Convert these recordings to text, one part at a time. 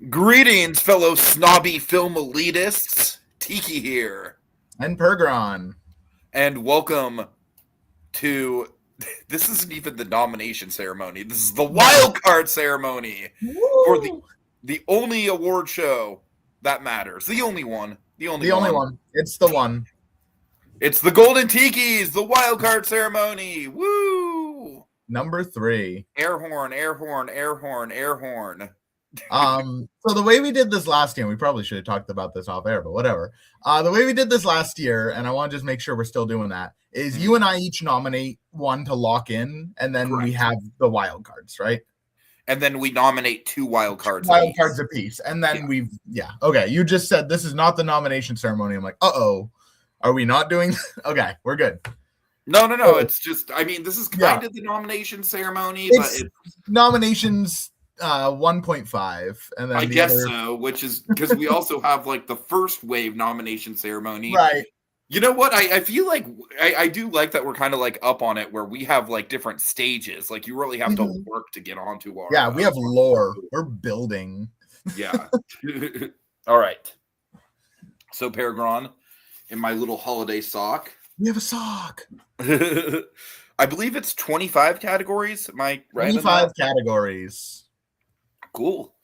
Greetings, fellow snobby film elitists. Tiki here. And PerGron. And welcome to. This isn't even the nomination ceremony. This is the wild card ceremony for the only award show that matters. The only one. The only one. It's the one. It's the Golden Tiki's, the wild card ceremony. Woo! Number 3. Air horn, air horn, air horn, air horn. So the way we did this last year, we probably should have talked about this off air, but whatever. The way we did this last year, and I want to just make sure we're still doing that, is you and I each nominate one to lock in, and then we have the wild cards, right? And then we nominate 2 wild cards. Wild cards apiece. And then okay. You just said this is not the nomination ceremony. I'm like, are we not doing? Okay, we're good. No. It's just, I mean, this is kind of the nomination ceremony, but it's nominations 1.5, and then I guess so, which is because we also have like the first wave nomination ceremony, right? You know what? I feel like I do like that we're kind of like up on it, where we have like different stages. Like you really have to work to get onto our. Yeah, we have lore. We're building. Yeah. All right. So PerGron, in my little holiday sock. We have a sock. I believe it's 25 categories. Am I right? 25 categories. Cool.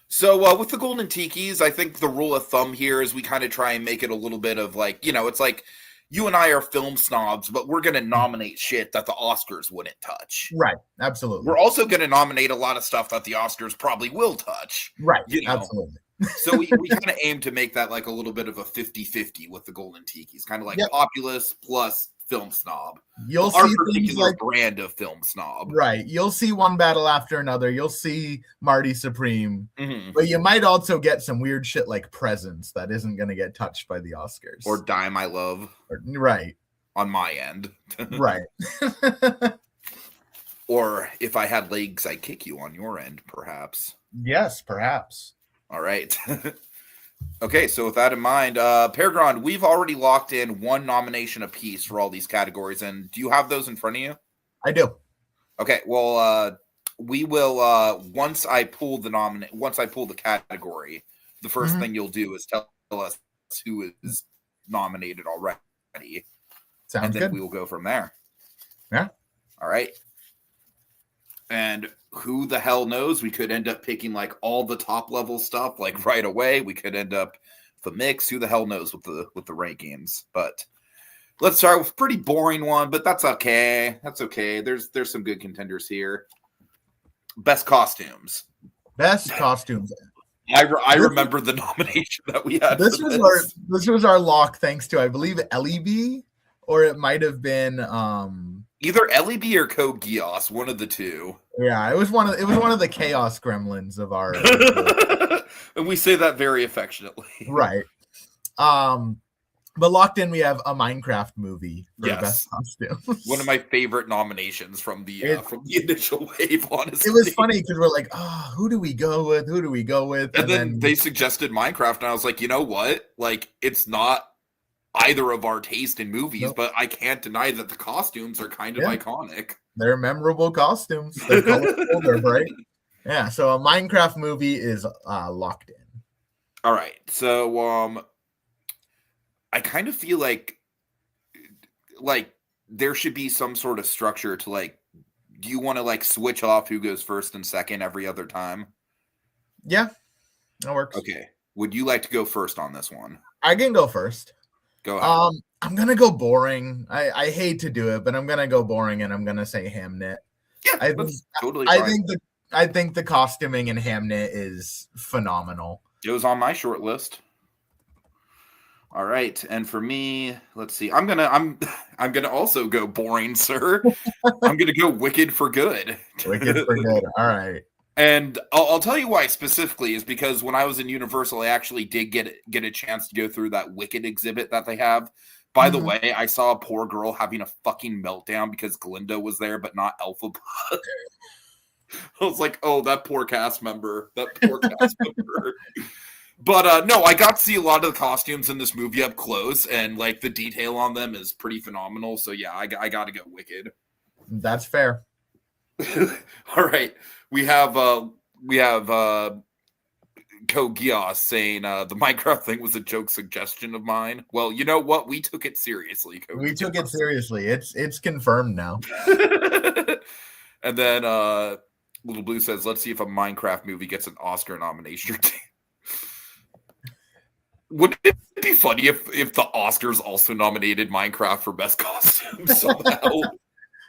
So with the Golden Tikis, I think the rule of thumb here is we kind of try and make it a little bit of like, it's like you and I are film snobs, but we're going to nominate shit that the Oscars wouldn't touch. Right. Absolutely. We're also going to nominate a lot of stuff that the Oscars probably will touch. Right. Absolutely. So we kind of aim to make that like a little bit of a 50-50 with the Golden Tikis, kind of like populist plus film snob. You'll our see particular brand of film snob. Right. You'll see one battle after another. You'll see Marty Supreme. But you might also get some weird shit like Presents that isn't going to get touched by the Oscars. Or Die My Love. Right. On my end. Right. Or If I Had Legs, I'd Kick You on your end, perhaps. Yes, perhaps. All right. Okay, so with that in mind, PerGron, we've already locked in one nomination apiece for all these categories, and do you have those in front of you? I do. Okay, well, we will once I pull the category, the first thing you'll do is tell us who is nominated already. Sounds good. And then we will go from there. Yeah. All right. And who the hell knows? We could end up picking like all the top level stuff like right away. We could end up the mix. Who the hell knows with the rankings? But let's start with a pretty boring one, but that's okay. That's okay. There's some good contenders here. Best costumes. Best costumes. I remember the nomination that we had. This was our lock, thanks to I believe Ellie B, or it might have been either Ellie B or Code Geass, one of the two. Yeah, it was one of the chaos gremlins of our and we say that very affectionately. Right. But locked in we have a Minecraft movie for best costumes. One of my favorite nominations from the initial wave, honestly. It was funny because we're like, who do we go with? And then they suggested Minecraft, and I was like, you know what? Like, it's not either of our taste in movies, but I can't deny that the costumes are kind of iconic. They're memorable costumes. They're colorful, they're bright. Yeah, so a Minecraft movie is locked in. All right, so I kind of feel like there should be some sort of structure to like, do you want to like switch off who goes first and second every other time? Yeah, that works. Okay, would you like to go first on this one? I can go first. Go ahead. I'm gonna go boring. I hate to do it, but I'm gonna go boring, and I'm gonna say Hamnet. Yeah, that's totally fine. I think the costuming in Hamnet is phenomenal. It was on my short list. All right, and for me, let's see. I'm gonna also go boring, sir. I'm gonna go Wicked for Good. Wicked for Good. All right. And I'll tell you why specifically is because when I was in Universal, I actually did get a chance to go through that Wicked exhibit that they have. By the way, I saw a poor girl having a fucking meltdown because Glinda was there, but not Elphaba. I was like, oh, that poor cast member. But no, I got to see a lot of the costumes in this movie up close, and like the detail on them is pretty phenomenal. So yeah, I got to go Wicked. That's fair. All right. We have Kogias saying the Minecraft thing was a joke suggestion of mine. Well, you know what? We took it seriously. We took it seriously. It's confirmed now. And then Little Blue says, let's see if a Minecraft movie gets an Oscar nomination. Would it be funny if the Oscars also nominated Minecraft for best costume somehow?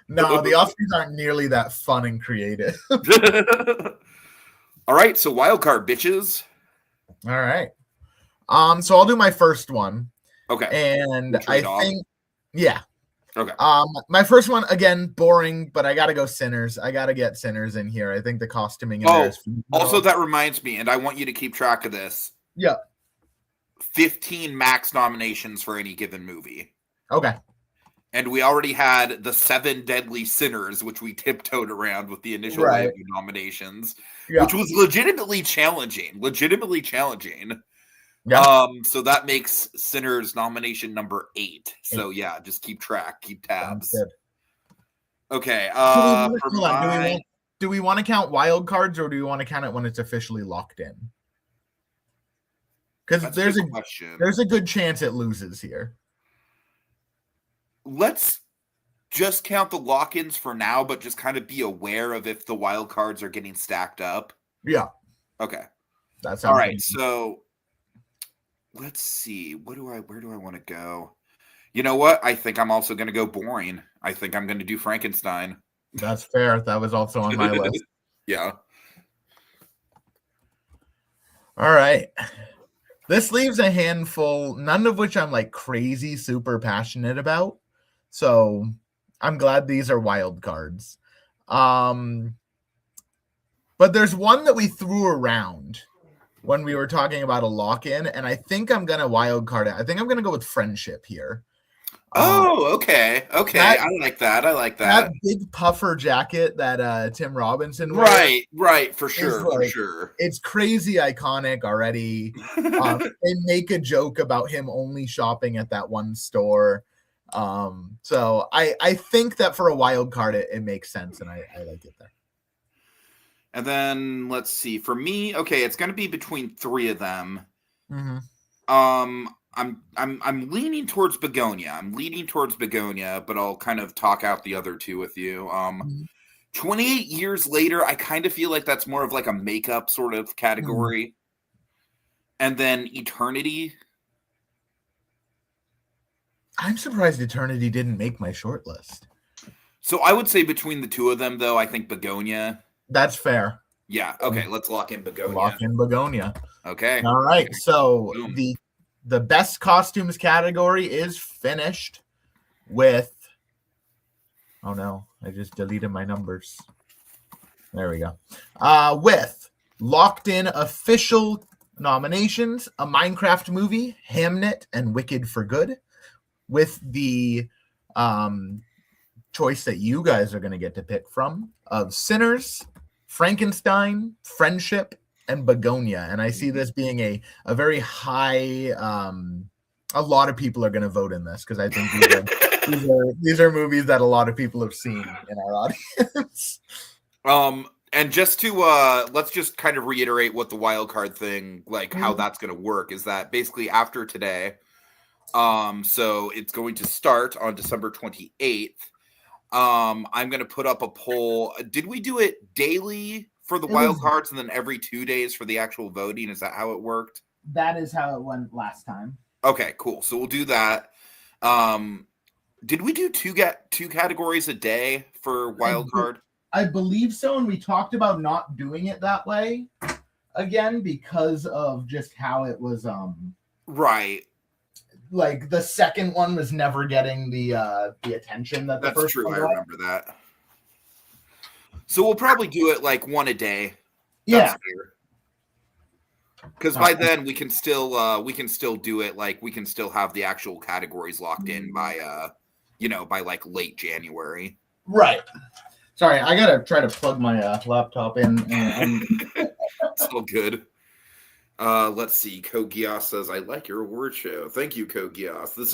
No, the Oscars aren't nearly that fun and creative. All right, so wildcard, bitches. All right. So I'll do my first one. Okay. And I think, yeah. Okay. My first one, again, boring, but I gotta go Sinners. I gotta get Sinners in here. I think the costuming in there is also that reminds me, and I want you to keep track of this. Yeah. 15 max nominations for any given movie. Okay. And we already had the 7 Deadly Sinners, which we tiptoed around with the initial wave of nominations, which was legitimately challenging. Yeah. So that makes Sinners nomination number 8. So yeah, just keep track, keep tabs. Okay. Do we want to count wild cards, or do we want to count it when it's officially locked in? Because there's a good chance it loses here. Let's just count the lock-ins for now, but just kind of be aware of if the wild cards are getting stacked up. Yeah. Okay. That's all right. So let's see. Where do I want to go? You know what? I think I'm also going to go boring. I think I'm going to do Frankenstein. That's fair. That was also on my list. Yeah. All right. This leaves a handful, none of which I'm like crazy super passionate about. So I'm glad these are wild cards. But there's one that we threw around when we were talking about a lock-in, and I think I'm going to wild card it. I think I'm going to go with Friendship here. Okay. I like that. That big puffer jacket that Tim Robinson wears. Right, for sure. It's crazy iconic already. They make a joke about him only shopping at that one store. So I think that for a wild card, it makes sense, and I like it there. And then let's see. For me, okay, it's going to be between 3 of them. Mm-hmm. I'm leaning towards Begonia, but I'll kind of talk out the other 2 with you. 28 years later, I kind of feel like that's more of like a makeup sort of category. And then Eternity. I'm surprised Eternity didn't make my short list. So I would say between the 2 of them, though, I think Begonia. That's fair. Yeah. Okay. Let's lock in Begonia. Okay. All right. So the best costumes category is finished with. Oh no! I just deleted my numbers. There we go. With locked in official nominations: a Minecraft movie, Hamnet, and Wicked for Good. With the choice that you guys are going to get to pick from of Sinners, Frankenstein, Friendship, and Begonia. And I see this being a very high, a lot of people are going to vote in this because I think these are movies that a lot of people have seen in our audience. And just to let's just kind of reiterate what the wild card thing, like how that's going to work, is that basically after today, so it's going to start on December 28th. I'm going to put up a poll. Did we do it daily for the wild cards and then every 2 days for the actual voting? Is that how it worked? That is how it went last time. Okay, cool. So we'll do that. Did we do two categories a day for wild card? I believe so, and we talked about not doing it that way again because of just how it was. Right. Like the second one was never getting the attention that the first one got. I remember that. So we'll probably do it like one a day. That's because by then we can still do it, like we can still have the actual categories locked in by by like late January. Right. Sorry, I gotta try to plug my laptop in. It's all good. Let's see. Kogias says, "I like your award show." Thank you, Kogias. This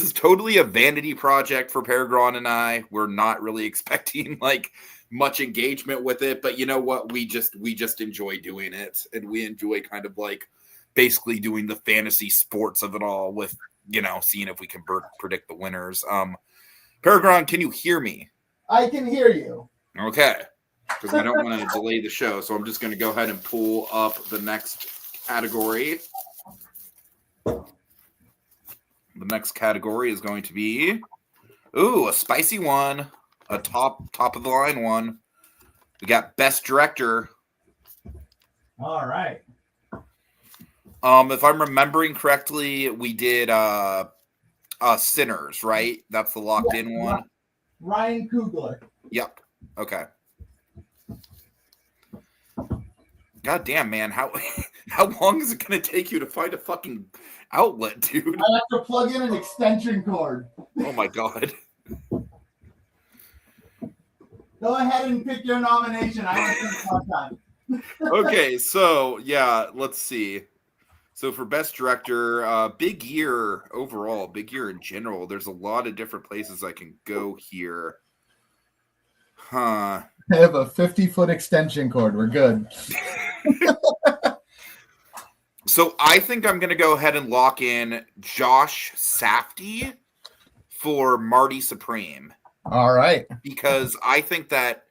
is totally a vanity project for PerGron and I. We're not really expecting like much engagement with it, but you know what? We just enjoy doing it, and we enjoy kind of like basically doing the fantasy sports of it all with, seeing if we can predict the winners. PerGron, can you hear me? I can hear you. Okay, because I don't want to delay the show, so I'm just going to go ahead and pull up the next category. The next category is going to be, a spicy one, a top of the line one. We got Best Director. All right. If I'm remembering correctly, we did Sinners, right? That's the locked in one. Ryan Coogler. Yep. Okay. God damn, man. How long is it going to take you to find a fucking outlet, dude? I have to plug in an extension cord. Oh, my God. Go ahead and pick your nomination. I want to take more time. Okay, so, yeah, let's see. So for Best Director, big year overall, big year in general. There's a lot of different places I can go here. Huh. I have a 50-foot extension cord. We're good. So I think I'm going to go ahead and lock in Josh Safdie for Marty Supreme. All right. Because I think that,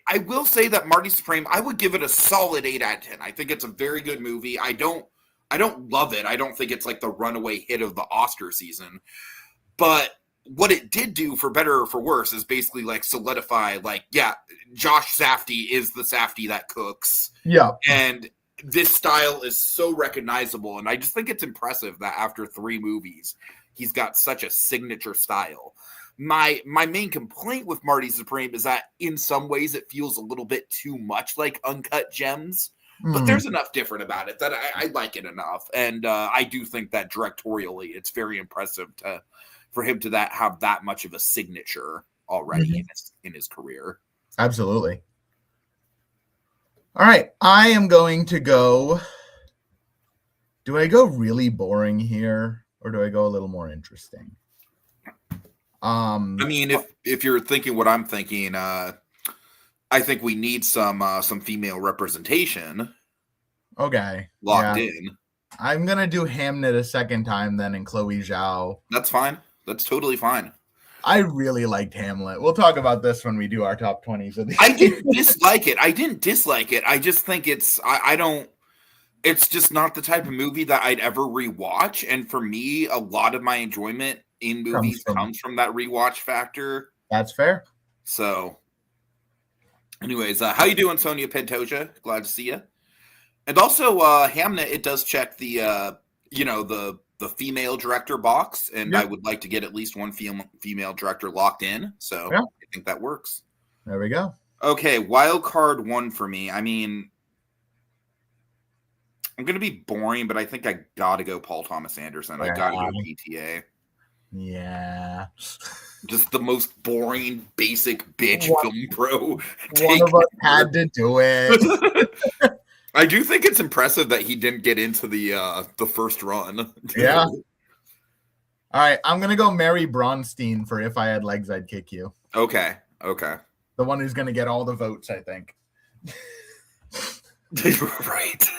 I will say that Marty Supreme, I would give it a solid 8 out of 10. I think it's a very good movie. I don't love it. I don't think it's like the runaway hit of the Oscar season. But what it did do, for better or for worse, is basically solidify, Josh Safdie is the Safdie that cooks. Yeah. And this style is so recognizable. And I just think it's impressive that after 3 movies, he's got such a signature style. My main complaint with Marty Supreme is that in some ways it feels a little bit too much like Uncut Gems. But there's enough different about it that I like it enough. And I do think that directorially it's very impressive for him to have that much of a signature already in his career. Absolutely. All right. I am going to go. Do I go really boring here, or do I go a little more interesting? I mean, if you're thinking what I'm thinking, I think we need some female representation. Okay. Locked in. I'm gonna do Hamnet a second time then, and Chloe Zhao. That's fine. That's totally fine. I really liked Hamlet. We'll talk about this when we do our top 20s of the I didn't dislike it. I just think it's it's just not the type of movie that I'd ever rewatch. And for me, a lot of my enjoyment in movies comes from that rewatch factor. That's fair. So anyways, how you doing, Sonia Pantoja? Glad to see you. And also Hamnet, it does check the the female director box, and I would like to get at least one female director locked in. So I think that works. There we go. Okay, wild card 1 for me. I mean, I'm going to be boring, but I think I got to go Paul Thomas Anderson. I got to go PTA. Yeah. Just the most boring, basic bitch film pro. One of us had to do it. I do think it's impressive that he didn't get into the first run. Yeah. All right, I'm going to go Mary Bronstein for If I Had Legs, I'd Kick You. Okay. The one who's going to get all the votes, I think. Right.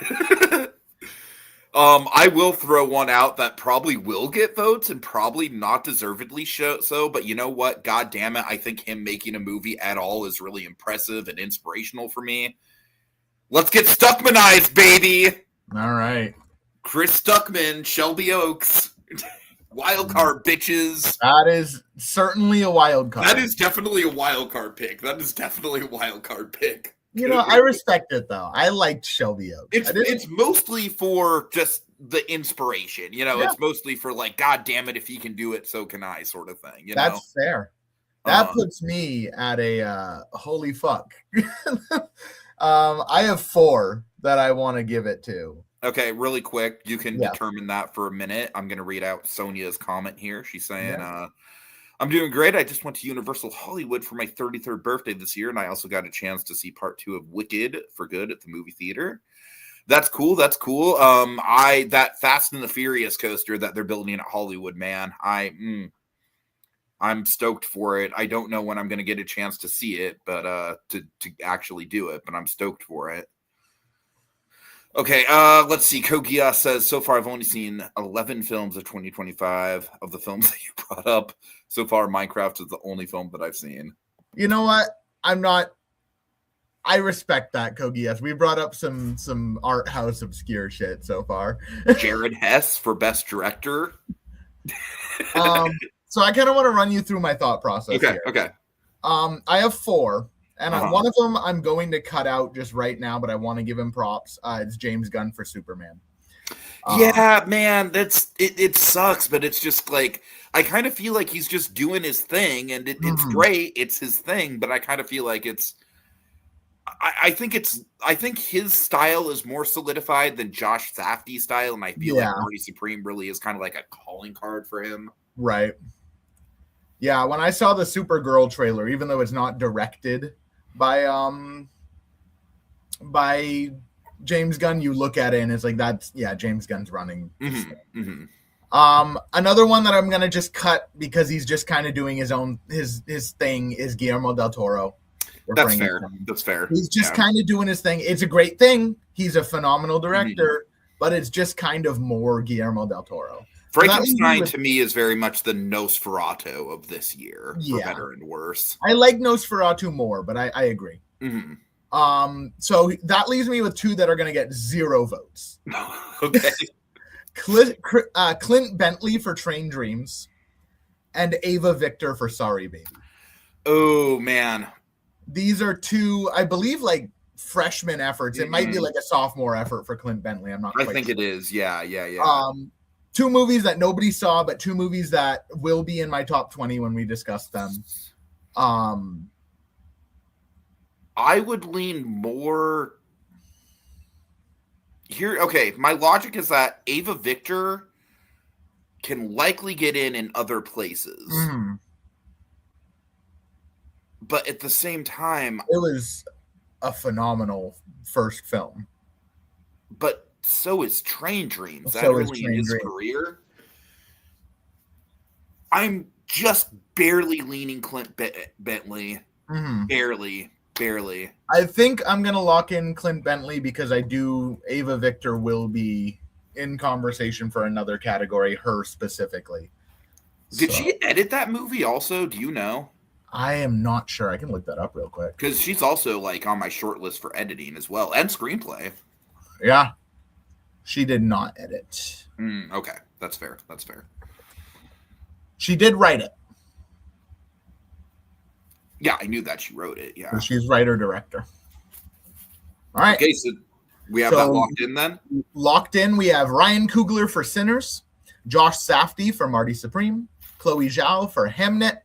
I will throw one out that probably will get votes and probably not deservedly so, but you know what? God damn it. I think him making a movie at all is really impressive and inspirational for me. Let's get Stuckmanized, baby. All right. Chris Stuckman, Shelby Oaks. Wild card, bitches. That is certainly a wild card. That is definitely a wild card pick. You know, I respect it, though. I liked Shelby Oaks. It's mostly for just the inspiration. It's mostly for God damn it, if he can do it, so can I sort of thing. That's fair. That puts me at a holy fuck. I have 4 that I want to give it to. Okay, really quick. You can determine that for a minute. I'm going to read out Sonia's comment here. She's saying, I'm doing great. I just went to Universal Hollywood for my 33rd birthday this year, and I also got a chance to see part 2 of Wicked for good at the movie theater. That's cool. That Fast and the Furious coaster that they're building at Hollywood, man. I'm stoked for it. I don't know when I'm going to get a chance to see it, but to actually do it, but I'm stoked for it. Okay, let's see. Kogia says, so far I've only seen 11 films of 2025. Of the films that you brought up, so far Minecraft is the only film that I've seen. You know what? I respect that, Kogias. We brought up some art house obscure shit so far. Jared Hess for Best Director. So I kind of want to run you through my thought process here. Okay. I have 4, and one of them I'm going to cut out just right now, but I want to give him props. It's James Gunn for Superman. Yeah, man, it sucks, but it's just like I kind of feel like he's just doing his thing, and it's great. It's his thing, but I kind of feel like it's. I think his style is more solidified than Josh Safdie's style, and I feel like Marty Supreme really is kind of like a calling card for him. Right. Yeah, when I saw the Supergirl trailer, even though it's not directed by James Gunn, you look at it and it's like James Gunn's running. Another one that I'm gonna just cut because he's just kind of doing his own his thing is Guillermo del Toro. That's fair. That's fair. He's just kind of doing his thing. It's a great thing. He's a phenomenal director, but it's just kind of more Guillermo del Toro. Frankenstein to me is very much the Nosferatu of this year, for better and worse. I like Nosferatu more, but I agree. So that leaves me with 2 that are going to get 0 votes. Okay. Clint Bentley for Train Dreams and Ava Victor for Sorry Baby. Oh, man. These are 2, I believe, like freshman efforts. It might be like a sophomore effort for Clint Bentley. I'm not quite sure. It is. Yeah. 2 movies that nobody saw, but 2 movies that will be in my top 20 when we discuss them. I would lean more here. Okay, my logic is that Ava Victor can likely get in other places. But at the same time, it was a phenomenal first film. But so is Train Dreams. So that early in his career. I'm just barely leaning Clint Bentley. Barely. I think I'm going to lock in Clint Bentley because Ava Victor will be in conversation for another category, her specifically. Did she edit that movie also? Do you know? I am not sure. I can look that up real quick. Because she's also like on my short list for editing as well, and screenplay. Yeah. She did not edit. Okay. That's fair. She did write it. Yeah, I knew that she wrote it. Yeah. So she's writer-director. All right. Okay, so we have that locked in then? Locked in, we have Ryan Coogler for Sinners, Josh Safdie for Marty Supreme, Chloe Zhao for Hamnet,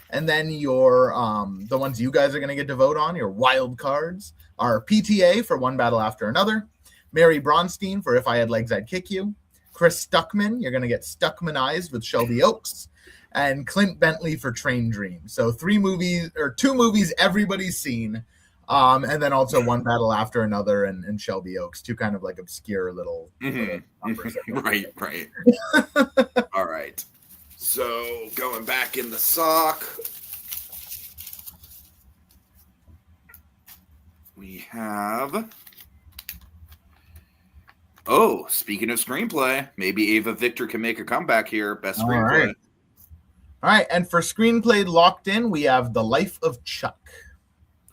and then your the ones you guys are going to get to vote on, your wild cards, are PTA for One Battle After Another, Mary Bronstein for If I Had Legs, I'd Kick You, Chris Stuckman, you're going to get Stuckmanized with Shelby Oaks, and Clint Bentley for Train Dreams. So 2 movies everybody's seen, and then also One Battle After Another and Shelby Oaks, 2 kind of like obscure little numbers. Right. All right. So going back in the sock, we have. Oh, speaking of screenplay, maybe Ava Victor can make a comeback here. Best screenplay. All right, and for screenplay locked in, we have The Life of Chuck.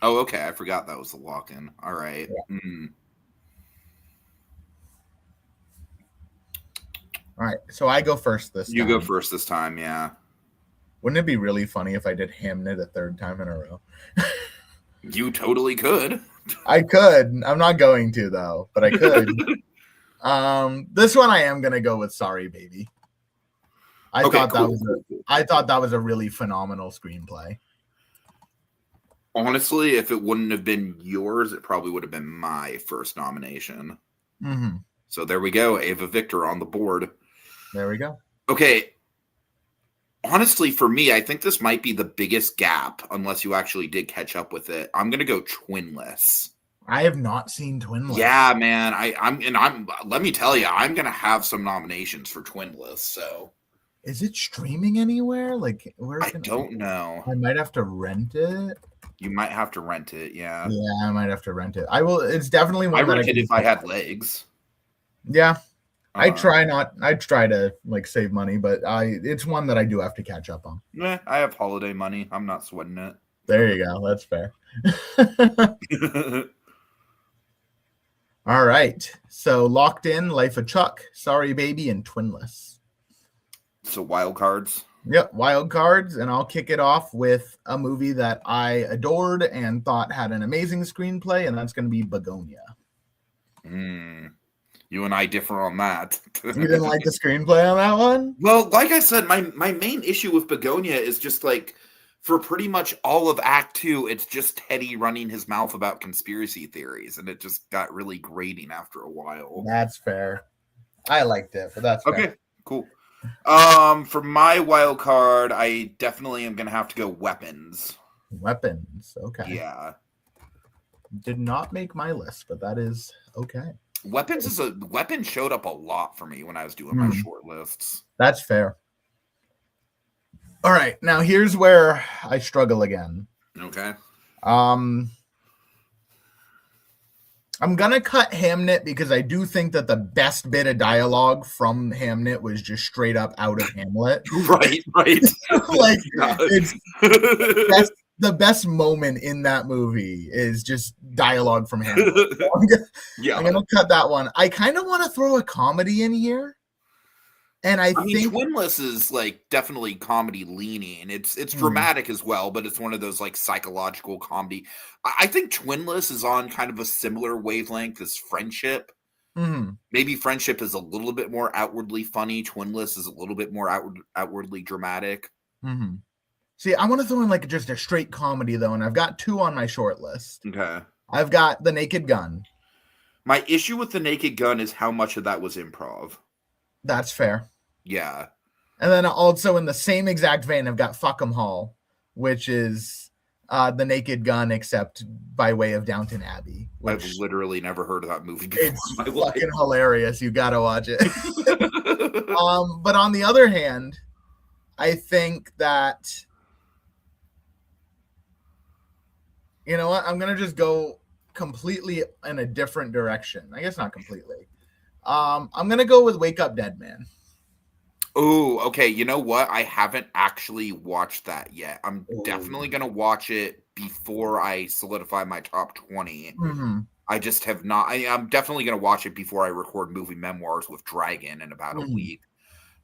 Oh, okay. I forgot that was the lock-in. All right. Yeah. All right, so I go first this time. You go first this time, yeah. Wouldn't it be really funny if I did Hamnet a 3rd time in a row? You totally could. I could. I'm not going to, though, but I could. This one I am going to go with Sorry Baby. I thought that was a really phenomenal screenplay. Honestly, if it wouldn't have been yours, it probably would have been my first nomination. So there we go. Ava Victor on the board. There we go. Okay. Honestly, for me, I think this might be the biggest gap, unless you actually did catch up with it. I'm going to go Twinless. I have not seen Twinless. Yeah, man. Let me tell you, I'm going to have some nominations for Twinless. So Is it streaming anywhere? Like, where I can don't know. I might have to rent it. You might have to rent it. Yeah. Yeah, I might have to rent it. I will. It's definitely one I that rent I it can if I had legs. Yeah, I Uh, try to like save money, but it's one that I do have to catch up on. I have holiday money. I'm not sweating it. There you go. That's fair. All right. So Locked In, Life of Chuck, Sorry Baby, and Twinless. So wild cards. Yep, wild cards, and I'll kick it off with a movie that I adored and thought had an amazing screenplay, and that's going to be Begonia. You and I differ on that. You didn't like the screenplay on that one? Well, like I said, my main issue with Begonia is just like for pretty much all of Act 2, it's just Teddy running his mouth about conspiracy theories, and it just got really grating after a while. That's fair. I liked it, but that's okay. Fair. Cool. For my wild card, I definitely am gonna have to go weapons. Weapons, okay. Yeah. Did not make my list, but that is okay. Weapon showed up a lot for me when I was doing my short lists. That's fair. All right, now here's where I struggle again. Okay. I'm gonna cut Hamnet because I do think that the best bit of dialogue from Hamnet was just straight up out of Hamlet. Right. Like it's the best moment in that movie is just dialogue from Hamlet. I'm gonna cut that one. I kind of want to throw a comedy in here. And I think Twinless is like definitely comedy leaning. It's dramatic as well, but it's one of those like psychological comedy. I think Twinless is on kind of a similar wavelength as Friendship. Maybe Friendship is a little bit more outwardly funny. Twinless is a little bit more outwardly dramatic. See, I want to throw in like just a straight comedy though, and I've got 2 on my short list. Okay. I've got The Naked Gun. My issue with The Naked Gun is how much of that was improv. That's fair. Yeah. And then also in the same exact vein, I've got Fuck 'em Hall, which is The Naked Gun, except by way of Downton Abbey. I've literally never heard of that movie before. It's fucking hilarious. You got to watch it. But on the other hand, I think that, you know what? I'm going to just go completely in a different direction. I guess not completely. I'm going to go with Wake Up Dead Man. Oh, okay. You know what? I haven't actually watched that yet. I'm definitely going to watch it before I solidify my top 20. I just have not. I'm definitely going to watch it before I record movie memoirs with Dragon in about a week.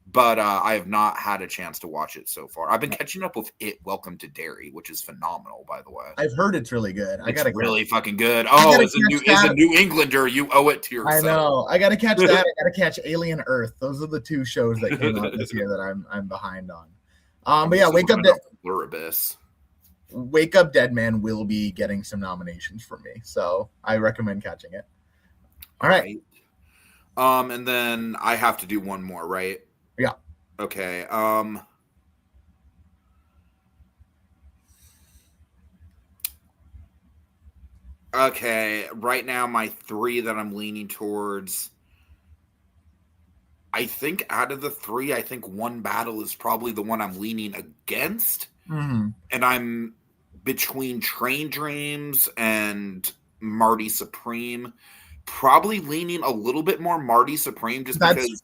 But I have not had a chance to watch it so far. I've been catching up with It, Welcome to Derry, which is phenomenal, by the way. I've heard it's really good. It's really fucking good. Oh, as a New Englander, you owe it to yourself. I know. I got to catch that. I got to catch Alien Earth. Those are the 2 shows that came out this year that I'm behind on. But yeah, Wake Up Dead Man will be getting some nominations from me, so I recommend catching it. All right. And then I have to do one more, right? Yeah. Okay. Okay. Right now, my 3 that I'm leaning towards. I think out of the 3, I think One Battle is probably the one I'm leaning against. And I'm between Train Dreams and Marty Supreme. Probably leaning a little bit more Marty Supreme just because.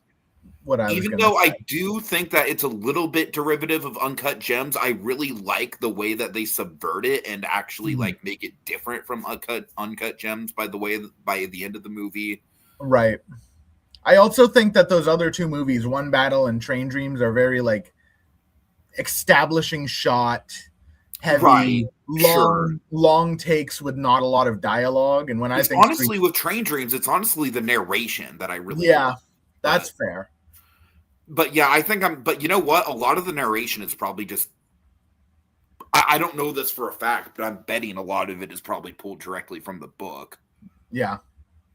Even though I do think that it's a little bit derivative of Uncut Gems, I really like the way that they subvert it and actually like make it different from Uncut Gems by the end of the movie. Right. I also think that those other 2 movies, One Battle and Train Dreams, are very like establishing shot, heavy, long takes with not a lot of dialogue. And when I think honestly with Train Dreams, it's honestly the narration that I really like. That's fair. But yeah, I think but you know what? A lot of the narration is probably just, I don't know this for a fact, but I'm betting a lot of it is probably pulled directly from the book. Yeah.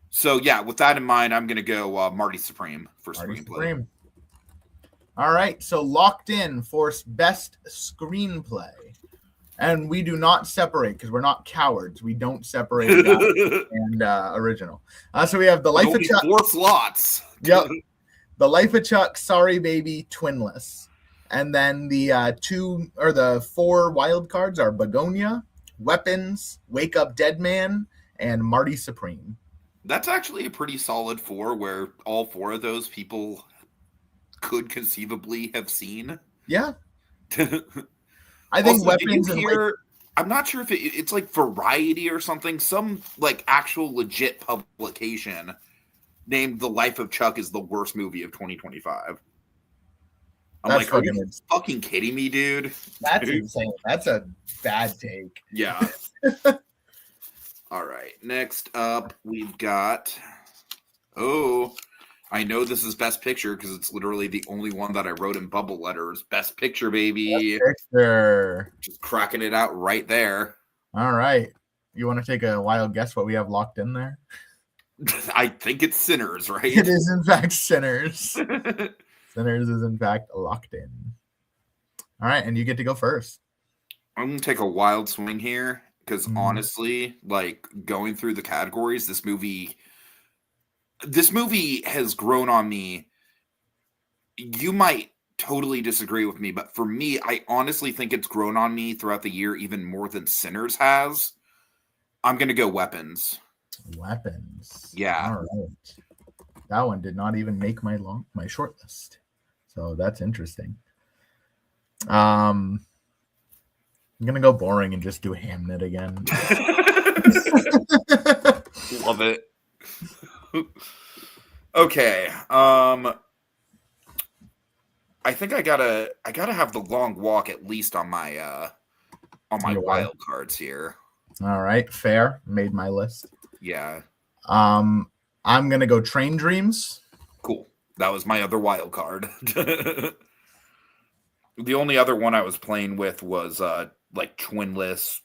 So yeah, with that in mind, I'm going to go Marty Supreme for screenplay. All right. So Locked In for best screenplay. And we do not separate because we're not cowards. We don't separate and original. So we have The Life of Chuck. 4 slots. Yep. The Life of Chuck, Sorry Baby, Twinless. And then the the 4 wild cards are Begonia, Weapons, Wake Up Dead Man, and Marty Supreme. That's actually a pretty solid 4 where all 4 of those people could conceivably have seen. Yeah. I think also, Weapons did you hear, I'm not sure if it's like Variety or something, some like actual legit publication named The Life of Chuck is the worst movie of 2025. I'm That's like, are you fucking kidding me, dude? That's insane. That's a bad take. Yeah. All right. Next up, we've got. Oh, I know this is Best Picture because it's literally the only one that I wrote in bubble letters. Best Picture, baby. Best Picture. Just cracking it out right there. All right. You want to take a wild guess what we have locked in there? I think it's Sinners, right? It is, in fact, Sinners. Sinners is, in fact, locked in. All right. And you get to go first. I'm going to take a wild swing here because honestly, like going through the categories, this movie has grown on me. You might totally disagree with me, but for me, I honestly think it's grown on me throughout the year even more than Sinners has. I'm going to go Weapons. Weapons. Yeah. All right. That one did not even make my short list. So that's interesting. I'm going to go boring and just do Hamnet again. Love it. Okay. I think I gotta have The Long Walk at least on my wild cards here. All right, fair. Made my list. Yeah. I'm gonna go Train Dreams. Cool. That was my other wild card. The only other one I was playing with was like Twinless,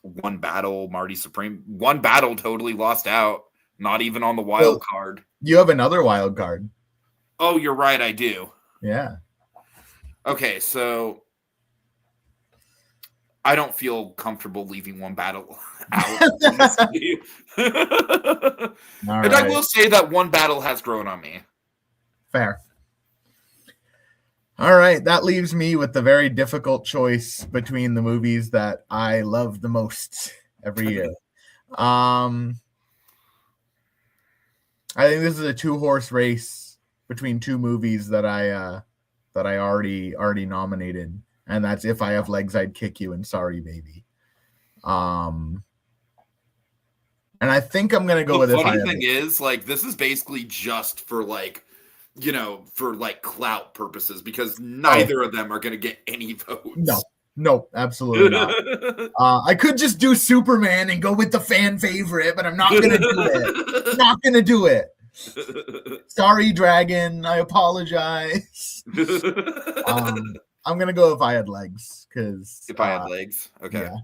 One Battle, Marty Supreme. One Battle totally lost out. Not even on the wild card. You have another wild card. Oh, you're right. I do. Yeah. Okay, so I don't feel comfortable leaving One Battle out. And I will say that One Battle has grown on me. Fair. All right, that leaves me with the very difficult choice between the movies that I love the most every year. I think this is a 2-horse race between 2 movies that I already nominated, and that's If I Have Legs, I'd Kick You and Sorry Baby. And I think I'm gonna go with If I Have Legs. The funny thing is, like, this is basically just for like, you know, for like clout purposes because neither of them are gonna get any votes. No, absolutely not. I could just do Superman and go with the fan favorite, but I'm not gonna do it. Not gonna do it. Sorry, Dragon. I apologize. I'm gonna go If I Had Legs because If I Had Legs, okay, yeah.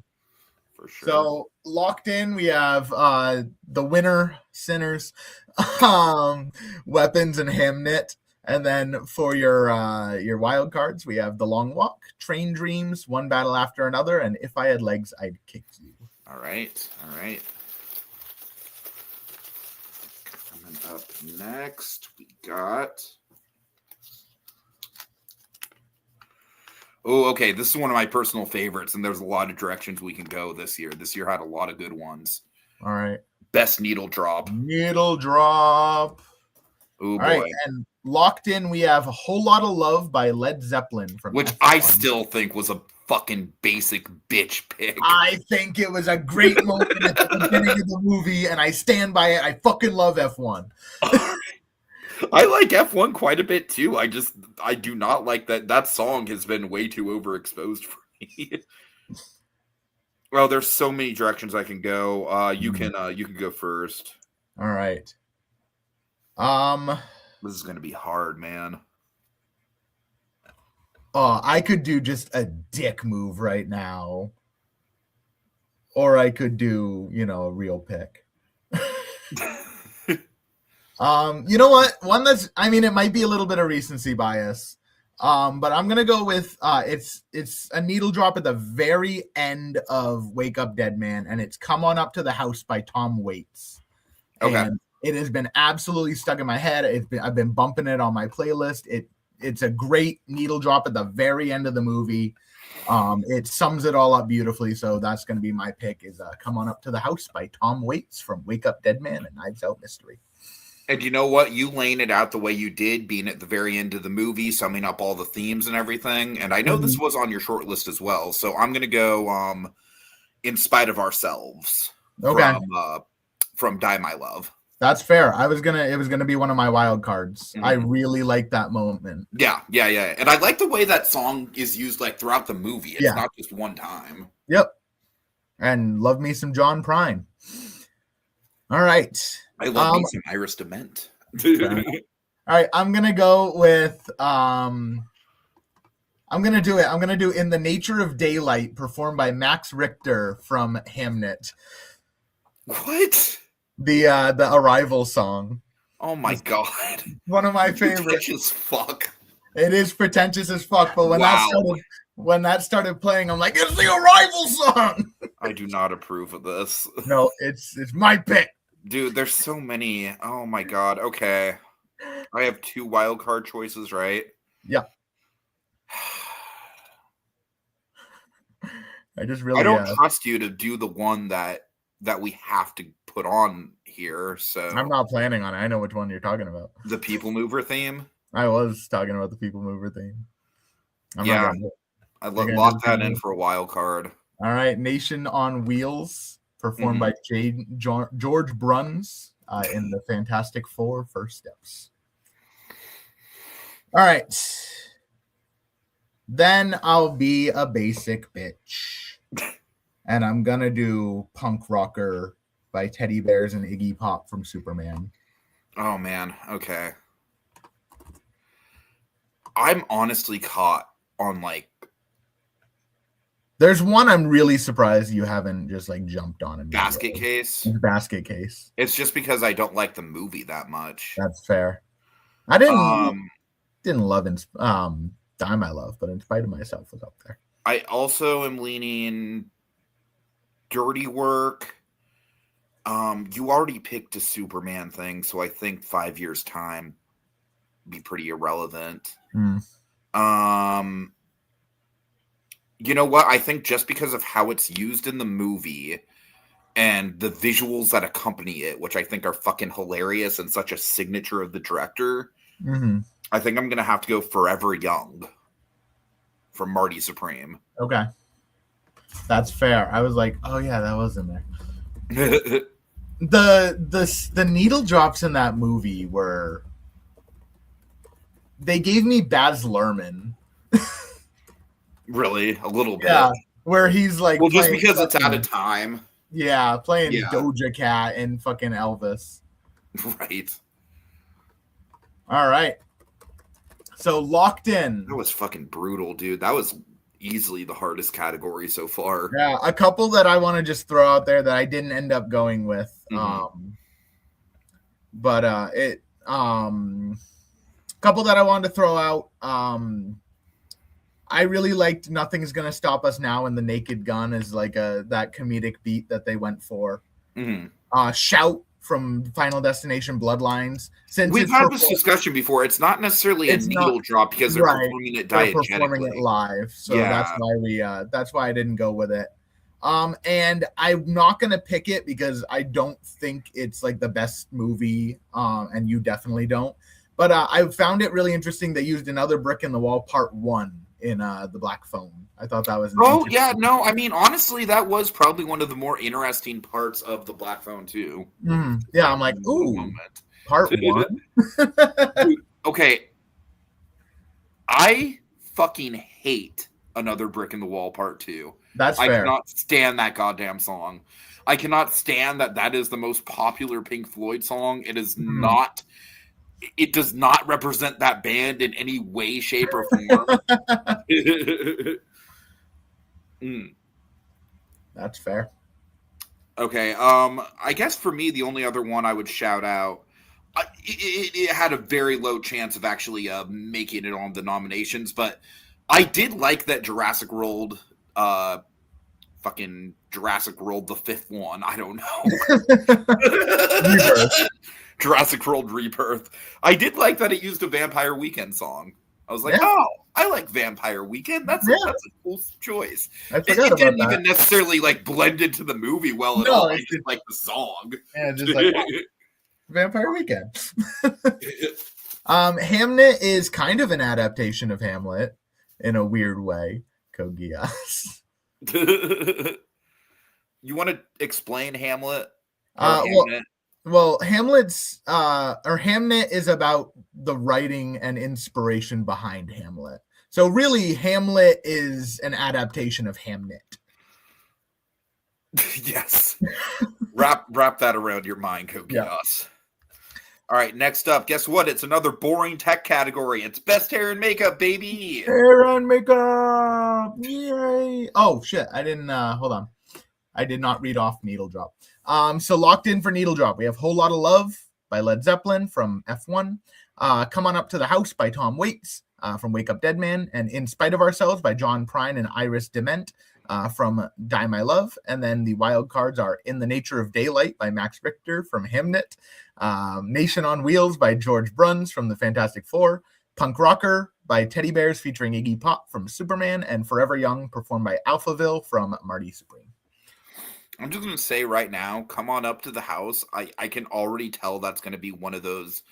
For sure. So locked in, we have the winner, Sinners, Weapons, and Hamnet. And then for your wild cards, we have The Long Walk, Train Dreams, One Battle After Another, and If I Had Legs, I'd Kick You. All right. Coming up next, we got. Oh, okay. This is one of my personal favorites, and there's a lot of directions we can go this year. This year had a lot of good ones. All right. Best Needle Drop. Needle Drop. Oh, boy. Right, and locked in, we have A Whole Lot of Love by Led Zeppelin. Which I still think was a fucking basic bitch pick. I think it was a great moment at the beginning of the movie, and I stand by it. I fucking love F1. I like F1 quite a bit, too. I do not like that song has been way too overexposed for me. Well, there's so many directions I can go. You can go first. All right. This is gonna be hard, man. Oh, I could do just a dick move right now, or I could do, a real pick. You know what? One that's, it might be a little bit of recency bias, but I'm gonna go with it's a needle drop at the very end of Wake Up Dead Man, and it's Come On Up to the House by Tom Waits. Okay. And it has been absolutely stuck in my head. I've been bumping it on my playlist. it's a great needle drop at the very end of the movie. It sums it all up beautifully. So that's going to be my pick is Come On Up to the House by Tom Waits from Wake Up Dead Man and Knives Out Mystery. And you know what? You laying it out the way you did, being at the very end of the movie, summing up all the themes and everything. And I know this was on your short list as well. So I'm going to go In Spite of Ourselves from Die My Love. That's fair. It was gonna be one of my wild cards. I really like that moment. Yeah. And I like the way that song is used like throughout the movie. It's not just one time. Yep. And love me some John Prine. All right. I love me some Iris DeMent. All right, I'm gonna go with I'm gonna do In the Nature of Daylight, performed by Max Richter from Hamnet. What? The Arrival song. Oh my god. One of my favorites. Pretentious fuck. It is pretentious as fuck, but when that started playing, I'm like, it's the Arrival song. I do not approve of this. No, it's my pick. Dude, there's so many. Oh my god. Okay. I have 2 wild card choices, right? Yeah. I don't trust you to do the one that we have to put on here. So I'm not planning on it. I know which one you're talking about. The People Mover theme. I was talking about the People Mover theme. I locked that in for a wild card. All right, Nation on Wheels, performed by George Bruns in the Fantastic Four: First Steps. All right, then I'll be a basic bitch, and I'm gonna do Punk Rocker by Teddy Bears and Iggy Pop from Superman. Oh man, okay. I'm honestly caught on like. There's one I'm really surprised you haven't just like jumped on it. Basket Case. Basket Case. It's just because I don't like the movie that much. That's fair. I didn't love Die My Love, but In Spite of Myself was up there. I also am leaning Dirty Work. You already picked a Superman thing, so I think 5 years' time be pretty irrelevant. You know what? I think just because of how it's used in the movie and the visuals that accompany it, which I think are fucking hilarious and such a signature of the director, I think I'm going to have to go Forever Young from Marty Supreme. Okay. That's fair. I was like, oh yeah, that was in there. The needle drops in that movie were... They gave me Baz Luhrmann. Really? A little bit. Yeah, where he's like... Well, just because it's out of time. Yeah, playing Doja Cat and fucking Elvis. Right. All right. So, Locked In. That was fucking brutal, dude. That was easily the hardest category so far. Yeah, a couple that I want to just throw out there that I didn't end up going with. Couple that I wanted to throw out. I really liked Nothing's Gonna Stop Us Now and The Naked Gun is like that comedic beat that they went for. Shout from Final Destination Bloodlines. Since we've had this discussion before, it's not necessarily a needle drop because they're performing it diegetically. They're performing it live, so that's why I didn't go with it. And I'm not gonna pick it because I don't think it's like the best movie, and you definitely don't. But I found it really interesting. They used Another Brick in the Wall Part 1 in The Black Phone. I thought that was I mean, honestly, that was probably one of the more interesting parts of The Black Phone too. Yeah, I'm like, ooh, Part 1. Okay, I fucking hate Another Brick in the Wall Part 2. That's fair. I cannot stand that goddamn song. I cannot stand that is the most popular Pink Floyd song. It is not... It does not represent that band in any way, shape, or form. That's fair. Okay. I guess for me, the only other one I would shout out, it had a very low chance of actually making it on the nominations, but I did like that Jurassic World, fucking Jurassic World, the fifth one. I don't know. Jurassic World Rebirth. I did like that it used a Vampire Weekend song I was like, Yeah. oh, I like Vampire Weekend. That's Yeah. a cool choice. I It forgot about didn't that. even necessarily like blend into the movie well at No, all. I it's just like the song. Yeah, just like Vampire Weekend. Hamnet is kind of an adaptation of Hamlet in a weird way. Kogias. You want to explain Hamlet? Or Well, Hamnet? well, Hamlet's or Hamnet is about the writing and inspiration behind Hamlet. So really, Hamlet is an adaptation of Hamnet. Yes. Wrap that around your mind, Kogias. Yeah. All right, next up, guess what? It's another boring tech category. It's best hair and makeup, baby. Hair and makeup. Yay. Oh shit. I didn't hold on. I did not read off Needle Drop. So locked in for Needle Drop, we have Whole Lotta Love by Led Zeppelin from F1. Come On Up to the House by Tom Waits from Wake Up Dead Man, and In Spite of Ourselves by John Prine and Iris Dement from Die My Love. And then the wild cards are In the Nature of Daylight by Max Richter from Hamnet, Nation on Wheels by George Bruns from the Fantastic Four, Punk Rocker by Teddy Bears featuring Iggy Pop from Superman, and Forever Young performed by Alphaville from Marty Supreme. I'm just going to say right now, Come On Up to the House. I can already tell that's going to be one of those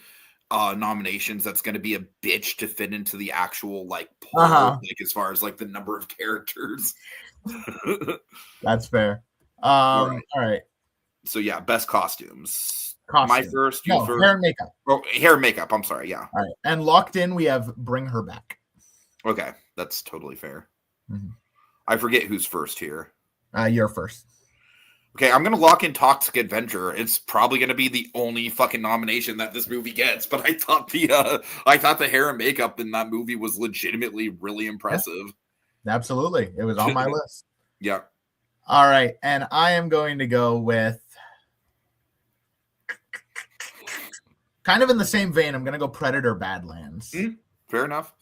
nominations that's going to be a bitch to fit into the actual like poll, like as far as like the number of characters. That's fair. All right. So yeah, best costumes. My first, you first. Hair and makeup. Oh, hair and makeup. I'm sorry. Yeah. All right. And locked in, we have Bring Her Back. Okay, that's totally fair. Mm-hmm. I forget who's first here. You're first. Okay, I'm going to lock in Toxic Avenger. It's probably going to be the only fucking nomination that this movie gets, but I thought the hair and makeup in that movie was legitimately really impressive. Yeah, absolutely. It was on my list. Yeah. All right, and I am going to go with kind of in the same vein. I'm going to go Predator Badlands. Fair enough.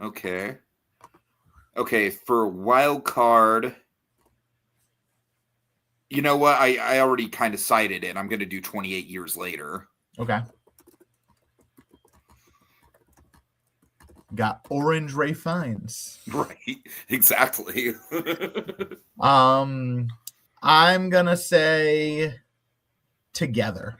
Okay, for wild card, you know what? I already kind of cited it. I'm going to do 28 Years Later. Okay. Got Orange Ray Fiennes. Right. Exactly. I'm going to say Together.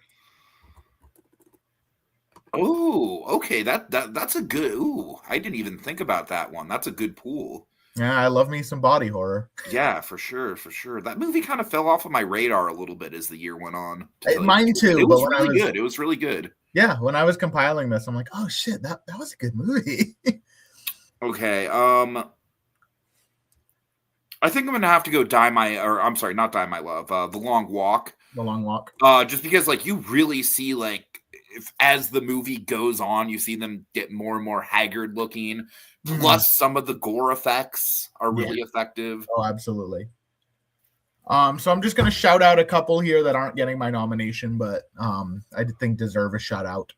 Oh, okay. That's a good. Ooh, I didn't even think about that one. That's a good pool. Yeah, I love me some body horror. Yeah, for sure. That movie kind of fell off of my radar a little bit as the year went on. Mine too. It was really good. It was really good. Yeah, when I was compiling this, I'm like, oh shit, that was a good movie. Okay. I think I'm gonna have to go not Die My Love. The Long Walk. The Long Walk. Just because like you really see like as the movie goes on, you see them get more and more haggard looking. Plus, some of the gore effects are really effective. Oh, absolutely. So I'm just going to shout out a couple here that aren't getting my nomination, but I think deserve a shout out.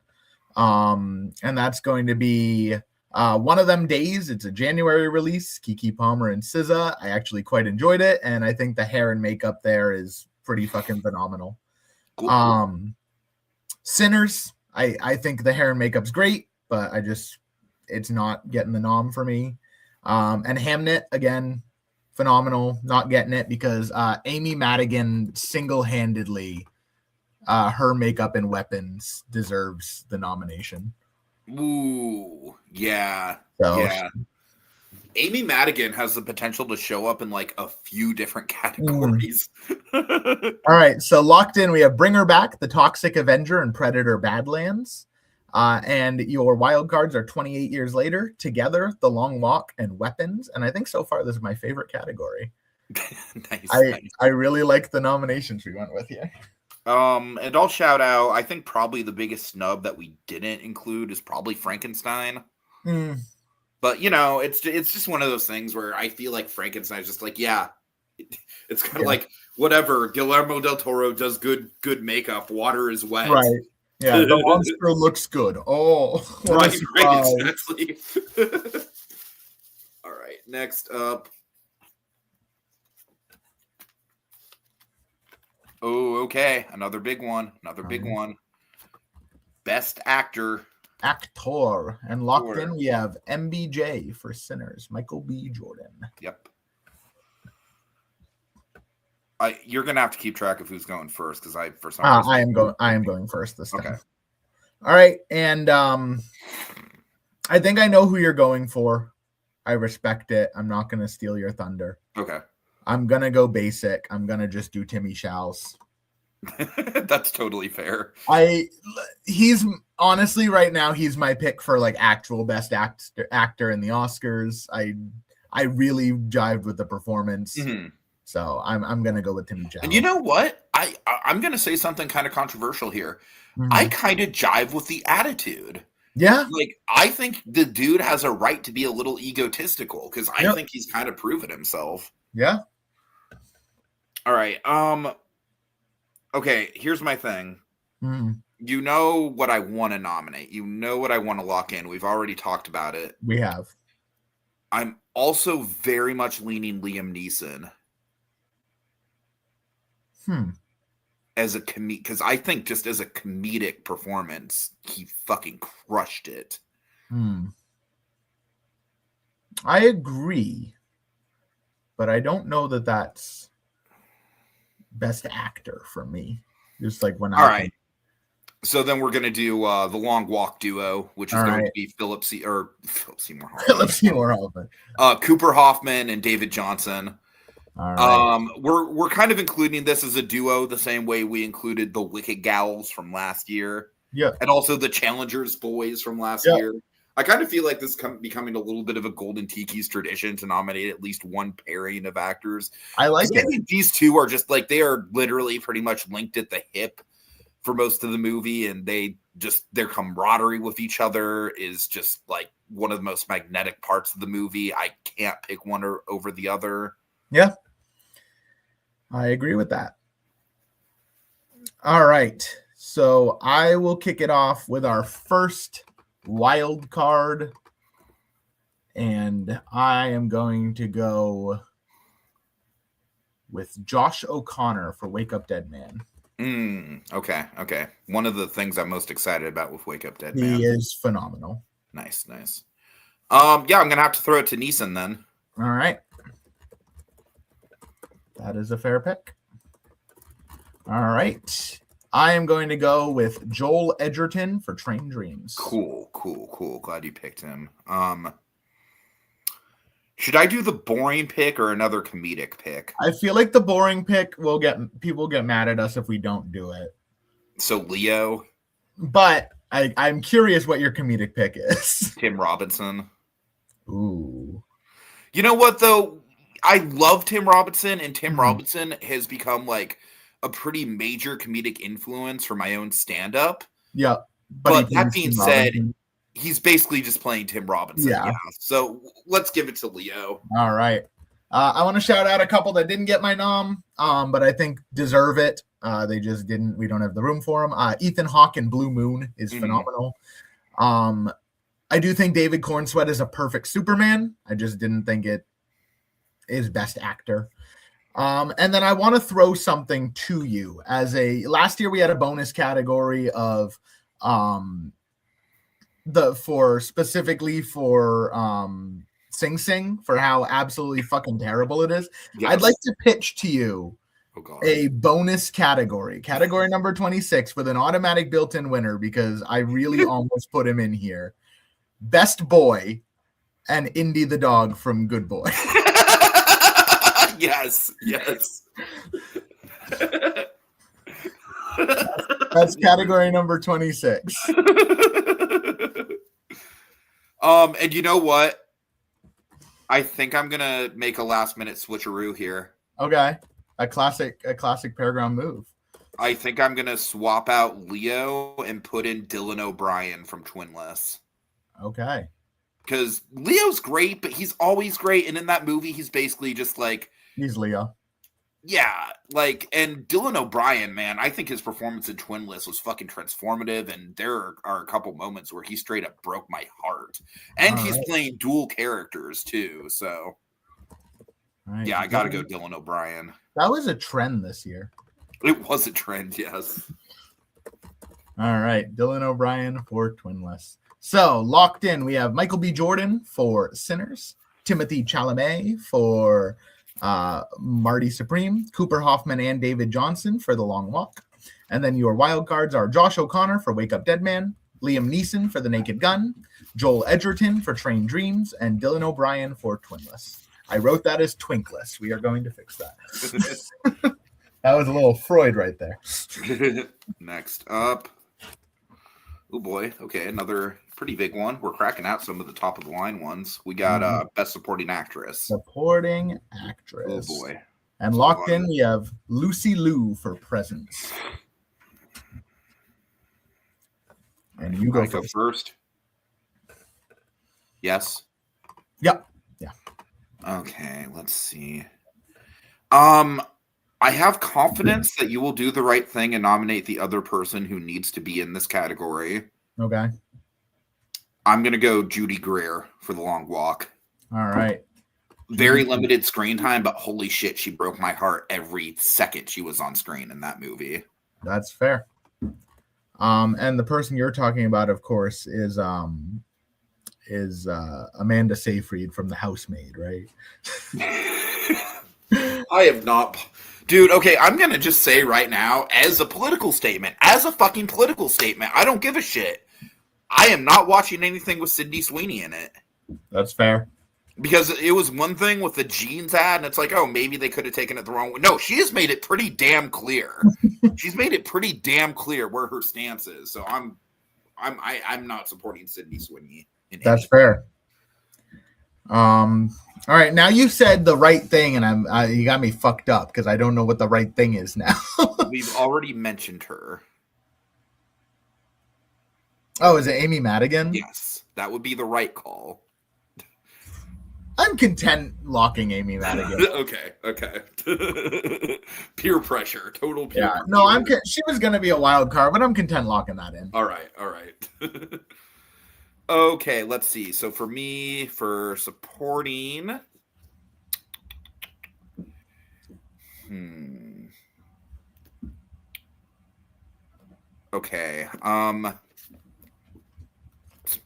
And that's going to be One of Them Days. It's a January release. Keke Palmer and SZA. I actually quite enjoyed it, and I think the hair and makeup there is pretty fucking phenomenal. Cool. Sinners. I think the hair and makeup's great, but it's not getting the nom for me. And Hamnet, again, phenomenal, not getting it because Amy Madigan single-handedly, her makeup and weapons deserves the nomination. Ooh, yeah. So, yeah. Amy Madigan has the potential to show up in like a few different categories. All right, so locked in, we have Bring Her Back, The Toxic Avenger, and Predator Badlands. And your wild cards are 28 Years Later, Together, The Long Walk, and Weapons. And I think so far this is my favorite category. Nice. I really like the nominations we went with here. And I'll shout out, I think probably the biggest snub that we didn't include is probably Frankenstein. But, you know, it's just one of those things where I feel like Frankenstein is just like, yeah, it's kind of like, whatever, Guillermo del Toro does good makeup, water is wet. Right. Yeah, the monster looks good. Oh, right, exactly. All right, next up. Oh, okay. Another big one. Best actor. Actor. And locked Sure. in, we have MBJ for Sinners, Michael B. Jordan. Yep. You're gonna have to keep track of who's going first because I for some reason I am going first this time. Okay. All right, and I think I know who you're going for. I respect it. I'm not gonna steal your thunder. Okay. I'm gonna go basic. I'm gonna just do Timmy Chalamet. That's totally fair. He's honestly right now he's my pick for like actual best actor in the Oscars. I really jived with the performance. Mm-hmm. So I'm gonna go with Timmy Chalamet. And you know what? I'm gonna say something kind of controversial here. Mhm. I kind of jive with the attitude. Yeah. Like I think the dude has a right to be a little egotistical because I Yep. think he's kind of proven himself. Yeah. All right. Okay, here's my thing. Mhm. You know what I want to nominate. You know what I want to lock in. We've already talked about it. We have. I'm also very much leaning Liam Neeson as a comedic because I think just as a comedic performance, he fucking crushed it. I agree, but I don't know that that's best actor for me. Just like when All right. So then we're gonna do the Long Walk duo, which is going to be Philip Seymour Hoffman, Cooper Hoffman, and David Johnson. All right. We're kind of including this as a duo the same way we included the Wicked Gals from last year. Yeah. And also the Challengers boys from last year. I kind of feel like this is becoming a little bit of a Golden Tiki's tradition to nominate at least one pairing of actors. I like it. I think these two are just like they are literally pretty much linked at the hip for most of the movie, and their camaraderie with each other is just like one of the most magnetic parts of the movie. I can't pick one over the other. Yeah. I agree with that. All right. So I will kick it off with our first wild card. And I am going to go with Josh O'Connor for Wake Up Dead Man. Okay. One of the things I'm most excited about with Wake Up Dead Man. He is phenomenal. Nice. Yeah, I'm going to have to throw it to Neeson then. All right. That is a fair pick. All right. I am going to go with Joel Edgerton for Train Dreams. Cool. Glad you picked him. Should I do the boring pick or another comedic pick? I feel like the boring pick people get mad at us if we don't do it. So Leo. But I'm curious what your comedic pick is. Tim Robinson. Ooh. You know what though? I love Tim Robinson, and Tim Robinson has become like a pretty major comedic influence for my own stand-up. Yeah. But that being said, he's basically just playing Tim Robinson. Yeah. So let's give it to Leo. All right. I want to shout out a couple that didn't get my nom, but I think deserve it. They just didn't. We don't have the room for them. Ethan Hawke in Blue Moon is phenomenal. I do think David Cornsweet is a perfect Superman. I just didn't think it is best actor. And then I want to throw something to you last year we had a bonus category of specifically for Sing Sing for how absolutely fucking terrible it is. Yes. I'd like to pitch to you a bonus category number 26 with an automatic built-in winner because I really almost put him in here. Best Boy and Indy the dog from Good Boy. Yes. That's category number 26. And you know what? I think I'm gonna make a last minute switcheroo here. Okay. A classic PerGron move. I think I'm gonna swap out Leo and put in Dylan O'Brien from Twinless. Okay. Because Leo's great, but he's always great. And in that movie, he's basically just like he's Leo. Yeah, like, and Dylan O'Brien, man, I think his performance in Twinless was fucking transformative, and there are a couple moments where he straight up broke my heart. And he's playing dual characters, too, so... Yeah, I gotta go Dylan O'Brien. That was a trend this year. It was a trend, yes. All right, Dylan O'Brien for Twinless. So locked in, we have Michael B. Jordan for Sinners, Timothy Chalamet for Marty Supreme, Cooper Hoffman and David Johnson for The Long Walk. And then your wild cards are Josh O'Connor for Wake Up Dead Man, Liam Neeson for The Naked Gun, Joel Edgerton for Train Dreams, and Dylan O'Brien for Twinless. I wrote that as Twinkless. We are going to fix that. That was a little Freud right there. Next up. Oh boy. Okay, another pretty big one. We're cracking out some of the top of the line ones. We got Best Supporting Actress. Supporting Actress. Oh boy. And locked in, we have Lucy Liu for Presence. And you go first. Yes. Yep. Yeah. Okay, let's see. I have confidence that you will do the right thing and nominate the other person who needs to be in this category. Okay. I'm going to go Judy Greer for The Long Walk. All right. Very limited screen time, but holy shit, she broke my heart every second she was on screen in that movie. That's fair. And the person you're talking about, of course, is Amanda Seyfried from The Housemaid, right? I have not... Dude, okay, I'm going to just say right now, as a political statement, I don't give a shit. I am not watching anything with Sydney Sweeney in it. That's fair. Because it was one thing with the jeans ad, and it's like, oh, maybe they could have taken it the wrong way. No, she has made it pretty damn clear. She's made it pretty damn clear where her stance is. So I'm not supporting Sydney Sweeney. That's fair. All right, now you said the right thing, and you got me fucked up because I don't know what the right thing is now. We've already mentioned her. Oh, is it Amy Madigan? Yes, that would be the right call. I'm content locking Amy Madigan. Okay. Peer pressure, total peer pressure. No, she was going to be a wild card, but I'm content locking that in. All right. Okay, let's see. So for me, for supporting, okay, some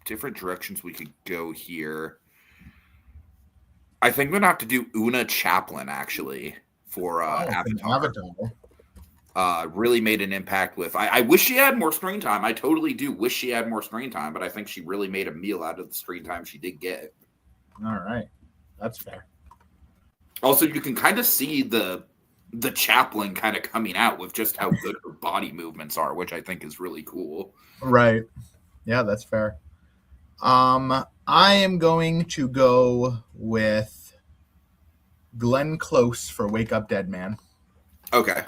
different directions we could go here. I think we're gonna have to do Una Chaplin actually for Avatar. Really made an impact with. I wish she had more screen time. I totally do wish she had more screen time, but I think she really made a meal out of the screen time she did get. All right, that's fair. Also, you can kind of see the Chaplin kind of coming out with just how good her body movements are, which I think is really cool. Right. Yeah, that's fair. I am going to go with Glenn Close for Wake Up Dead Man. Okay.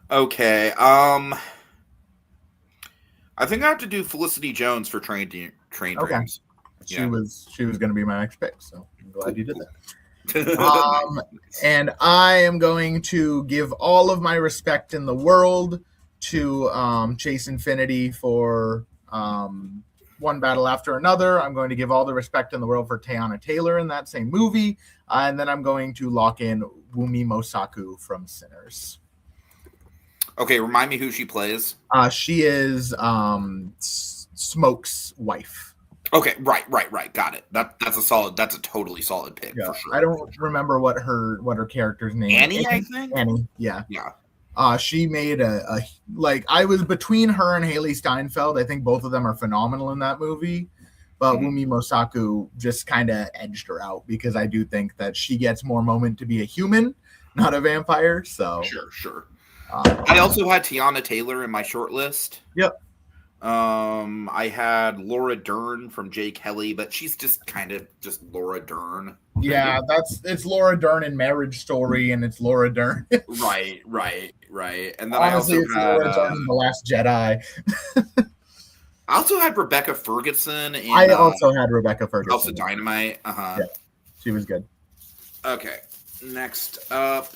I think I have to do Felicity Jones for Train Dreams. She was going to be my next pick, so I'm glad you did that. And I am going to give all of my respect in the world to Chase Infinity for One Battle After Another. I'm going to give all the respect in the world for Teyana Taylor in that same movie. And then I'm going to lock in Wumi Mosaku from Sinners. Okay, remind me who she plays. She is Smoke's wife. Okay, right. Got it. That's a totally solid pick for sure. I don't remember what her character's name is. Annie, I think? Annie, yeah. Yeah. She made a I was between her and Haley Steinfeld. I think both of them are phenomenal in that movie. But Wumi Mosaku just kind of edged her out because I do think that she gets more moment to be a human, not a vampire. So Sure. I also had Teyana Taylor in my short list. Yep. I had Laura Dern from Jay Kelly, but she's just kind of just Laura Dern. Yeah, it's Laura Dern in Marriage Story, and it's Laura Dern. Right. And then honestly, I also it's had Laura Dern in The Last Jedi. I also had Rebecca Ferguson. I also had Rebecca Ferguson. Also Dynamite. Yeah, she was good. Okay, next up,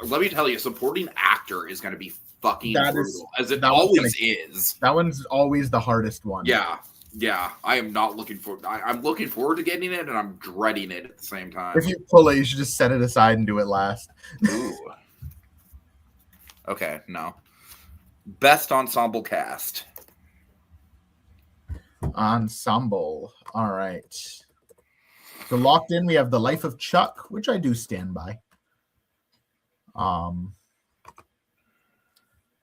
let me tell you, supporting actor is going to be fucking brutal, as it always is. That one's always the hardest one. Yeah. I am not looking forward. I'm looking forward to getting it, and I'm dreading it at the same time. If you pull it, you should just set it aside and do it last. Ooh. Okay, no. Best ensemble cast. Ensemble. All right. So locked in, we have The Life of Chuck, which I do stand by.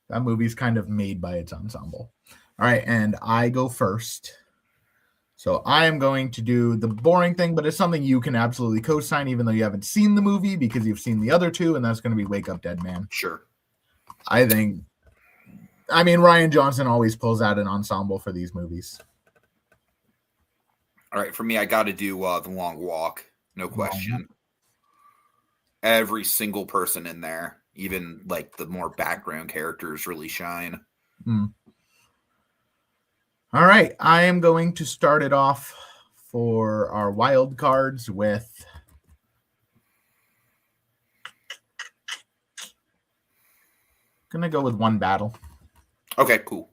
That movie's kind of made by its ensemble. All right, and I go first. So I am going to do the boring thing, but it's something you can absolutely co-sign, even though you haven't seen the movie, because you've seen the other two, and that's going to be Wake Up Dead Man. Sure. Ryan Johnson always pulls out an ensemble for these movies. All right, for me, I got to do The Long Walk, no question. Every single person in there, even like the more background characters, really shine. All right, I am going to start it off for our wild cards with gonna go with One Battle. Okay, cool.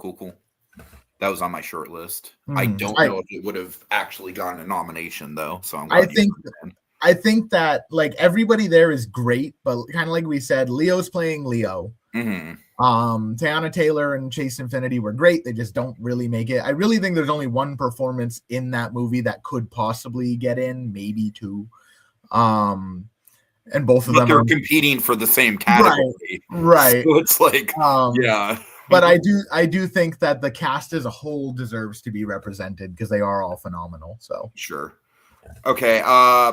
That was on my short list. I don't know if it would have actually gotten a nomination though. So I think that like everybody there is great, but kind of like we said, Leo's playing Leo. Tiana Taylor and Chase Infinity were great. They just don't really make it. I really think there's only one performance in that movie that could possibly get in, maybe two. And both of them are competing for the same category. Right. So it's like, yeah. But I do think that the cast as a whole deserves to be represented because they are all phenomenal. So sure. Okay.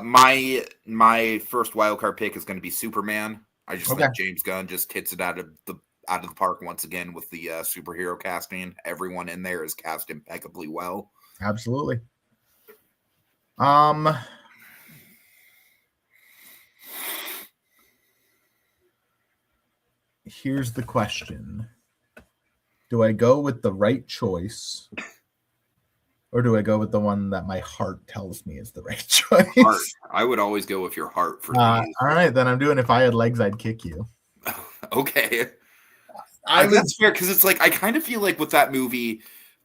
My first wildcard pick is going to be Superman. I just think James Gunn just hits it out of the park once again with the superhero casting. Everyone in there is cast impeccably well. Absolutely. Here's the question. Do I go with the right choice, or do I go with the one that my heart tells me is the right choice? Heart. I would always go with your heart for these. All right, then I'm doing If I Had Legs, I'd Kick You. Okay. That's fair, because it's like, I kind of feel like with that movie,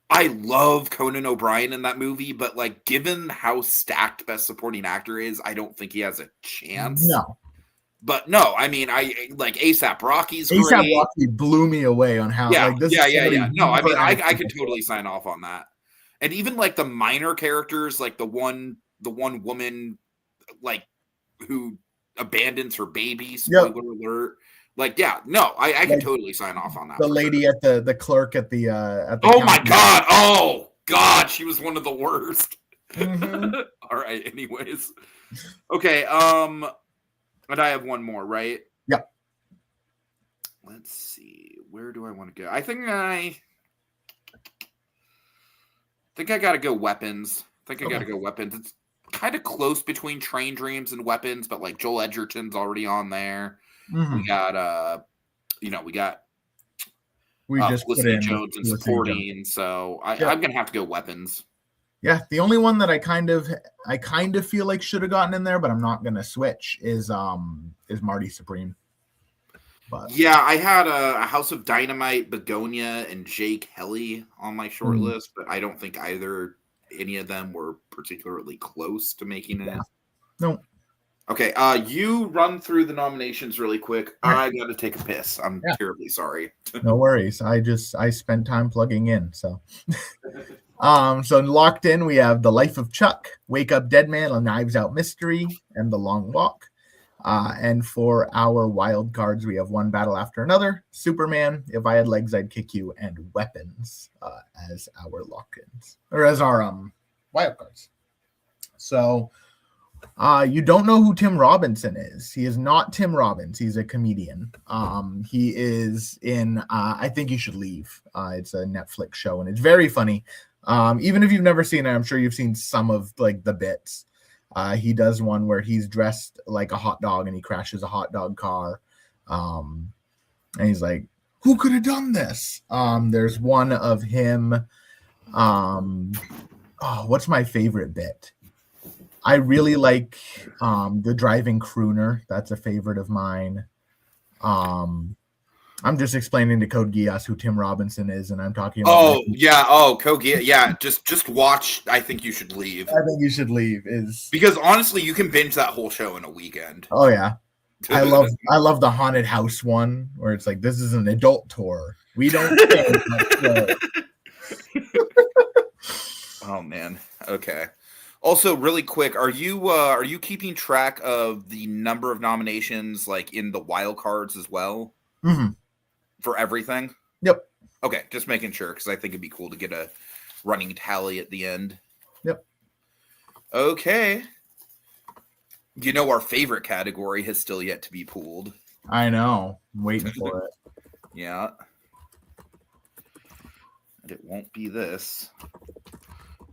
I love Conan O'Brien in that movie, but like, given how stacked Best Supporting Actor is, I don't think he has a chance. No. But no, I mean, I like A$AP Rocky's great. A$AP Rocky blew me away on how. Yeah, like, this yeah. No, I mean, I could totally sign off on that. And even like the minor characters, like the one woman, like who abandons her baby. Spoiler alert. Like, yeah, no, I can totally sign off on that. The lady at the clerk at the oh my god! Oh god, she was one of the worst. Mm-hmm. All right. Anyways, okay. But I have one more, right? Yeah. Let's see. Where do I want to go? I think I got to go Weapons. It's kind of close between Train Dreams and Weapons, but like Joel Edgerton's already on there. Mm-hmm. We got just Felicity Jones and supporting. So I'm gonna have to go Weapons. Yeah, the only one that I kind of feel like should have gotten in there, but I'm not gonna switch is Marty Supreme. But yeah, I had a House of Dynamite, Begonia, and Jake Kelly on my short list, but I don't think any of them were particularly close to making it. No. Okay, you run through the nominations really quick. I got to take a piss. I'm terribly sorry. No worries. I spent time plugging in, so. So locked in, we have The Life of Chuck, Wake Up Dead Man, A Knives Out Mystery, and The Long Walk. And for our wild cards, we have One Battle After Another, Superman, If I Had Legs, I'd Kick You, and Weapons as our lock-ins, or as our wild cards. So you don't know who Tim Robinson is. He is not Tim Robbins. He's a comedian. He is in I Think You Should Leave. It's a Netflix show, and it's very funny. Even if you've never seen it, I'm sure you've seen some of like the bits. He does one where he's dressed like a hot dog and he crashes a hot dog car. And he's like, who could have done this? There's one of him. What's my favorite bit? I really like the driving crooner. That's a favorite of mine. I'm just explaining to Code Geass who Tim Robinson is, and I'm talking about. Code Geass. Yeah, just watch. I Think You Should Leave. I Think You Should Leave is because honestly, you can binge that whole show in a weekend. Oh yeah, I love the haunted house one where it's like this is an adult tour. We don't. Oh man. Okay. Also, really quick, are you keeping track of the number of nominations like in the wild cards as well Mm-hmm. for everything? Yep. Okay, just making sure because I think it'd be cool to get a running tally at the end. Yep. Okay. You know, our favorite category has still yet to be pulled. I know. I'm waiting for it. Yeah. And it won't be this.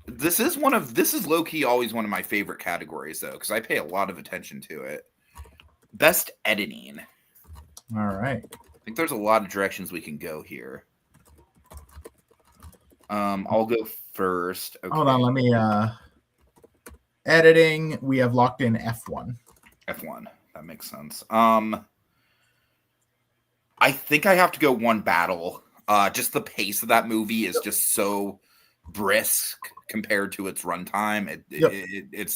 This is low key always one of my favorite categories though, because I pay a lot of attention to it. Best editing. All right. I think there's a lot of directions we can go here. I'll go first. Okay. Hold on, let me editing. We have locked in F1. F1. That makes sense. I think I have to go one battle. Just the pace of that movie is just so brisk compared to its runtime. It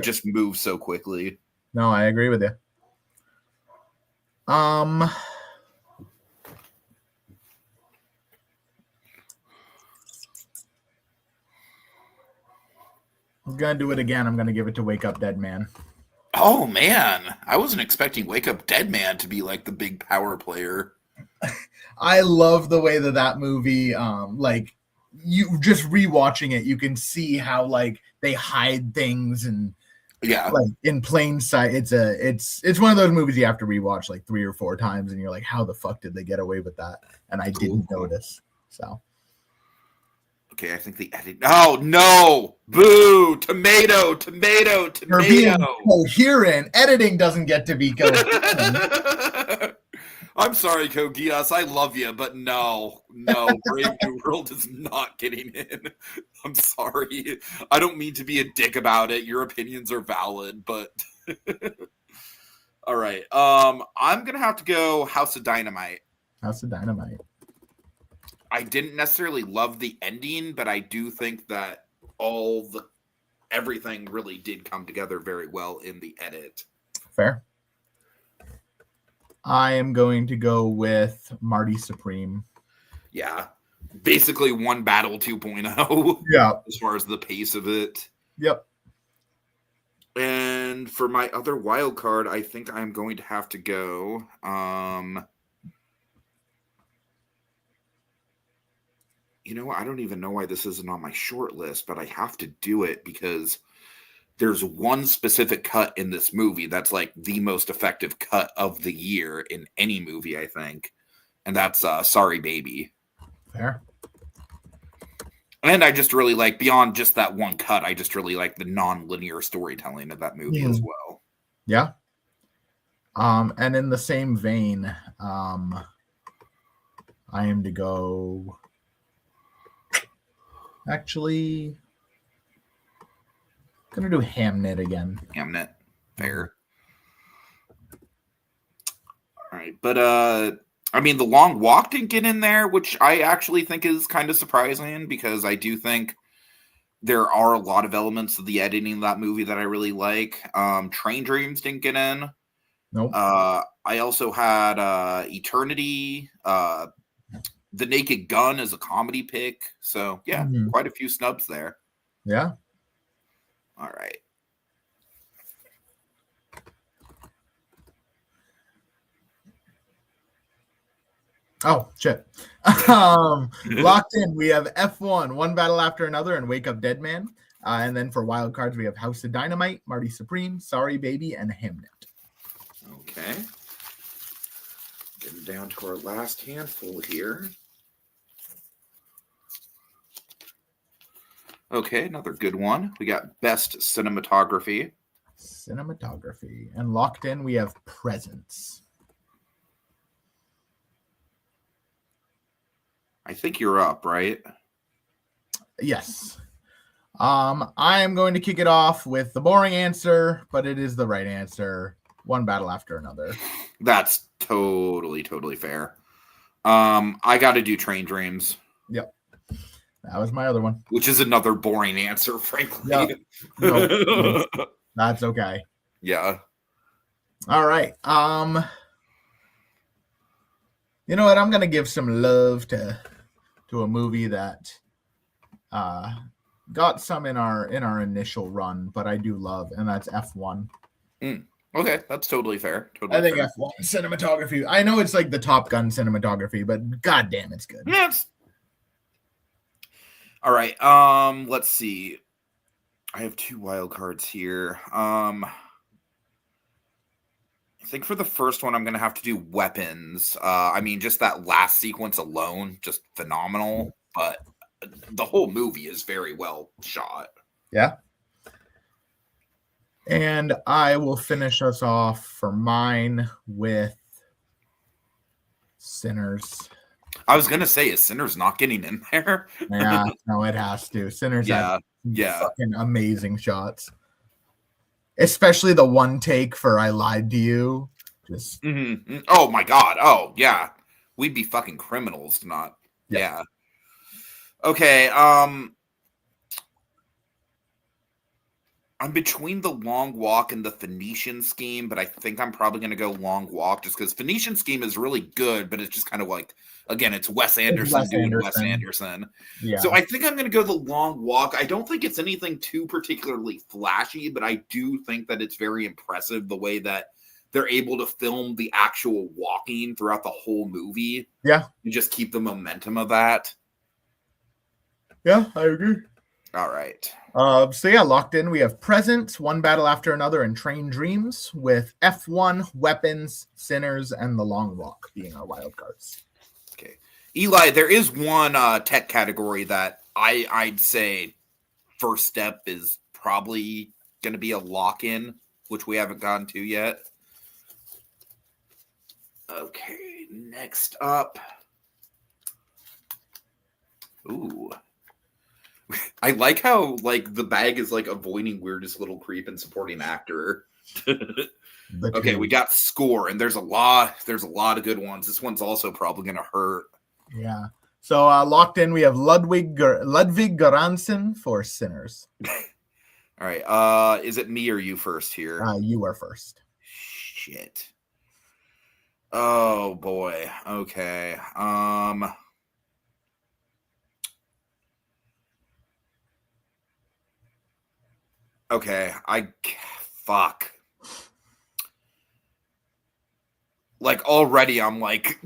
just moves so quickly. No, I agree with you. I'm gonna do it again. I'm gonna give it to Wake Up Dead Man. Oh man, I wasn't expecting Wake Up Dead Man to be like the big power player. I love the way that movie, like you just rewatching it, you can see how like they hide things and like in plain sight. It's one of those movies you have to rewatch like 3 or 4 times, and you're like, how the fuck did they get away with that? And I didn't notice. So. Okay, I think the edit. Oh no! Boo! Tomato! Tomato! You're being Tomato! coherent. Editing doesn't get to be coherent. I'm sorry, Kogias. I love you, but no, Brave New World is not getting in. I'm sorry. I don't mean to be a dick about it. Your opinions are valid, but all right. I'm gonna have to go House of Dynamite. House of Dynamite. I didn't necessarily love the ending, but I do think that everything really did come together very well in the edit. Fair. I am going to go with Marty Supreme. Yeah. Basically one battle 2.0. Yeah. As far as the pace of it. Yep. And for my other wild card, I think I'm going to have to go you know what? I don't even know why this isn't on my short list, but I have to do it because there's one specific cut in this movie that's like the most effective cut of the year in any movie, I think. And that's Sorry Baby. Fair. And I just really like, beyond just that one cut, I just really like the non-linear storytelling of that movie as well. Yeah. And in the same vein, I am to go... Actually, gonna do Hamnet again. Hamnet, fair. All right, but I mean, The Long Walk didn't get in there, which I actually think is kind of surprising because I do think there are a lot of elements of the editing of that movie that I really like. Train Dreams didn't get in. Nope. I also had Eternity. The Naked Gun is a comedy pick. So, yeah, quite a few snubs there. Yeah. All right. Oh, shit. Locked in, we have F1, One Battle After Another, and Wake Up Dead Man. And then for wild cards, we have House of Dynamite, Marty Supreme, Sorry Baby, and Hamnet. Okay. Getting down to our last handful here. Okay, another good one. We got Best Cinematography. Cinematography. And locked in, we have Presence. I think you're up, right? Yes. I am going to kick it off with the boring answer, but it is the right answer. One Battle After Another. That's totally fair. I got to do Train Dreams. Yep. That was my other one. Which is another boring answer, frankly. Yep. No, that's okay. Yeah. All right. You know what? I'm gonna give some love to a movie that got some in our initial run, but I do love, and that's F1. Okay, that's totally fair. I think F1 cinematography. I know it's like the Top Gun cinematography, but goddamn, it's good. Yes. All right. Let's see. I have 2 wild cards here. I think for the first one, I'm going to have to do weapons. I mean, just that last sequence alone, just phenomenal. But the whole movie is very well shot. Yeah. And I will finish us off for mine with Sinners. I was going to say, is Sinners not getting in there? Yeah, no, it has to. Sinners had Yeah. fucking amazing shots. Especially the one take for I Lied to You. Just Oh my god. Oh, yeah. We'd be fucking criminals to not. Yeah. Okay, I'm between the Long Walk and the Phoenician Scheme, but I think I'm probably going to go Long Walk just because Phoenician Scheme is really good, but it's just kind of like, again, it's Wes Anderson doing Wes Anderson. Yeah. So I think I'm going to go the Long Walk. I don't think it's anything too particularly flashy, but I do think that it's very impressive the way that they're able to film the actual walking throughout the whole movie. Yeah. And just keep the momentum of that. Yeah, I agree. All right. So yeah, locked in. We have Presence, One Battle After Another, and Train Dreams with F1, Weapons, Sinners, and The Long Walk being our wild cards. Okay. Eli, there is one tech category that I'd say first step is probably going to be a lock-in, which we haven't gotten to yet. Okay, next up. Ooh. I like how like the bag is like avoiding weirdest little creep and supporting actor. Okay, we got score, and there's a lot of good ones. This one's also probably gonna hurt. Yeah. So locked in, we have Ludwig Göransson for Sinners. All right. Is it me or you first here? You are first. Shit. Oh boy. Okay. Okay, fuck. Like already I'm like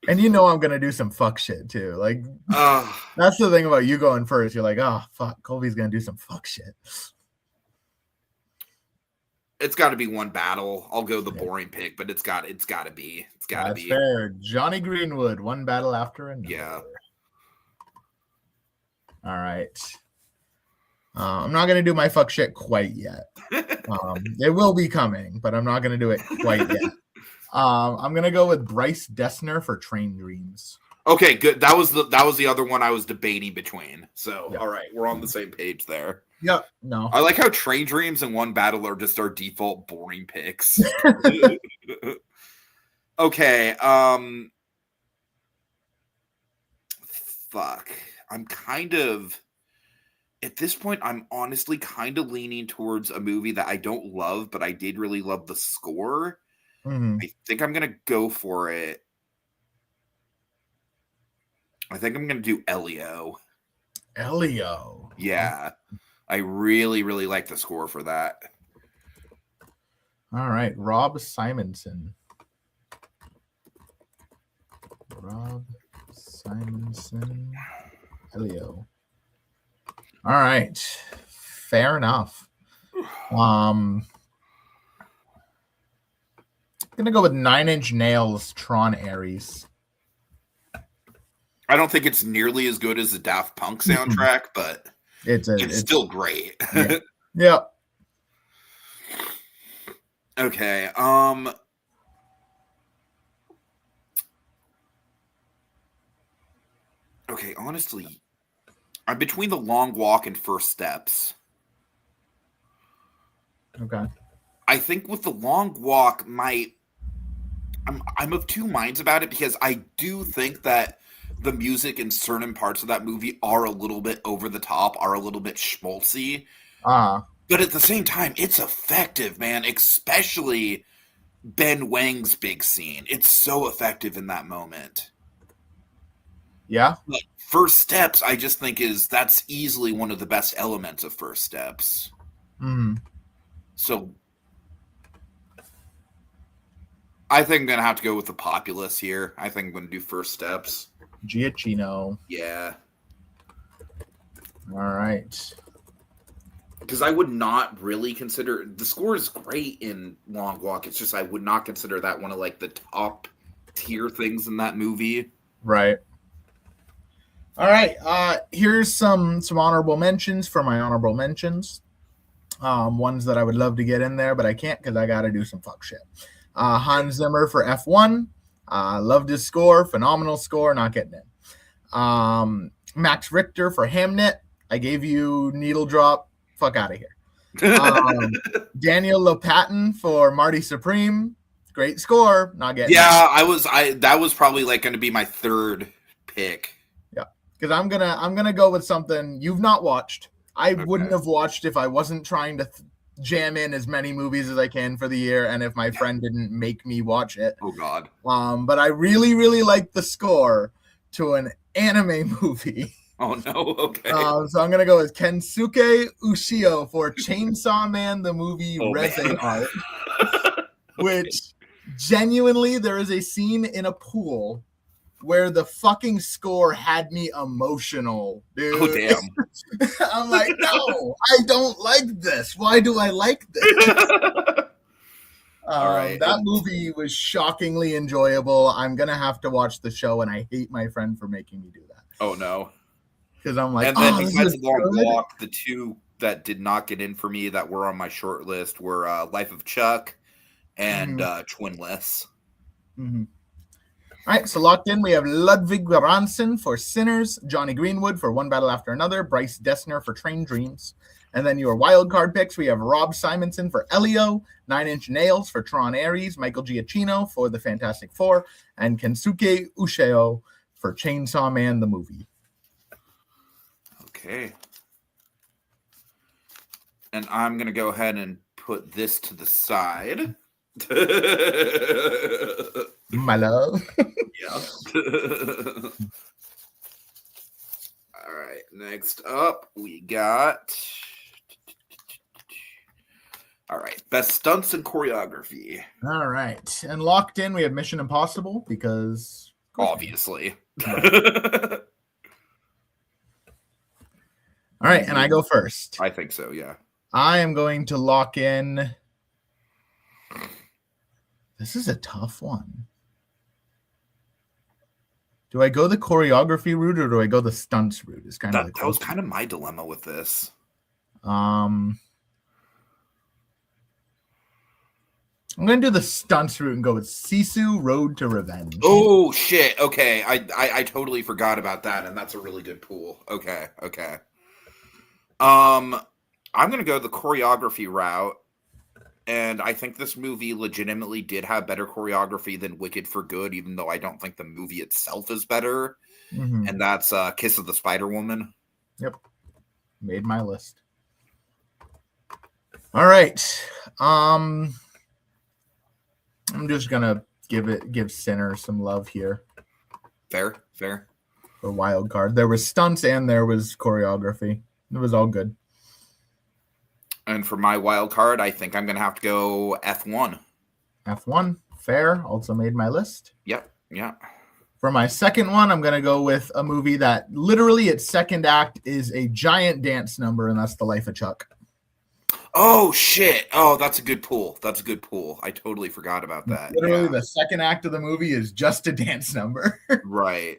and you know I'm gonna do some fuck shit too. Like that's the thing about you going first. You're like, oh fuck, Colby's gonna do some fuck shit. It's gotta be One Battle. I'll go the boring pick, but it's gotta be. That's fair. Johnny Greenwood, One Battle After Another. Yeah. All right. I'm not going to do my fuck shit quite yet. It will be coming, but I'm not going to do it quite yet. I'm going to go with Bryce Dessner for Train Dreams. Okay, good. That was the other one I was debating between. So, All right, we're on the same page there. Yep. No. I like how Train Dreams and One Battle are just our default boring picks. Okay. Fuck. I'm kind of, at this point, I'm honestly kind of leaning towards a movie that I don't love, but I did really love the score. Mm-hmm. I think I'm going to go for it. I think I'm going to do Elio. Elio. Yeah. I really, really like the score for that. All right. Rob Simonson. Rob Simonson. Elio. All right. Fair enough. I'm gonna go with 9 Inch Nails Tron Ares. I don't think it's nearly as good as the Daft Punk soundtrack, but it's still great. Yeah. Yeah. Okay. Okay, honestly, I'm between The Long Walk and First Steps. Okay. I think with The Long Walk, I'm of two minds about it because I do think that the music in certain parts of that movie are a little bit over the top, are a little bit schmaltzy. But at the same time, it's effective, man, especially Ben Wang's big scene. It's so effective in that moment. Yeah. But First Steps, I just think that's easily one of the best elements of First Steps. Mm. So I think I'm gonna have to go with the populace here. I think I'm gonna do First Steps. Giacchino. Yeah. All right. Because I would not really consider the score is great in Long Walk. It's just I would not consider that one of like the top tier things in that movie. Right. All right. Here's some honorable mentions for my honorable mentions. Ones that I would love to get in there, but I can't because I got to do some fuck shit. Hans Zimmer for F1. Loved his score. Phenomenal score. Not getting in. Max Richter for Hamnet. I gave you Needle Drop. Fuck out of here. Daniel Lopatin for Marty Supreme. Great score. Not getting in. That was probably like going to be my third pick. Yeah. Because I'm gonna go with something you've not watched. I wouldn't have watched if I wasn't trying to jam in as many movies as I can for the year, and if my friend didn't make me watch it. Oh God. But I really, really like the score to an anime movie. Oh no. Okay. So I'm gonna go with Kensuke Ushio for Chainsaw Man the movie Reze Art, which genuinely there is a scene in a pool where the fucking score had me emotional, dude. Oh damn. I'm like, no, I don't like this. Why do I like this? All right. That movie was shockingly enjoyable. I'm gonna have to watch the show, and I hate my friend for making me do that. Oh no. Because I'm like, and then this besides is Long good. Walk, the two that did not get in for me that were on my short list were Life of Chuck and Twinless. Mm-hmm. All right, so locked in, we have Ludwig Göransson for Sinners, Johnny Greenwood for One Battle After Another, Bryce Dessner for Train Dreams. And then your wild card picks, we have Rob Simonson for Elio, Nine Inch Nails for Tron Ares, Michael Giacchino for The Fantastic Four, and Kensuke Ushio for Chainsaw Man the movie. Okay. And I'm going to go ahead and put this to the side. My love. Yeah. All right. Next up, we got. All right. Best stunts and choreography. All right. And locked in, we have Mission Impossible because. Obviously. Right. All right. And I go first. I think so. Yeah. I am going to lock in. This is a tough one. Do I go the choreography route or do I go the stunts route? It's kind of that was kind of my dilemma with this. I'm going to do the stunts route and go with Sisu Road to Revenge. Oh shit! Okay, I totally forgot about that, and that's a really good pool. Okay. I'm gonna go the choreography route, and I think this movie legitimately did have better choreography than Wicked for Good, even though I don't think the movie itself is better. Mm-hmm. And that's Kiss of the Spider Woman. Yep, made my list. All right, I'm just gonna give Sinner some love here. Fair. For wild card, there was stunts and there was choreography. It was all good. And for my wild card, I think I'm going to have to go F1. F1, fair. Also made my list. Yep. Yeah. For my second one, I'm going to go with a movie that literally its second act is a giant dance number, and that's The Life of Chuck. Oh, shit. Oh, that's a good pool. I totally forgot about that. Literally, the second act of the movie is just a dance number. Right.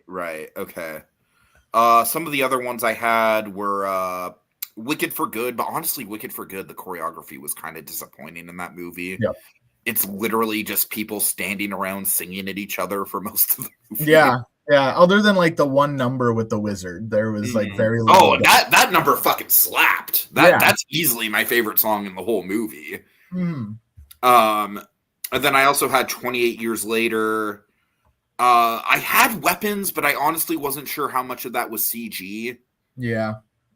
Okay. Some of the other ones I had were Wicked for Good, but honestly, Wicked for Good, the choreography was kind of disappointing in that movie. Yep. It's literally just people standing around singing at each other for most of the movie. Yeah. Other than like the one number with the wizard, there was like very little. Oh, that number fucking slapped. That's easily my favorite song in the whole movie. Mm. And then I also had 28 Years Later. I had Weapons, but I honestly wasn't sure how much of that was CG. Yeah.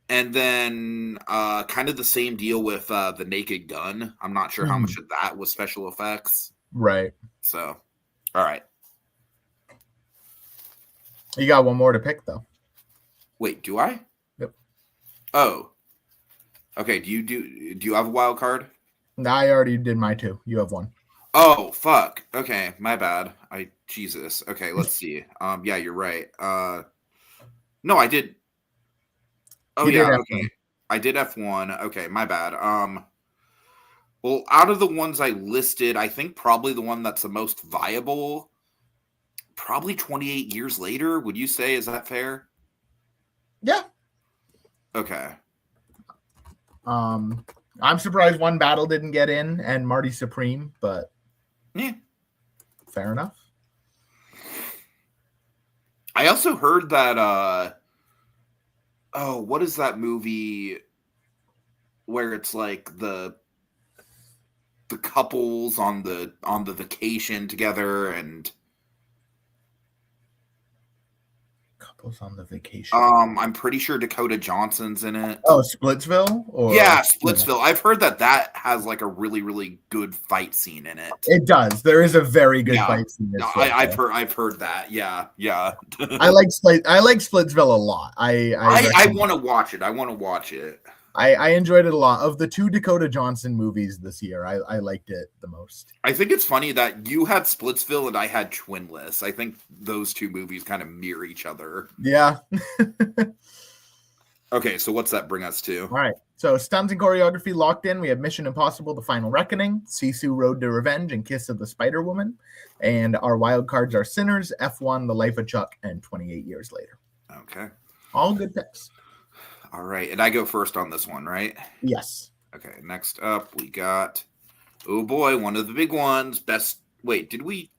And then kind of the same deal with The Naked Gun. I'm not sure how much of that was special effects. Right. So, all right. You got one more to pick, though. Wait, do I? Yep. Oh. Okay, do you have a wild card? No, I already did my 2. You have 1. Oh, fuck. Okay, my bad. Jesus. Okay, let's see. Yeah, you're right. No, I did. Oh, You yeah, did okay. F1. I did F1. Okay, my bad. Well, out of the ones I listed, I think probably the one that's the most viable, probably 28 years later. Would you say, is that fair? Yeah. Okay. I'm surprised One Battle didn't get in and Marty Supreme, but Yeah. fair enough. I also heard that what is that movie where it's like the couples on the vacation together, and Couples on the Vacation. I'm pretty sure Dakota Johnson's in it. Oh, Splitsville? Yeah, Splitsville. I've heard that has like a really, really good fight scene in it. It does. There is a very good fight scene. I've heard that. Yeah. I like Splitsville a lot. I want to watch it. I enjoyed it a lot. Of the 2 Dakota Johnson movies this year, I liked it the most. I think it's funny that you had Splitsville and I had Twinless. I think those 2 movies kind of mirror each other. Yeah. Okay, so what's that bring us to? All right. So stunts and choreography locked in. We have Mission Impossible: The Final Reckoning, Sisu: Road to Revenge, and Kiss of the Spider Woman. And our wild cards are Sinners, F1, The Life of Chuck, and 28 Years Later. Okay. All good picks. All right, and I go first on this one, right? Yes. Okay, next up we got, oh boy, one of the big ones. Wait, did we?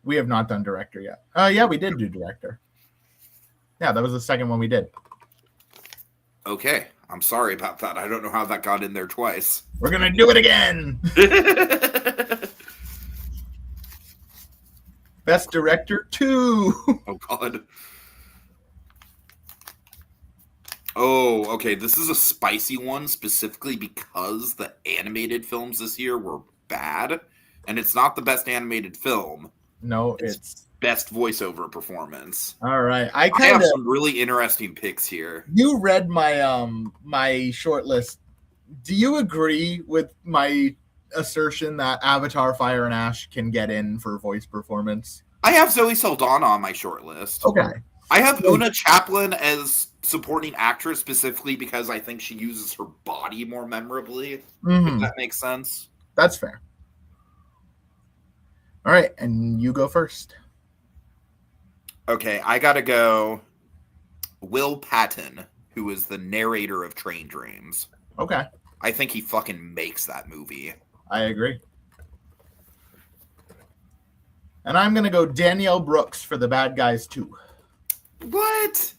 We have not done director yet. Yeah, we did do director. Yeah, that was the second one we did. Okay, I'm sorry about that. I don't know how that got in there twice. We're going to do it again. Best Director 2. Oh, God. Oh, okay. This is a spicy one specifically because the animated films this year were bad. And it's not the best animated film. No, it's best voiceover performance. All right. I have some really interesting picks here. You read my my short list. Do you agree with my assertion that Avatar, Fire and Ash can get in for voice performance? I have Zoe Saldana on my short list. Okay. I have Una Chaplin as supporting actress specifically because I think she uses her body more memorably. If that makes sense. That's fair. All right, and you go first. Okay, I gotta go Will Patton, who is the narrator of Train Dreams. Okay. I think he fucking makes that movie. I agree. And I'm going to go Danielle Brooks for The Bad Guys 2. What?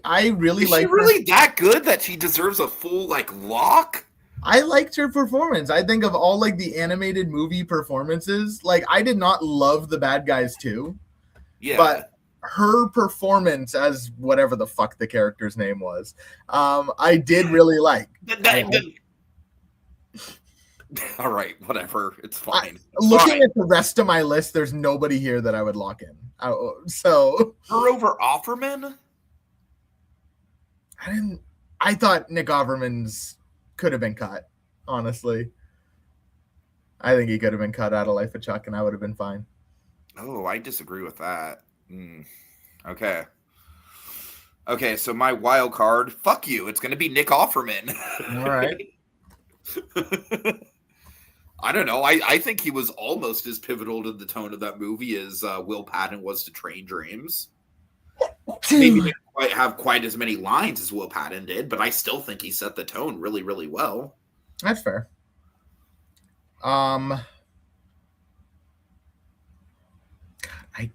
I really like her. Is she really that good that she deserves a full, lock? I liked her performance. I think of all, the animated movie performances, I did not love The Bad Guys 2. Yeah. But her performance as whatever the fuck the character's name was, I did really like. All right, whatever. It's fine. Looking at the rest of my list, there's nobody here that I would lock in. So her over Offerman? I thought Nick Offerman's could have been cut, honestly. I think he could have been cut out of Life of Chuck, and I would have been fine. Oh, I disagree with that. Okay. Okay, so my wild card, fuck you. It's going to be Nick Offerman. All right. I don't know. I think he was almost as pivotal to the tone of that movie as Will Patton was to Train Dreams. Maybe didn't quite have quite as many lines as Will Patton did, but I still think he set the tone really, really well. That's fair. I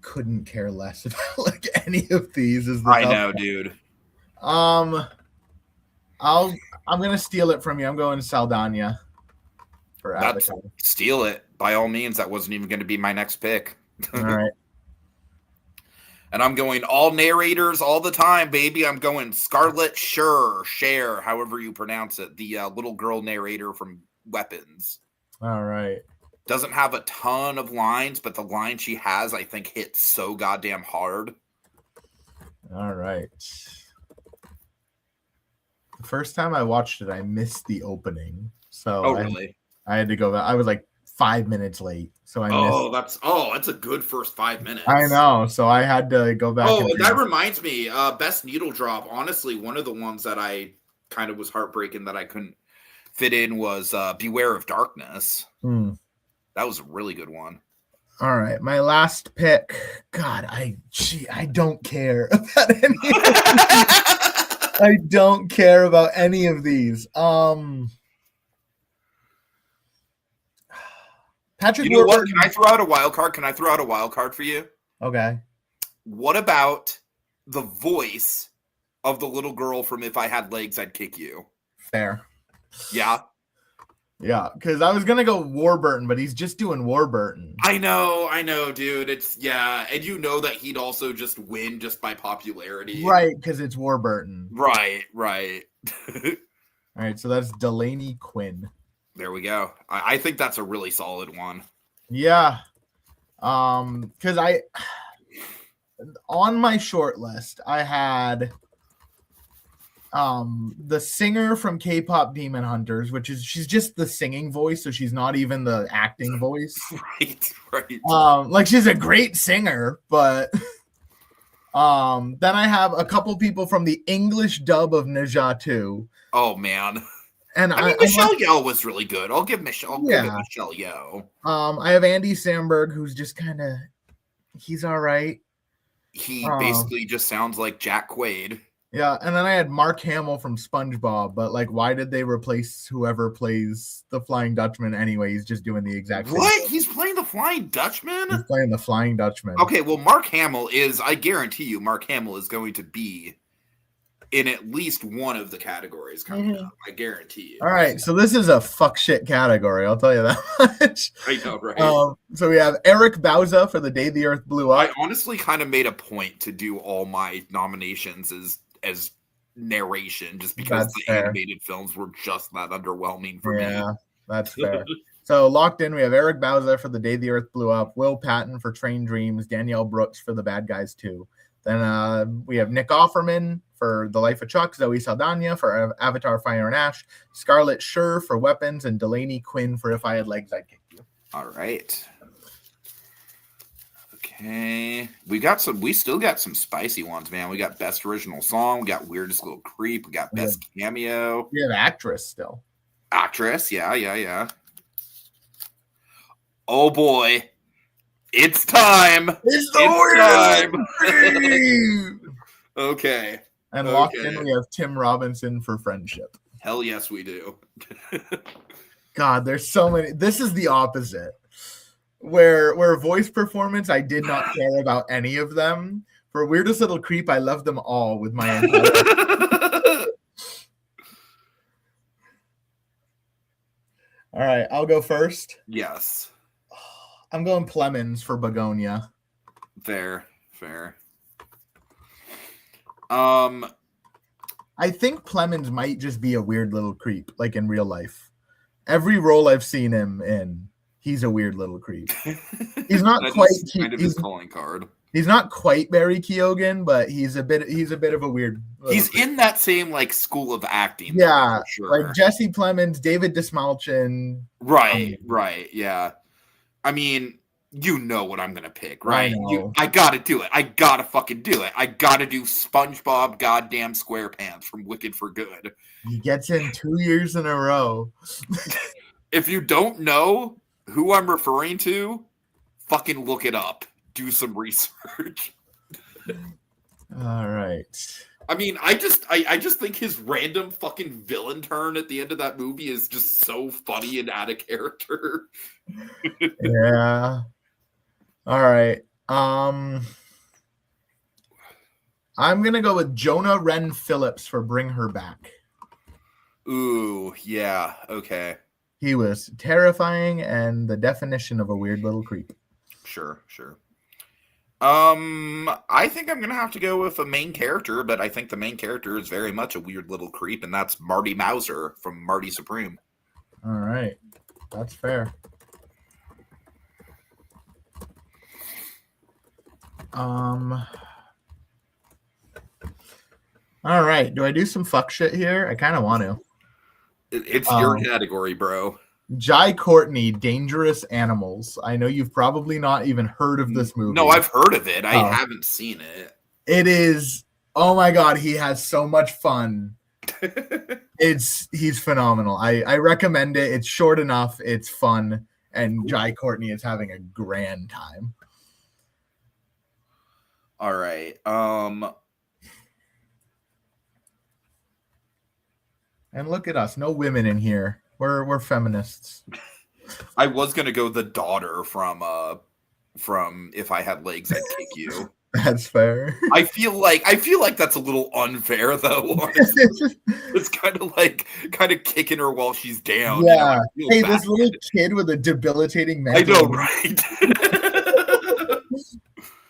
couldn't care less about any of these. I know, dude. I'm gonna steal it from you. I'm going Saldana for Avatar. Steal it by all means. That wasn't even going to be my next pick. All right. And I'm going all narrators all the time, baby. I'm going Scarlett Cher, however you pronounce it, the little girl narrator from Weapons. All right. Doesn't have a ton of lines, but the line she has, I think, hits so goddamn hard. All right. The first time I watched it, I missed the opening, so Oh, really? I had to go back. I was like 5 minutes late, so I missed. That's a good first 5 minutes. I know, so I had to go back. Oh, that reminds me. Best needle drop. Honestly, one of the ones that I kind of was heartbreaking that I couldn't fit in was Beware of Darkness. That was a really good one. All right, my last pick. God, I don't care about any of these. I don't care about any of these. Patrick, you know what? Can I throw out a wild card? For you? Okay. What about the voice of the little girl from If I Had Legs, I'd Kick You? Fair. Yeah. Yeah, because I was gonna go Warburton, but he's just doing Warburton. I know, dude. It's and you know that he'd also just win just by popularity, right? Because it's Warburton. Right. All right, so that's Delaney Quinn. There we go. I think that's a really solid one. Yeah, because on my short list I had the singer from K-pop Demon Hunters, which is she's just the singing voice, so she's not even the acting voice. Right. Like she's a great singer, but then I have a couple people from the English dub of Naja 2. Oh man. And I mean, Michelle Yeoh was really good. I'll give Michelle Yeoh. I have Andy Samberg, who's just kind of he's all right. He basically just sounds like Jack Quaid. Yeah, and then I had Mark Hamill from SpongeBob, but like, why did they replace whoever plays the Flying Dutchman anyway? He's just doing the exact same. What? He's playing the Flying Dutchman? He's playing the Flying Dutchman. Okay, well, Mark Hamill I guarantee you, Mark Hamill is going to be in at least one of the categories coming up. I guarantee you. All right, so this is a fuck shit category, I'll tell you that much. I know, right? So we have Eric Bauza for The Day the Earth Blew Up. I honestly kind of made a point to do all my nominations as narration, just because the animated films were just that underwhelming for me. Yeah, that's fair. So locked in, we have Eric Bauza for The Day the Earth Blew Up, Will Patton for Train Dreams, Danielle Brooks for The Bad Guys 2. Then we have Nick Offerman for The Life of Chuck, Zoe Saldana for Avatar Fire and Ash, Scarlett Schur for Weapons, and Delaney Quinn for If I Had Legs, I'd Kick You. All right. Okay. We still got some spicy ones, man. We got Best Original Song, we got Weirdest Little Creep, we got Best Cameo. We have Actress still. Actress, yeah. Oh boy. It's time. It's time. Okay. And locked in, we have Tim Robinson for Friendship. Hell yes, we do. God, there's so many. This is the opposite. Where voice performance, I did not care about any of them. For Weirdest Little Creep, I loved them all with my entire. All right, I'll go first. Yes. I'm going Plemons for Begonia. Fair. I think Plemons might just be a weird little creep, like in real life. Every role I've seen him in, he's a weird little creep. He's not quite kind of his calling card. He's not quite Barry Keoghan, but he's a bit of a weird. He's creep. In that same like school of acting. Yeah, sure. Like Jesse Plemons, David Dismalchin. Right, yeah. I mean, you know what I'm gonna pick, right? I gotta do it. I gotta fucking do it. I gotta do SpongeBob goddamn SquarePants from Wicked for Good. He gets in 2 years in a row. If you don't know who I'm referring to, fucking look it up. Do some research. All right. I mean, I just think his random fucking villain turn at the end of that movie is just so funny and out of character. Yeah. All right. I'm gonna go with Jonah Wren Phillips for Bring Her Back. Ooh, yeah. Okay. He was terrifying and the definition of a weird little creep. Sure. I think I'm gonna have to go with a main character, but I think the main character is very much a weird little creep, and that's Marty Mauser from Marty Supreme. All right, that's fair. All right. Do I do some fuck shit here? I kind of want to. It's your category, bro. Jai Courtney, Dangerous Animals. I know you've probably not even heard of this movie. No, I've heard of it. I haven't seen it. It is. Oh my god, he has so much fun. He's phenomenal. I recommend it. It's short enough. It's fun, and Jai Courtney is having a grand time. All right. And look at us. No women in here. We're feminists. I was gonna go the daughter from If I Had Legs, I'd Kick You. That's fair. I feel like that's a little unfair though. Honestly. It's kind of kicking her while she's down. Yeah. You know, hey, this little kid with a debilitating mental. I know, right?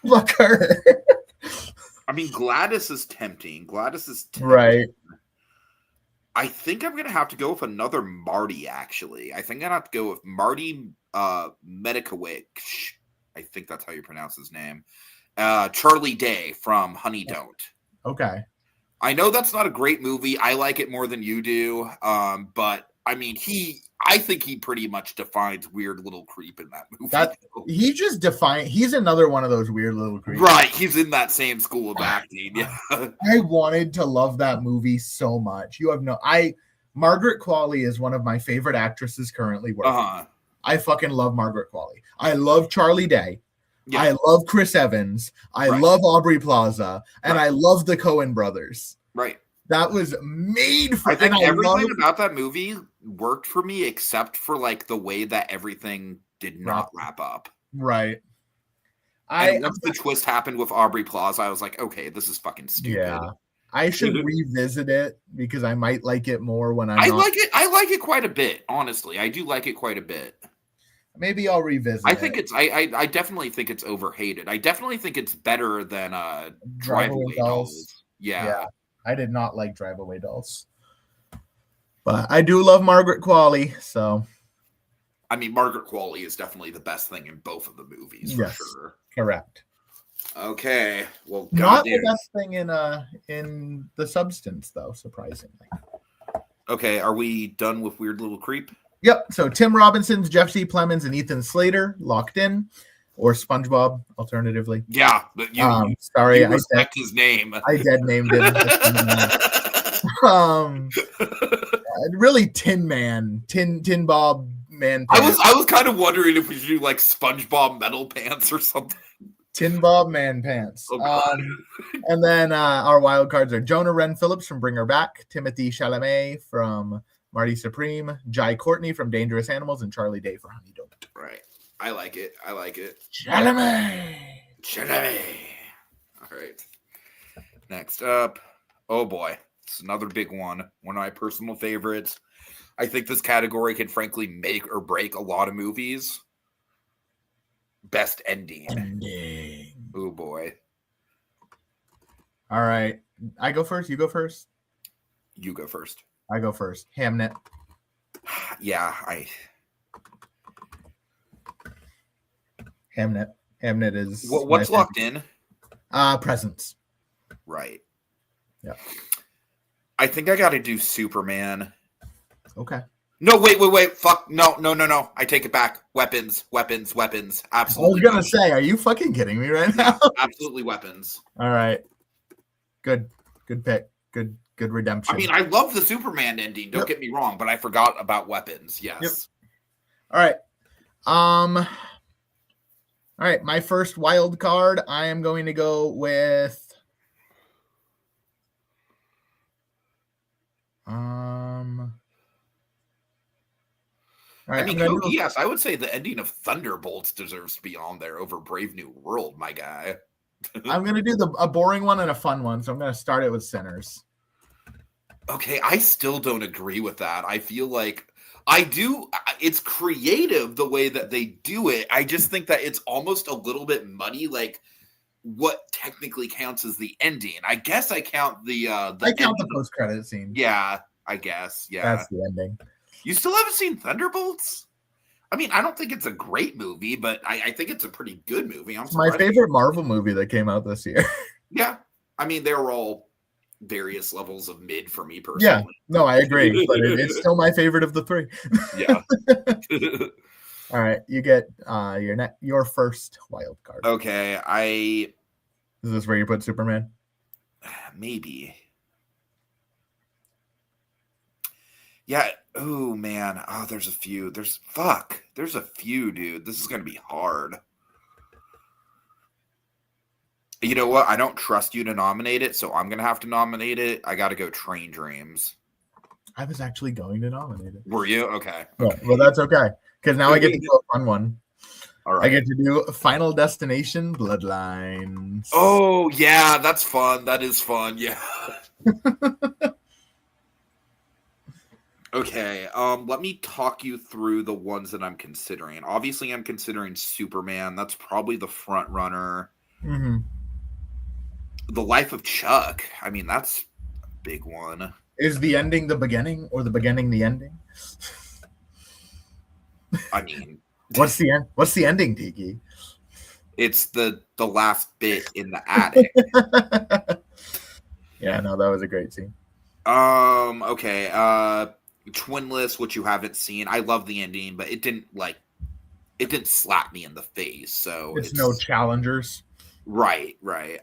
Look her. I mean, Gladys is tempting. Right. I think I'm gonna have to go with another Marty. Actually, I think I'm gonna have to go with Marty Medikowicz. I think that's how you pronounce his name. Charlie Day from Honey Don't. Okay. I know that's not a great movie. I like it more than you do. But I mean, I think he pretty much defines weird little creep in that movie. He's another one of those weird little creeps. Right. He's in that same school of acting. Yeah. I wanted to love that movie so much. Margaret Qualley is one of my favorite actresses currently working. I fucking love Margaret Qualley. I love Charlie Day. Yeah. I love Chris Evans. I love Aubrey Plaza. And I love the Coen brothers. Right. That was made for. I think everything about that movie worked for me, except for like the way that everything did not wrap up. Right. Once the twist happened with Aubrey Plaza, I was like, okay, this is fucking stupid. Yeah. I should revisit it because I might like it more when I like it quite a bit, honestly. I do like it quite a bit. Maybe I'll revisit it. I definitely think it's overhated. I definitely think it's better than Drive Away Dolls. Yeah. I did not like Drive Away Dolls. But I do love Margaret Qualley, so. I mean, Margaret Qualley is definitely the best thing in both of the movies, for sure. Correct. Okay. Well, not the best thing in The Substance, though, surprisingly. Okay, are we done with Weird Little Creep? Yep. So Tim Robinson's Jeff C. Plemons and Ethan Slater locked in, or SpongeBob alternatively. Yeah, but sorry, you respect his name. I dead named him. Really, Tin Man, Tin Bob Man. Pants. I was kind of wondering if we should do like SpongeBob Metal Pants or something. Tin Bob Man Pants. Oh, and then our wild cards are Jonah Wren Phillips from Bring Her Back, Timothy Chalamet from Marty Supreme, Jai Courtney from Dangerous Animals, and Charlie Day for Honey Don't. Right. I like it. Chalamet. All right. Next up. Oh boy. It's another big one. One of my personal favorites. I think this category can frankly make or break a lot of movies. Best ending. Oh boy. All right. I go first. You go first. You go first. I go first. Hamnet. Yeah, Hamnet. Hamnet is what's locked in? Presence. Right. Yeah. I think I got to do Superman. Okay. No, wait. Fuck. No. I take it back. Weapons. Absolutely. I was going to say, are you fucking kidding me right now? Absolutely weapons. All right. Good pick. Good redemption. I mean, I love the Superman ending. Don't get me wrong, but I forgot about weapons. Yes. Yep. All right. All right. My first wild card, I am going to go with. All right, I mean, yes, I would say the ending of Thunderbolts deserves to be on there over Brave New World, my guy. I'm going to do a boring one and a fun one, so I'm going to start it with Sinners. Okay, I still don't agree with that. I feel like it's creative the way that they do it. I just think that it's almost a little bit muddy, like what technically counts as the ending. I guess I count the post-credit scene. Yeah, I guess. Yeah. That's the ending. You still haven't seen Thunderbolts? I mean, I don't think it's a great movie, but I think it's a pretty good movie. It's my favorite Marvel movie that came out this year. Yeah. I mean, they were all various levels of mid for me Yeah, personally. no, I agree, but it's still my favorite of the three. Yeah. All right, you get your first wild card. Okay, Is this where you put Superman? maybe. Yeah. Oh man. Oh, there's a few. There's a few, dude. This is gonna be hard. You know what? I don't trust you to nominate it, so I'm gonna have to nominate it. I gotta go Train Dreams. I was actually going to nominate it. Were you? Okay. Yeah, well, that's okay, because now I get to do a fun one. All right. I get to do Final Destination Bloodlines. Oh yeah, that's fun. That is fun. Yeah. Okay. Let me talk you through the ones that I'm considering. Obviously, I'm considering Superman. That's probably the front runner. Mm-hmm. The Life of Chuck. I mean, that's a big one. Is the ending the beginning, or the beginning the ending? I mean, what's the end? What's the ending, Tiki? it's the last bit in the attic. Yeah, no, that was a great scene. Okay. Twinless, which you haven't seen. I love the ending, but it didn't slap me in the face. So it's no challengers. Right.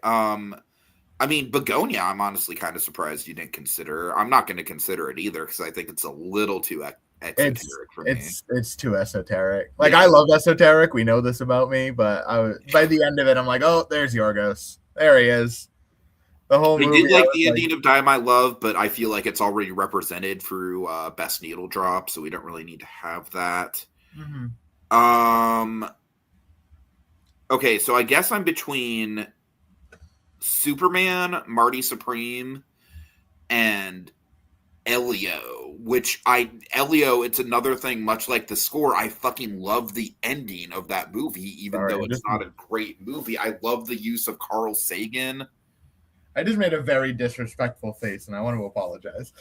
I mean, Begonia, I'm honestly kind of surprised you didn't consider. I'm not going to consider it either because I think it's a little too esoteric for me. It's too esoteric. Like, yeah. I love esoteric. We know this about me, but by the end of it, I'm like, oh, there's Yorgos. There he is. The whole movie. I did like the ending of Die My Love, but I feel like it's already represented through Best Needle Drop, so we don't really need to have that. Mm-hmm. Okay, so I guess I'm between Superman, Marty Supreme, and Elio, it's another thing, much like the score. I fucking love the ending of that movie, even though it's not a great movie. I love the use of Carl Sagan. I just made a very disrespectful face, and I want to apologize.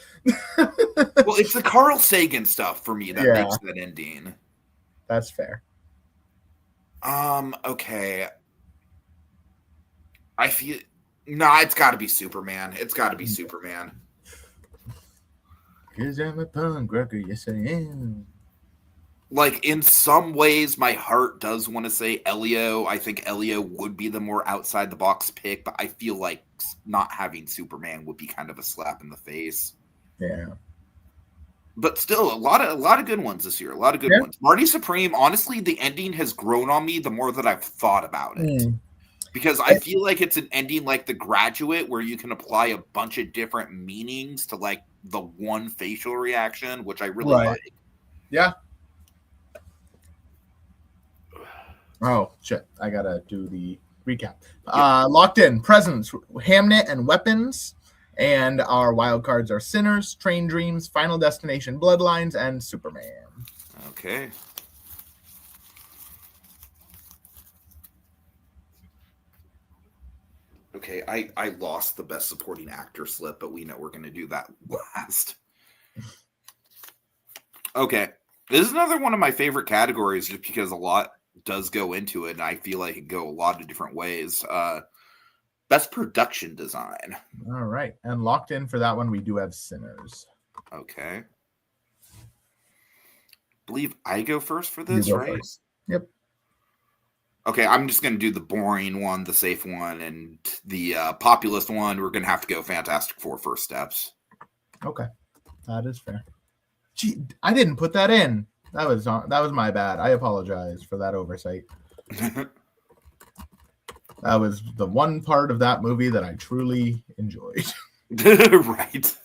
Well, it's the Carl Sagan stuff for me that makes that ending. That's fair. Okay. I feel... Nah, it's got to be Superman. It's got to be Superman. Because I'm a punk rocker, yes I am. Like, in some ways, my heart does want to say Elio. I think Elio would be the more outside-the-box pick, but I feel like not having Superman would be kind of a slap in the face. Yeah. But still, a lot of good ones this year. A lot of good ones. Marty Supreme, honestly, the ending has grown on me the more that I've thought about it. Because I feel like it's an ending like The Graduate, where you can apply a bunch of different meanings to, like, the one facial reaction, which I really like. Yeah. Oh, shit. I got to do the recap. Locked in. Presents, Hamnet, and Weapons. And our wild cards are Sinners, Train Dreams, Final Destination, Bloodlines, and Superman. Okay. Okay, I lost the Best Supporting Actor slip, but we know we're going to do that last. Okay. This is another one of my favorite categories just because a lot does go into it, and I feel like it can go a lot of different ways. Best Production Design. All right. And locked in for that one, we do have Sinners. Okay. I believe I go first for this, right? First. Yep. Okay, I'm just going to do the boring one, the safe one, and the populist one. We're going to have to go Fantastic Four First Steps. Okay. That is fair. Gee, I didn't put that in. That was my bad. I apologize for that oversight. That was the one part of that movie that I truly enjoyed. Right.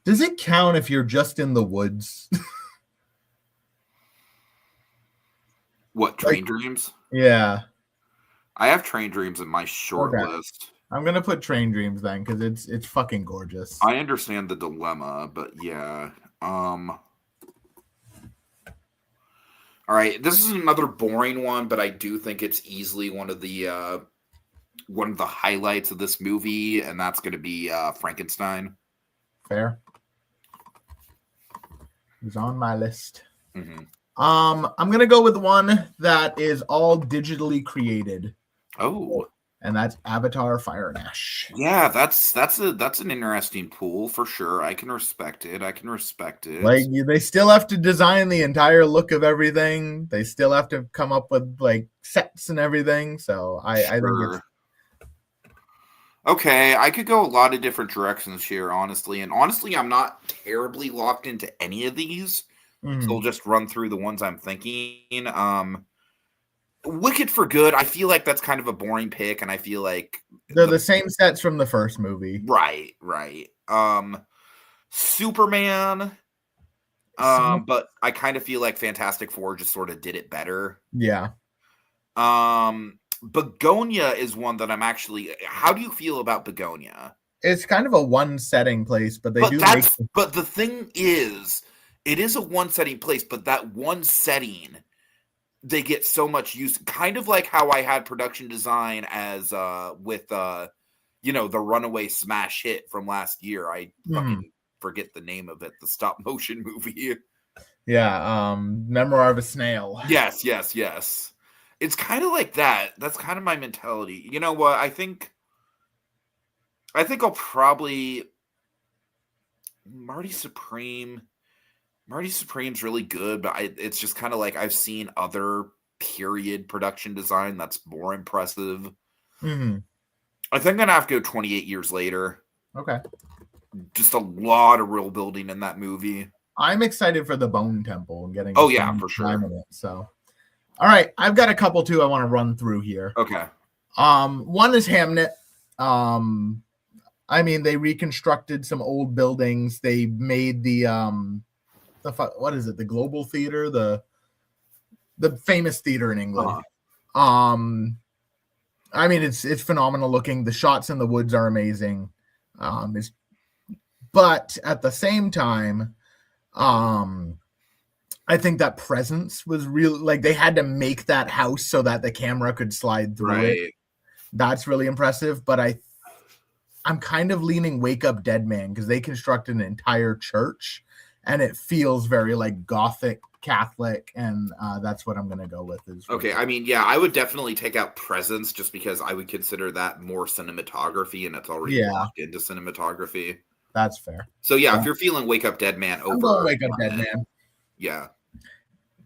Does it count if you're just in the woods? What, Train Dreams? Yeah. I have Train Dreams in my short list. I'm going to put Train Dreams then because it's fucking gorgeous. I understand the dilemma, but yeah. All right, this is another boring one, but I do think it's easily one of the highlights of this movie, and that's going to be Frankenstein. Fair. It's on my list. Mm-hmm. I'm going to go with one that is all digitally created. Oh, and that's Avatar: Fire and Ash. yeah, that's an interesting pool for sure. I can respect it. Like they still have to design the entire look of everything. They still have to come up with like sets and everything. So I think it's okay. I could go a lot of different directions here, honestly. And honestly, I'm not terribly locked into any of these. So we'll just run through the ones I'm thinking. Wicked for Good, I feel like that's kind of a boring pick, and I feel like they're the same sets from the first movie. Right. Superman, but I kind of feel like Fantastic Four just sort of did it better. Yeah. Begonia is one that I'm actually. How do you feel about Begonia? It's kind of a one setting place, but they But the thing is, it is a one setting place, but that one setting, they get so much use, kind of like how I had production design as with the runaway smash hit from last year. I fucking forget the name of it, the stop motion movie. Yeah, Memoir of a Snail. Yes. It's kind of like that. That's kind of my mentality. You know what? I think I'll probably Marty Supreme's really good, but it's just kind of like I've seen other period production design that's more impressive. I think I'm gonna have to go 28 years later. Okay. Just a lot of real building in that movie. I'm excited for the Bone Temple and getting. Oh yeah, for sure. So, all right, I've got a couple too I want to run through here. Okay. One is Hamnet. I mean, they reconstructed some old buildings. They made the what is it? The Global Theater, the famous theater in England. I mean, it's phenomenal looking. The shots in the woods are amazing. But at the same time, I think that presence was real. Like they had to make that house so that the camera could slide through it. That's really impressive. But I'm kind of leaning Wake Up Dead Man because they constructed an entire church and it feels very like Gothic Catholic, and that's what I'm going to go with. Okay, I mean, yeah, I would definitely take out Presence just because I would consider that more cinematography, and it's already locked into cinematography. That's fair. So yeah, if you're feeling Wake Up Dead Man over Wake Up Dead Man, yeah,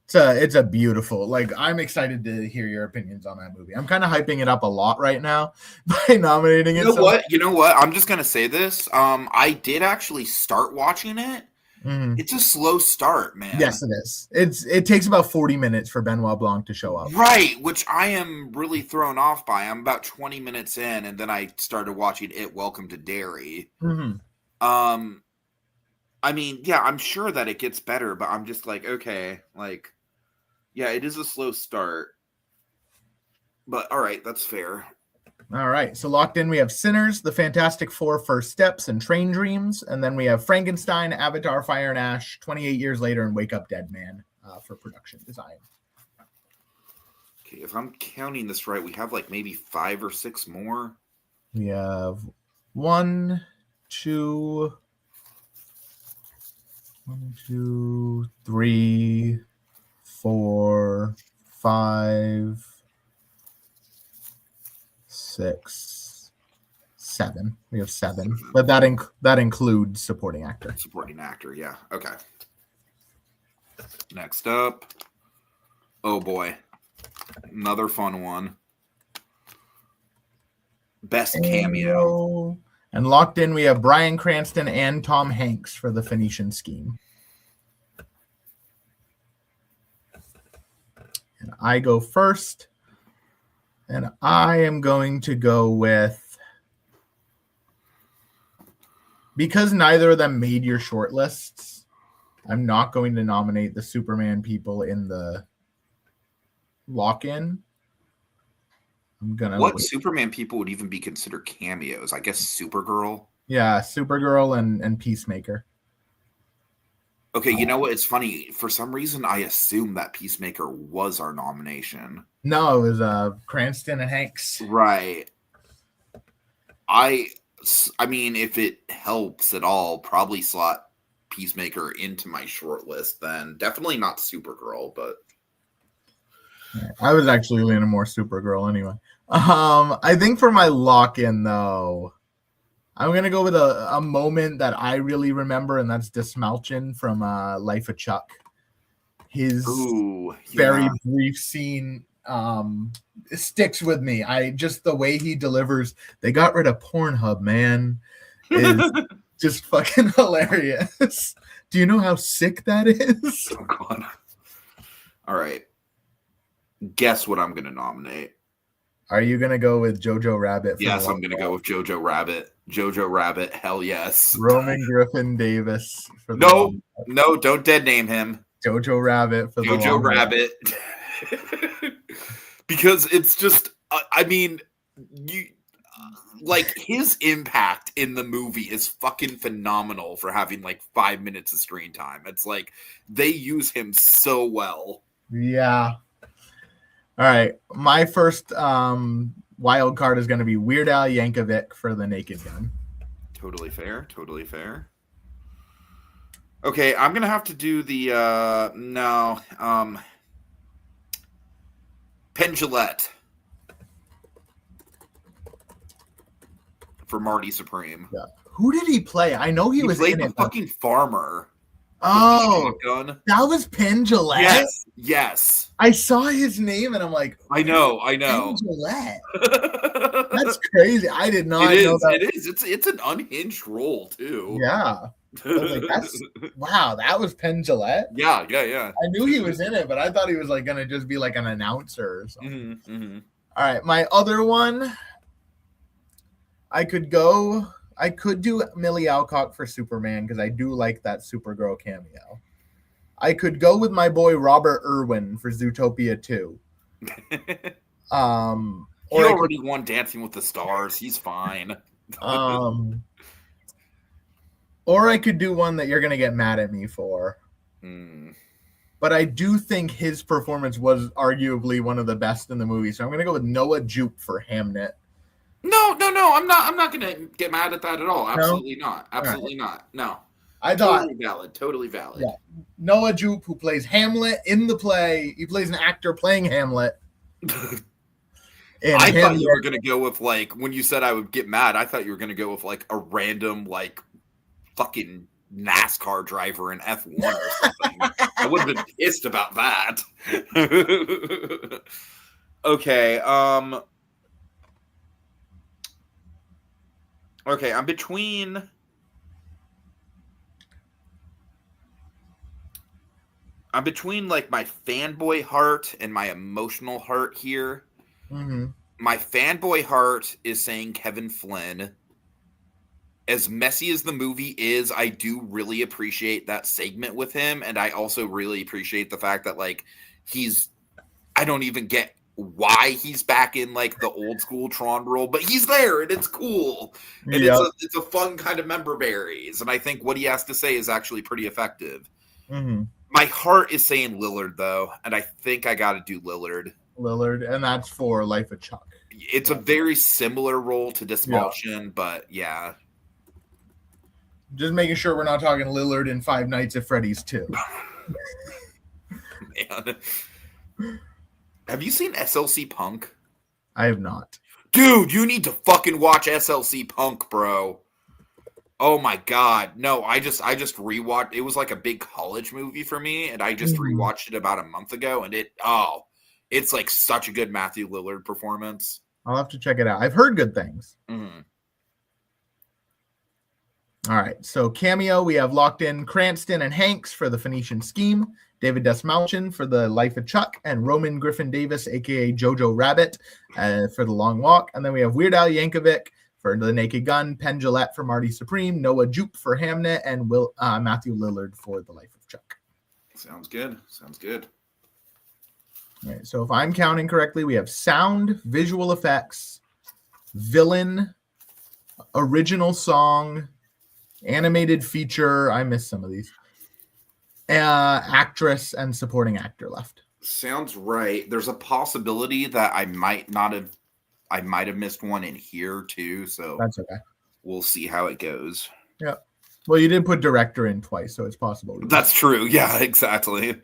it's a beautiful. Like I'm excited to hear your opinions on that movie. I'm kind of hyping it up a lot right now by nominating it. You know what? I'm just gonna say this. I did actually start watching it. It's a slow start, man. Yes, it is. It takes about 40 minutes for Benoit Blanc to show up. Right, which I am really thrown off by. I'm about 20 minutes in, and then I started watching Welcome to Derry. I mean, yeah, I'm sure that it gets better, but I'm just like, okay, like, yeah, it is a slow start. But all right, that's fair. All right, so locked in, we have Sinners, The Fantastic Four, First Steps, and Train Dreams. And then we have Frankenstein, Avatar, Fire and Ash, 28 Years Later, and Wake Up Dead Man for production design. Okay, if I'm counting this right, we have like maybe 5 or 6 more. We have 1, 2, 3, 4, 5, 6, 7. We have 7, but that includes supporting actor. Supporting actor, yeah. Okay. Next up, oh boy, another fun one. Best cameo. And locked in, we have Bryan Cranston and Tom Hanks for The Phoenician Scheme. And I go first. And I am going to go with, because neither of them made your shortlists, I'm not going to nominate the Superman people in the lock-in. What Superman people would even be considered cameos? I guess Supergirl. Yeah, Supergirl and Peacemaker. Okay, you know what? It's funny. For some reason, I assumed that Peacemaker was our nomination. No, it was Cranston and Hanks. Right. I mean, if it helps at all, probably slot Peacemaker into my short list then. Definitely not Supergirl, but... I was actually leaning more Supergirl anyway. I think for my lock-in though, I'm gonna go with a moment that I really remember, and that's Dismalchin from Life of Chuck. His very brief scene sticks with me. I just the way he delivers. They got rid of Pornhub, man. Is just fucking hilarious. Do you know how sick that is? Oh God. All right. Guess what I'm gonna nominate. Are you gonna go with Jojo Rabbit? Yes, I'm gonna go with Jojo Rabbit. Jojo Rabbit, hell yes. Roman Griffin Davis. For no, don't dead name him. Jojo Rabbit for Jojo Rabbit. Because it's just, I mean, you like his impact in the movie is fucking phenomenal for having like 5 minutes of screen time. It's like they use him so well. Yeah. All right, my first wild card is going to be Weird Al Yankovic for The Naked Gun. Totally fair. Totally fair. Okay, I'm going to have to do the Penn Jillette for Marty Supreme. Yeah. Who did he play? I know he was played in the it. Fucking farmer. Oh, that was Penn Jillette? Yes. I saw his name and I'm like, I know. Penn Jillette. That's crazy. I did not know that. It is. It's an unhinged role too. Yeah. I was like, wow, that was Penn Jillette? Yeah. I knew he was in it, but I thought he was like gonna just be like an announcer or something. Mm-hmm. All right, my other one, I could do Millie Alcock for Superman because I do like that Supergirl cameo. I could go with my boy Robert Irwin for Zootopia 2. He already won Dancing with the Stars. He's fine. Or I could do one that you're going to get mad at me for. But I do think his performance was arguably one of the best in the movie. So I'm going to go with Noah Jupe for Hamnet. No. I'm not going to get mad at that at all. Absolutely not. Absolutely not. No. I thought totally valid. Yeah. Noah Jupe, who plays Hamlet in the play. He plays an actor playing Hamlet. I thought you were going to go with like, when you said I would get mad, I thought you were going to go with like a random like fucking NASCAR driver in F1 or something. I would have been pissed about that. Okay. Okay, I'm between like my fanboy heart and my emotional heart here. Mm-hmm. My fanboy heart is saying Kevin Flynn. As messy as the movie is, I do really appreciate that segment with him, and I also really appreciate the fact that like I don't even get why he's back in like the old school Tron role, but he's there and it's cool. And it's a fun kind of member berries. And I think what he has to say is actually pretty effective. Mm-hmm. My heart is saying Lillard though. And I think I got to do Lillard. And that's for Life of Chuck. It's a very similar role to Dismalchin, but yeah. Just making sure we're not talking Lillard in Five Nights at Freddy's 2. Man. Have you seen SLC Punk? I have not. Dude, you need to fucking watch SLC Punk, bro. Oh my god. No, I just rewatched. It was like a big college movie for me, and I just rewatched it about a month ago, and it's like such a good Matthew Lillard performance. I'll have to check it out. I've heard good things. Mm-hmm. All right, so cameo, we have locked in Cranston and Hanks for The Phoenician Scheme, David Desmalchin for The Life of Chuck, and Roman Griffin Davis, a.k.a. Jojo Rabbit, for The Long Walk. And then we have Weird Al Yankovic for The Naked Gun, Penn Jillette for Marty Supreme, Noah Jupe for Hamnet, and Matthew Lillard for The Life of Chuck. Sounds good. All right, so if I'm counting correctly, we have sound, visual effects, villain, original song, animated feature. I missed some of these. Actress and supporting actor left. Sounds right. There's a possibility that I might have missed one in here too. So that's okay. We'll see how it goes. Yeah. Well, you did put director in twice, so it's possible. That's true. Yeah, exactly.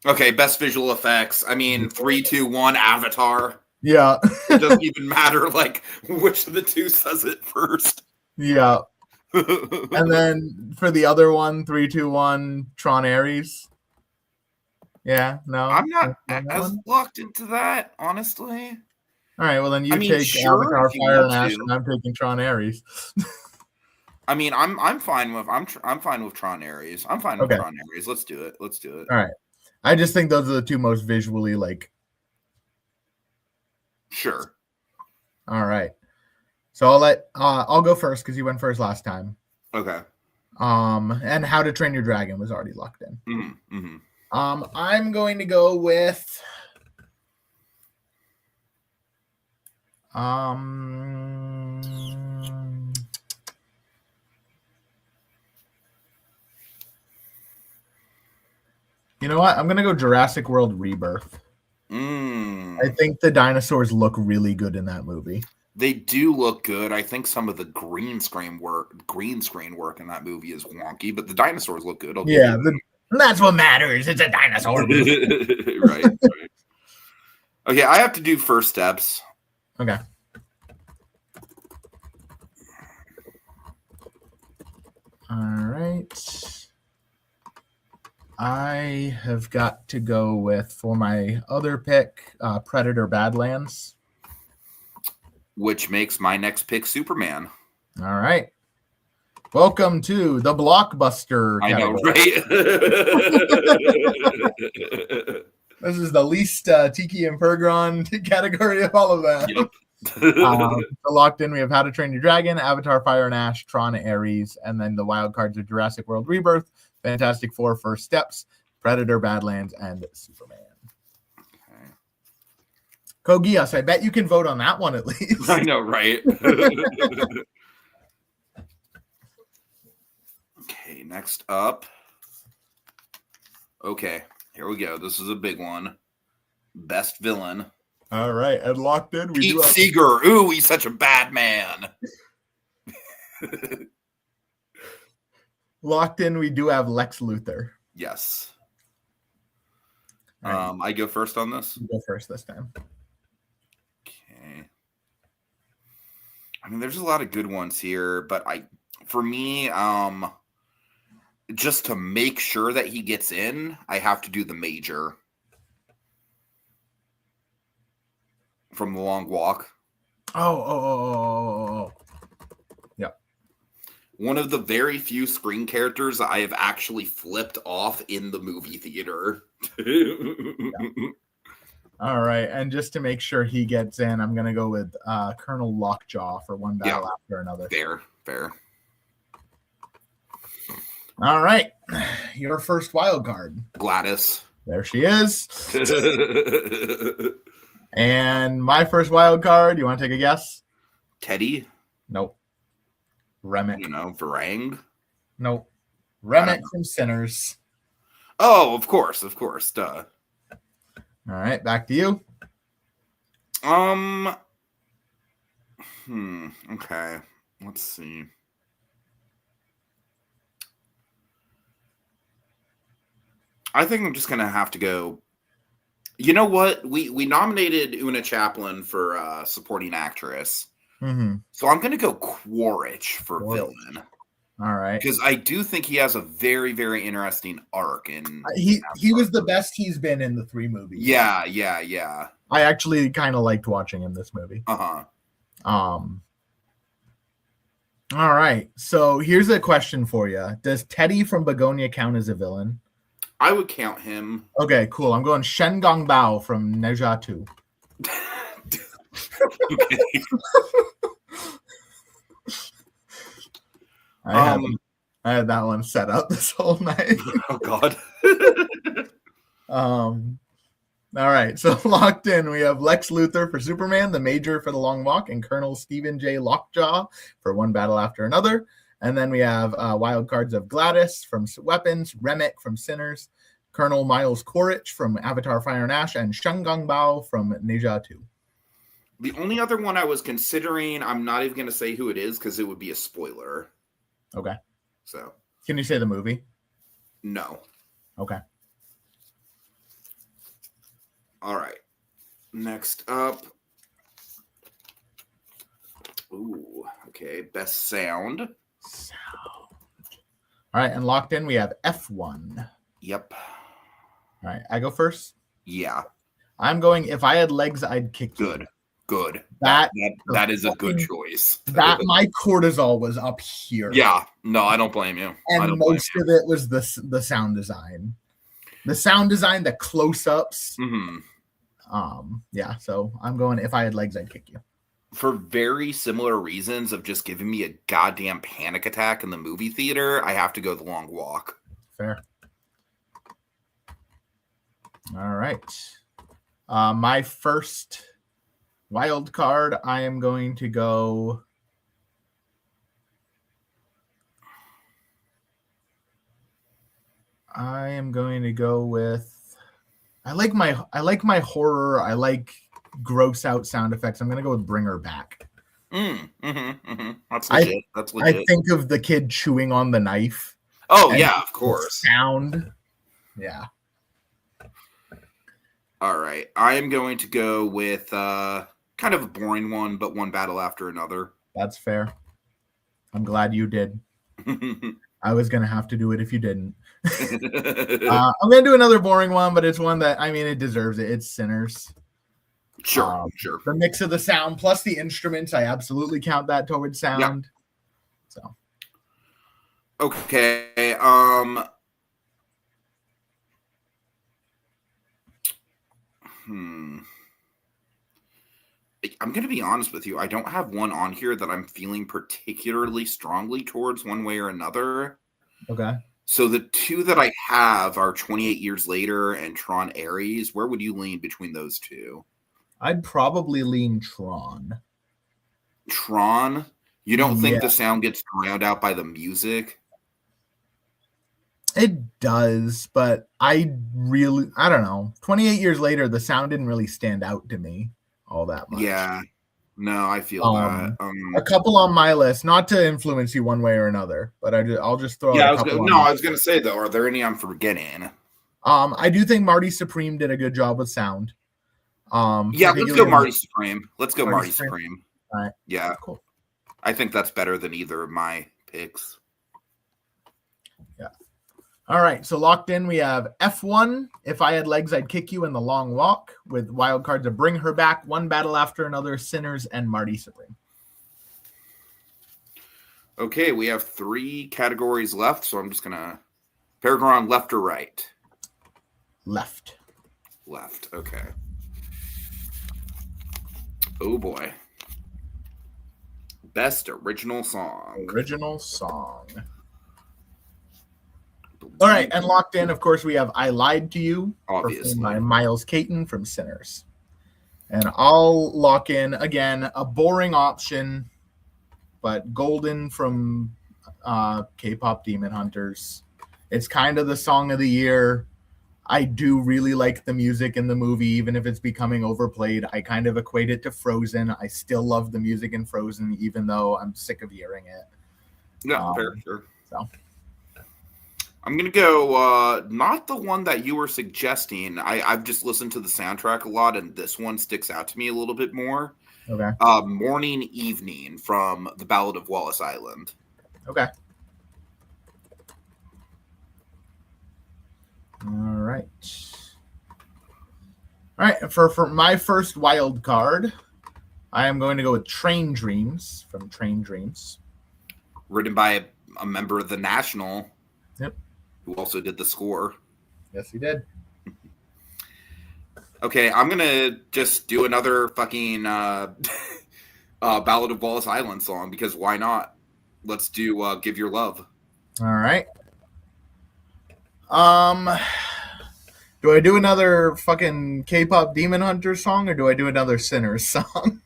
Okay, best visual effects. I mean, 3, 2, 1, Avatar. Yeah. It doesn't even matter like which of the two says it first. Yeah. And then for the other one, 3, 2, 1, Tron Ares. Yeah, no. I'm not that as one? locked into that, honestly. All right, well then you I mean, take sure, Avatar if you Fire want and Ash, to. and I'm taking Tron Ares. I mean, I'm fine with I'm fine with Tron Ares. I'm fine with Okay. Tron Ares. Let's do it. Let's do it. All right. I just think those are the two most visually like. Sure. All right. So I'll go first because you went first last time. Okay. And How to Train Your Dragon was already locked in. Mm-hmm. Mm-hmm. I'm going to go with you know what? I'm gonna go Jurassic World Rebirth. I think the dinosaurs look really good in that movie. They do look good. I think some of the green screen work in that movie is wonky, but the dinosaurs look good. Yeah, that's what matters. It's a dinosaur movie. Right. Okay, I have to do first steps. Okay. All right. I have got to go with, for my other pick, Predator Badlands. Which makes my next pick Superman. All right. Welcome to the blockbuster category. I know, right? This is the least Tiki and PerGron category of all of them. Yep. So locked in, we have How to Train Your Dragon, Avatar Fire and Ash, Tron Ares, and then the wild cards are Jurassic World Rebirth, Fantastic Four First Steps, Predator Badlands, and Superman. Okay. Kogias, I bet you can vote on that one at least. I know, right? Okay, next up. Okay, here we go. This is a big one. Best villain. All right, and locked in, Pete Seeger. Ooh, he's such a bad man. Locked in, we do have Lex Luthor. Yes. Right. I go first on this? You go first this time. Okay. I mean, there's a lot of good ones here, but for me, just to make sure that he gets in, I have to do the Major from The Long Walk. Oh. Yeah. One of the very few screen characters I have actually flipped off in the movie theater. Yeah. All right, and just to make sure he gets in, I'm going to go with Colonel Lockjaw for one battle after another. Fair. All right, your first wild card. Gladys. There she is. And my first wild card, you want to take a guess? Teddy? Nope. Remick. Varang? Nope. Remick from Sinners. Oh, of course. Duh. All right, back to you. Okay. Let's see. I think I'm just gonna have to go. You know what? We nominated Una Chaplin for supporting actress. Mm-hmm. So I'm gonna go Quaritch for villain. All right. Because I do think he has a very, very interesting arc. And he was the best he's been in the 3 movies. Yeah. I actually kind of liked watching him this movie. Uh-huh. All right. So here's a question for you. Does Teddy from Begonia count as a villain? I would count him. Okay, cool. I'm going Shen Gong Bao from Ne Zha 2. Okay. I had that one set up this whole night. Oh God. All right, so locked in, we have Lex Luthor for Superman, the Major for The Long Walk, and Colonel Stephen J. Lockjaw for One Battle After Another. And then we have wild cards of Gladys from Weapons, Remick from Sinners, Colonel Miles Quaritch from Avatar Fire and Ash, and Shen Gong Bao from Ne Zha 2. The only other one I was considering, I'm not even going to say who it is because it would be a spoiler. Okay. So. Can you say the movie? No. Okay. All right. Next up, Ooh, okay. Best sound. All right, and locked in, we have F1. Yep. All right, I go first. Yeah. I'm going, if I had legs, I'd kick you. Good. That is a good choice. That my cortisol was up here. Yeah. No, I don't blame you. And most of it was the sound design. The sound design, the close-ups. Mm-hmm. Yeah, so I'm going, if I had legs, I'd kick you. For very similar reasons of just giving me a goddamn panic attack in the movie theater, I have to go The Long Walk. Fair. All right. My first wild card, I am going to go. I am going to go with. I like my horror. I like gross out sound effects. I'm going to go with Bring Her Back. That's legit. That's legit. I think of the kid chewing on the knife. Oh yeah, of course. Sound. Yeah. All right. I am going to go with kind of a boring one, but One Battle After Another. That's fair. I'm glad you did. I was going to have to do it if you didn't. I'm going to do another boring one, but it's one that, I mean, it deserves it. It's Sinners. Sure. The mix of the sound plus the instruments, I absolutely count that towards sound. Yeah. So. Okay. I'm going to be honest with you. I don't have one on here that I'm feeling particularly strongly towards one way or another. Okay. So the two that I have are 28 Years Later and Tron Ares. Where would you lean between those two? I'd probably lean Tron. Tron? You don't think the sound gets drowned out by the music? It does, but I don't know. 28 Years Later, the sound didn't really stand out to me all that much. Yeah. No, I feel that. A couple on my list, not to influence you one way or another, but I'll just throw out a couple. I was going to say, though, are there any I'm forgetting? I do think Marty Supreme did a good job with sound. Let's go Marty Supreme. Marty Supreme. All right. Yeah. Cool. I think that's better than either of my picks. Yeah. All right. So locked in, we have F1. If I had legs, I'd kick you in The Long Walk with wild cards to Bring Her Back, One Battle After Another, Sinners, and Marty Supreme. Okay. We have 3 categories left. So I'm just going to PerGron left or right? Left. Okay. Oh boy. Best original song. All right, and locked in, of course, we have I Lied to You, obviously, by Miles Caton from Sinners. And I'll lock in, again, a boring option, but Golden from K-Pop Demon Hunters. It's kind of the song of the year. I do really like the music in the movie, even if it's becoming overplayed. I kind of equate it to Frozen. I still love the music in Frozen, even though I'm sick of hearing it. Yeah, fair, sure. So I'm going to go not the one that you were suggesting. I've just listened to the soundtrack a lot, and this one sticks out to me a little bit more. Okay. Morning Evening from The Ballad of Wallace Island. Okay. All right. For my first wild card, I am going to go with Train Dreams from Train Dreams. Written by a member of the National. Yep. Who also did the score. Yes, he did. Okay, I'm going to just do another fucking Ballad of Wallace Island song, because why not? Let's do Give Your Love. All right. Do I do another fucking K-pop Demon Hunter song, or do I do another Sinners song?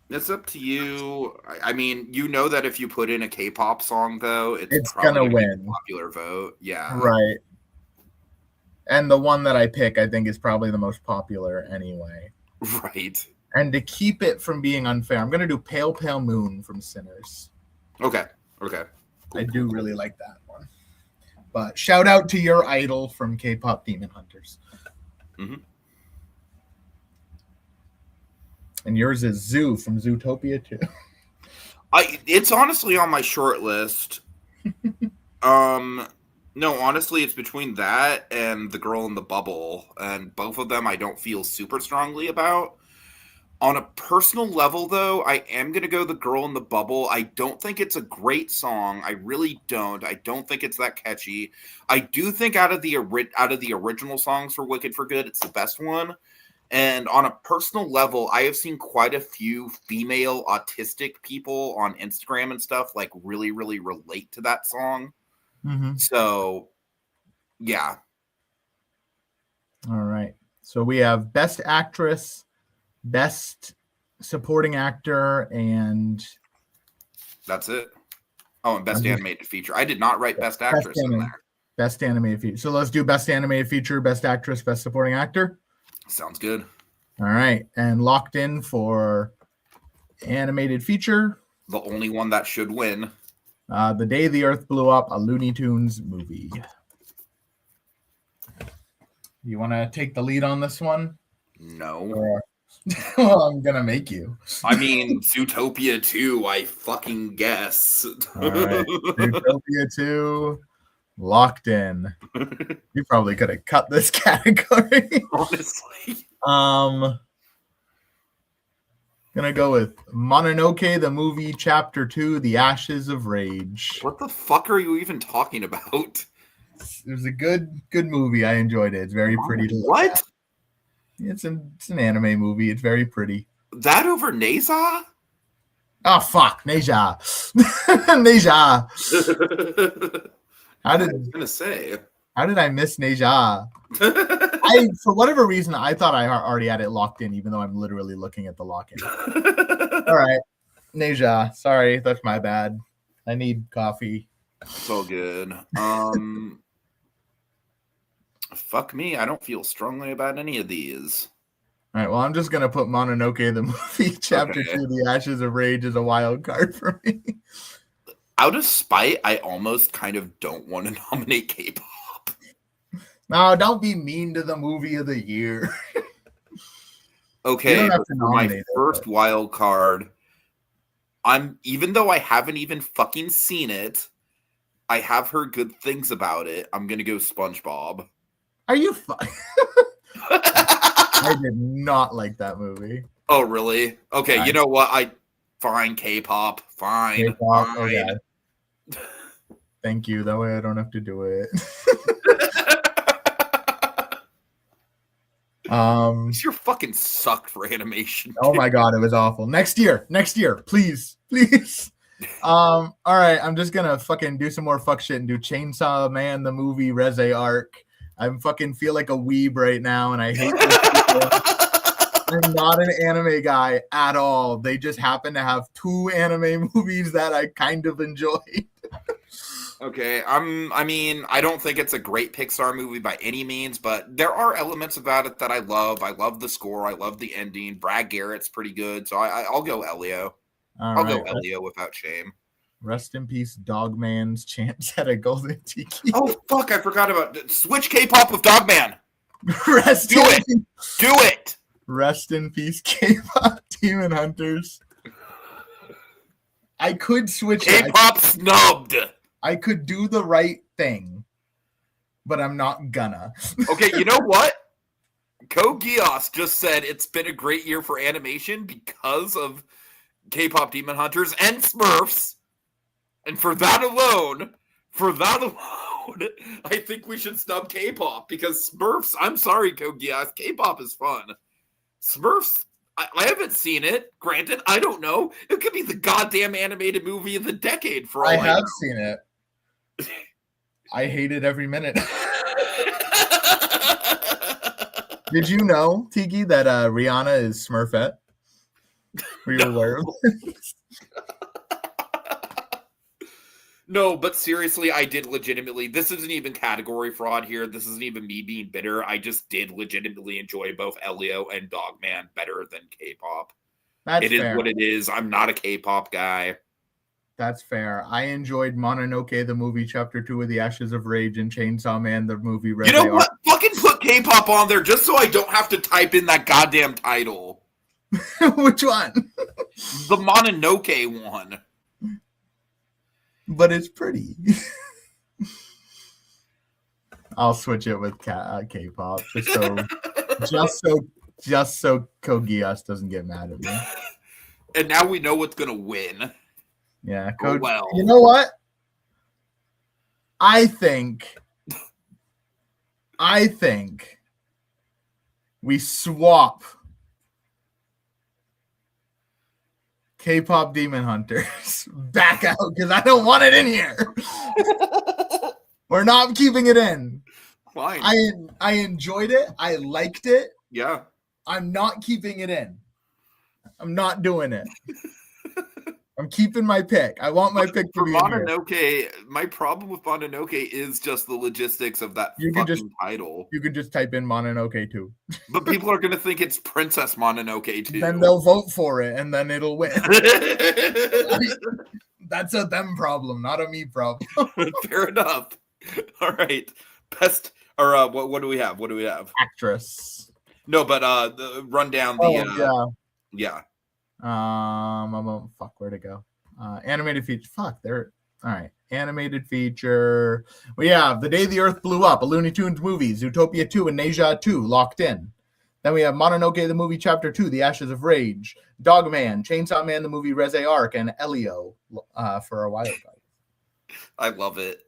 It's up to you. I mean, you know that if you put in a K-pop song, though, it's gonna win. Popular vote, yeah. Right. And the one that I pick, I think, is probably the most popular anyway. Right. And to keep it from being unfair, I'm gonna do Pale Pale Moon from Sinners. Okay. I do really like that one. But shout out to your idol from K-pop Demon Hunters. Mm-hmm. And yours is Zoo from Zootopia 2. It's honestly on my short list. No, honestly, it's between that and The Girl in the Bubble, and both of them I don't feel super strongly about. On a personal level, though, I am going to go The Girl in the Bubble. I don't think it's a great song. I really don't. I don't think it's that catchy. I do think out of the original songs for Wicked for Good, it's the best one. And on a personal level, I have seen quite a few female autistic people on Instagram and stuff like really, really relate to that song. Mm-hmm. So, yeah. All right. So we have Best Actress, Best Supporting Actor, and That's it. Oh, and Best Animated Feature. I did not write Best Actress in there. Best Animated Feature. So let's do Best Animated Feature, Best Actress, Best Supporting Actor. Sounds good. All right. And locked in for Animated Feature. The only one that should win. The Day the Earth Blew Up, a Looney Tunes movie. You want to take the lead on this one? No. Well, I'm going to make you. I mean, Zootopia 2, I fucking guess. All right. Zootopia 2, locked in. You probably could have cut this category. Honestly. Gonna go with Mononoke, the movie, Chapter 2, The Ashes of Rage. What the fuck are you even talking about? It was a good movie. I enjoyed it. It's very pretty to look What? at. It's an anime movie. It's very pretty. That over Neza? Oh fuck, Neja. Neja. I was gonna say. How did I miss Neja? For whatever reason, I thought I already had it locked in, even though I'm literally looking at the lock-in. All right, Neja. Sorry, that's my bad. I need coffee. It's all good. Fuck me. I don't feel strongly about any of these. All right, well, I'm just gonna put Mononoke, the movie, Chapter 2, The Ashes of Rage, as a wild card for me. Out of spite, I almost kind of don't want to nominate K-pop. No, don't be mean to the movie of the year. Okay, for my first wild card, even though I haven't even fucking seen it, I have heard good things about it. I'm gonna go SpongeBob. Are you I did not like that movie. Oh, really? Okay, you know what? Fine, K-pop. Fine. K-pop, fine. Okay. Thank you. That way I don't have to do it. Your fucking sucked for animation. Oh my god, it was awful. Next year, please. All right, I'm just gonna fucking do some more fuck shit and do Chainsaw Man the movie Reze arc. I fucking feel like a weeb right now, and I hate this people. I'm not an anime guy at all. They just happen to have 2 anime movies that I kind of enjoyed. Okay, I don't think it's a great Pixar movie by any means, but there are elements about it that I love. I love the score. I love the ending. Brad Garrett's pretty good, so I'll go Elio. I'll go Elio without shame. Rest in peace, Dogman's chance at a Golden Tiki. Oh, fuck, I forgot about it. Switch K-pop with Dogman. Do it. Rest in peace, K-pop Demon Hunters. I could switch K-pop snubbed. I could do the right thing, but I'm not gonna. Okay, you know what? Ko Gios just said it's been a great year for animation because of K-pop Demon Hunters and Smurfs. And for that alone, I think we should snub K-pop because Smurfs, I'm sorry, Ko Gios, K-pop is fun. Smurfs, I haven't seen it. Granted, I don't know. It could be the goddamn animated movie of the decade for all I have know. Seen it. I hate it every minute. Did you know, Tiki, that Rihanna is Smurfette? Were you aware of this? No, but seriously, I did legitimately. This isn't even category fraud here. This isn't even me being bitter. I just did legitimately enjoy both Elio and Dogman better than K-pop. It is what it is. I'm not a K-pop guy. That's fair. I enjoyed Mononoke, the movie, Chapter 2 of The Ashes of Rage, and Chainsaw Man, the movie. You know what? Fucking put K-pop on there just so I don't have to type in that goddamn title. Which one? The Mononoke one. But it's pretty. I'll switch it with K-pop just so Kogias doesn't get mad at me. And now we know what's gonna win. Yeah, Oh, well. You know what? I think we swap K-pop Demon Hunters back out because I don't want it in here. We're not keeping it in. Fine. I enjoyed it. I liked it. Yeah. I'm not keeping it in. I'm not doing it. I'm keeping my pick. I want my pick to For be Mononoke, my problem with Mononoke is just the logistics of that title. You could just type in Mononoke too. But people are going to think it's Princess Mononoke too. Then they'll vote for it, and then it'll win. That's a them problem, not a me problem. Fair enough. All right. Best, or what do we have? What do we have? Actress. No, but run down the... yeah. Fuck, where'd it go? Animated feature. Fuck, there. All right. Animated feature. We have The Day the Earth Blew Up, a Looney Tunes movie, Zootopia 2 and Neja 2 locked in. Then we have Mononoke the movie Chapter 2, The Ashes of Rage, Dogman, Chainsaw Man the movie Reze Arc, and Elio for a wild card. I love it.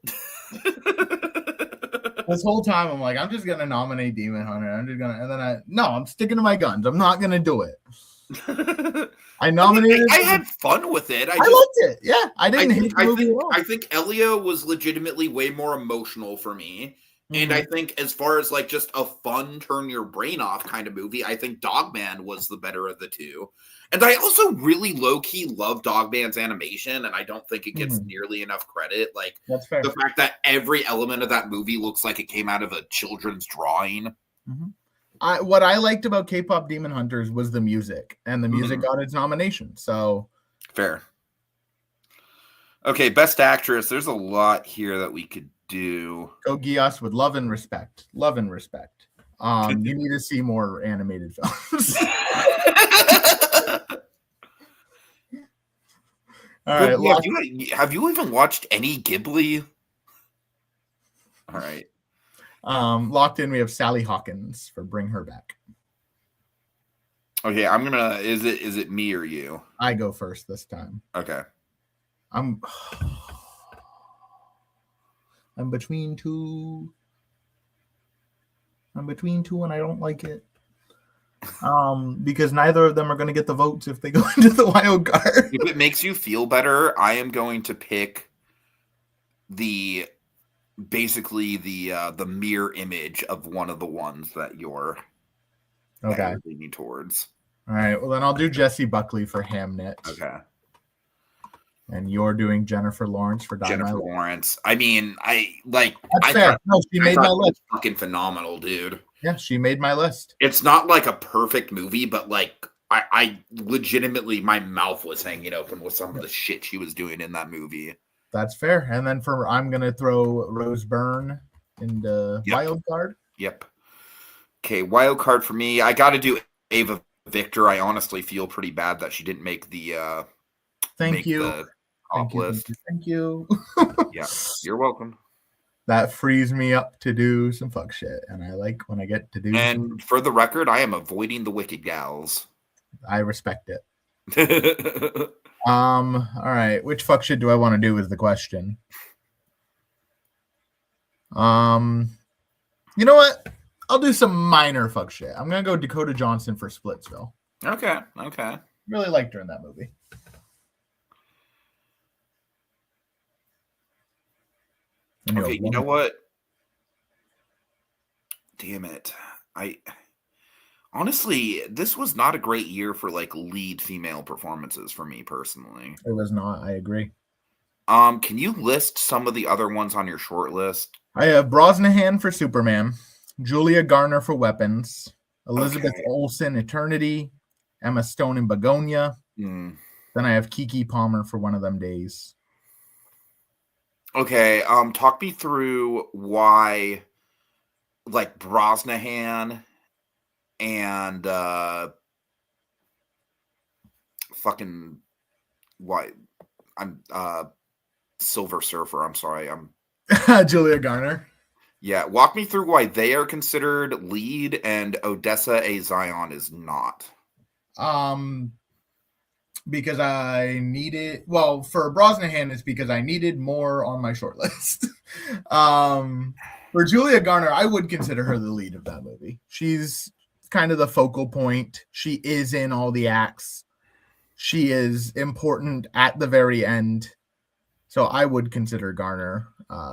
This whole time I'm like, I'm just gonna nominate Demon Hunter. I'm sticking to my guns. I'm not gonna do it. I nominated. I had fun with it. I liked it. Yeah, I didn't hate the movie at all. I think Elio was legitimately way more emotional for me. And I think as far as like just a fun turn your brain off kind of movie, I think Dogman was the better of the two. And I also really low-key love Dogman's animation, and I don't think it gets nearly enough credit. Like, that's fair. The fact that every element of that movie looks like it came out of a children's drawing. What I liked about K-pop Demon Hunters was the music, and the music got its nomination. So fair. Okay, Best Actress. There's a lot here that we could do. Go Gias with love and respect. Love and respect. You need to see more animated films. All right. Have you even watched any Ghibli? All right. Locked in, we have Sally Hawkins for Bring Her Back. Okay, I'm gonna. Is it me or you? I go first this time. Okay. I'm between two. And I don't like it. Because neither of them are going to get the votes if they go into the wild card. If it makes you feel better, I am going to pick the mirror image of one of the ones that you're leaning towards. All right. Well, then I'll do Jessie Buckley for Hamnet. Okay. And you're doing Jennifer Lawrence for Jennifer Lawrence. I mean, That's fair. No, she made my list. Fucking phenomenal, dude. Yeah, she made my list. It's not like a perfect movie, but like I legitimately, my mouth was hanging open with some of the shit she was doing in that movie. That's fair. And then I'm gonna throw Rose Byrne in the wild card. Yep. Okay, wild card for me. I got to do Ava Victor. I honestly feel pretty bad that she didn't make the. Thank you. List. Thank you. Yeah, you're welcome. That frees me up to do some fuck shit, and I like when I get to do. And for the record, I am avoiding the wicked gals. I respect it. All right. Which fuck shit do I want to do is the question. You know what? I'll do some minor fuck shit. I'm gonna go Dakota Johnson for Splitsville. Okay. Really liked her in that movie. Okay, you know what? Damn it. Honestly, this was not a great year for like lead female performances for me personally. It was not. I agree. Can you list some of the other ones on your short list? I have Brosnahan for Superman, Julia Garner for Weapons, Elizabeth Olsen, Eternity, Emma Stone in Begonia. Then I have Kiki Palmer for One of Them Days. Okay, talk me through why, like, Brosnahan and fucking why I'm Silver Surfer. I'm sorry. Julia Garner. Yeah, walk me through why they are considered lead and Odessa A. Zion is not. Because I needed, well, for Brosnahan, it's because I needed more on my short list. For Julia Garner, I would consider her the lead of that movie. She's kind of the focal point. She is in all the acts. She is important at the very end. So I would consider Garner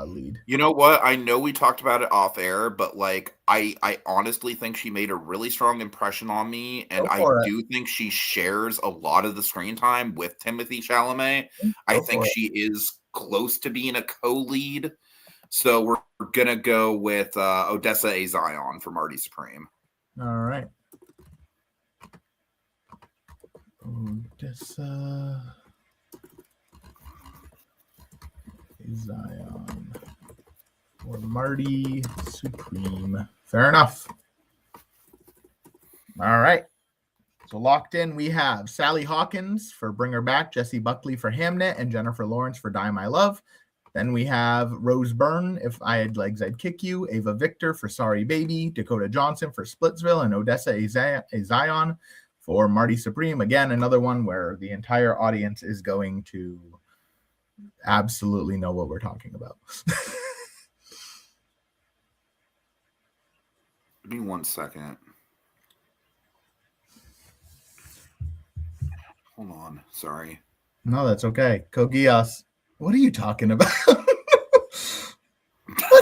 lead. You know what? I know we talked about it off air, but like I honestly think she made a really strong impression on me, and I do think she shares a lot of the screen time with Timothée Chalamet. I think she is close to being a co-lead. So we're gonna go with Odessa A. Zion for Marty Supreme. All right. Odessa Zion or Marty Supreme. Fair enough. All right. So locked in, we have Sally Hawkins for Bring Her Back, Jessie Buckley for Hamnet, and Jennifer Lawrence for Die My Love. Then we have Rose Byrne, If I Had Legs, I'd Kick You, Ava Victor for Sorry Baby, Dakota Johnson for Splitsville, and Odessa A. Zion for Marty Supreme. Again, another one where the entire audience is going to absolutely know what we're talking about. Give me 1 second. Hold on. Sorry. No, that's okay. Kogias. What are you talking about? What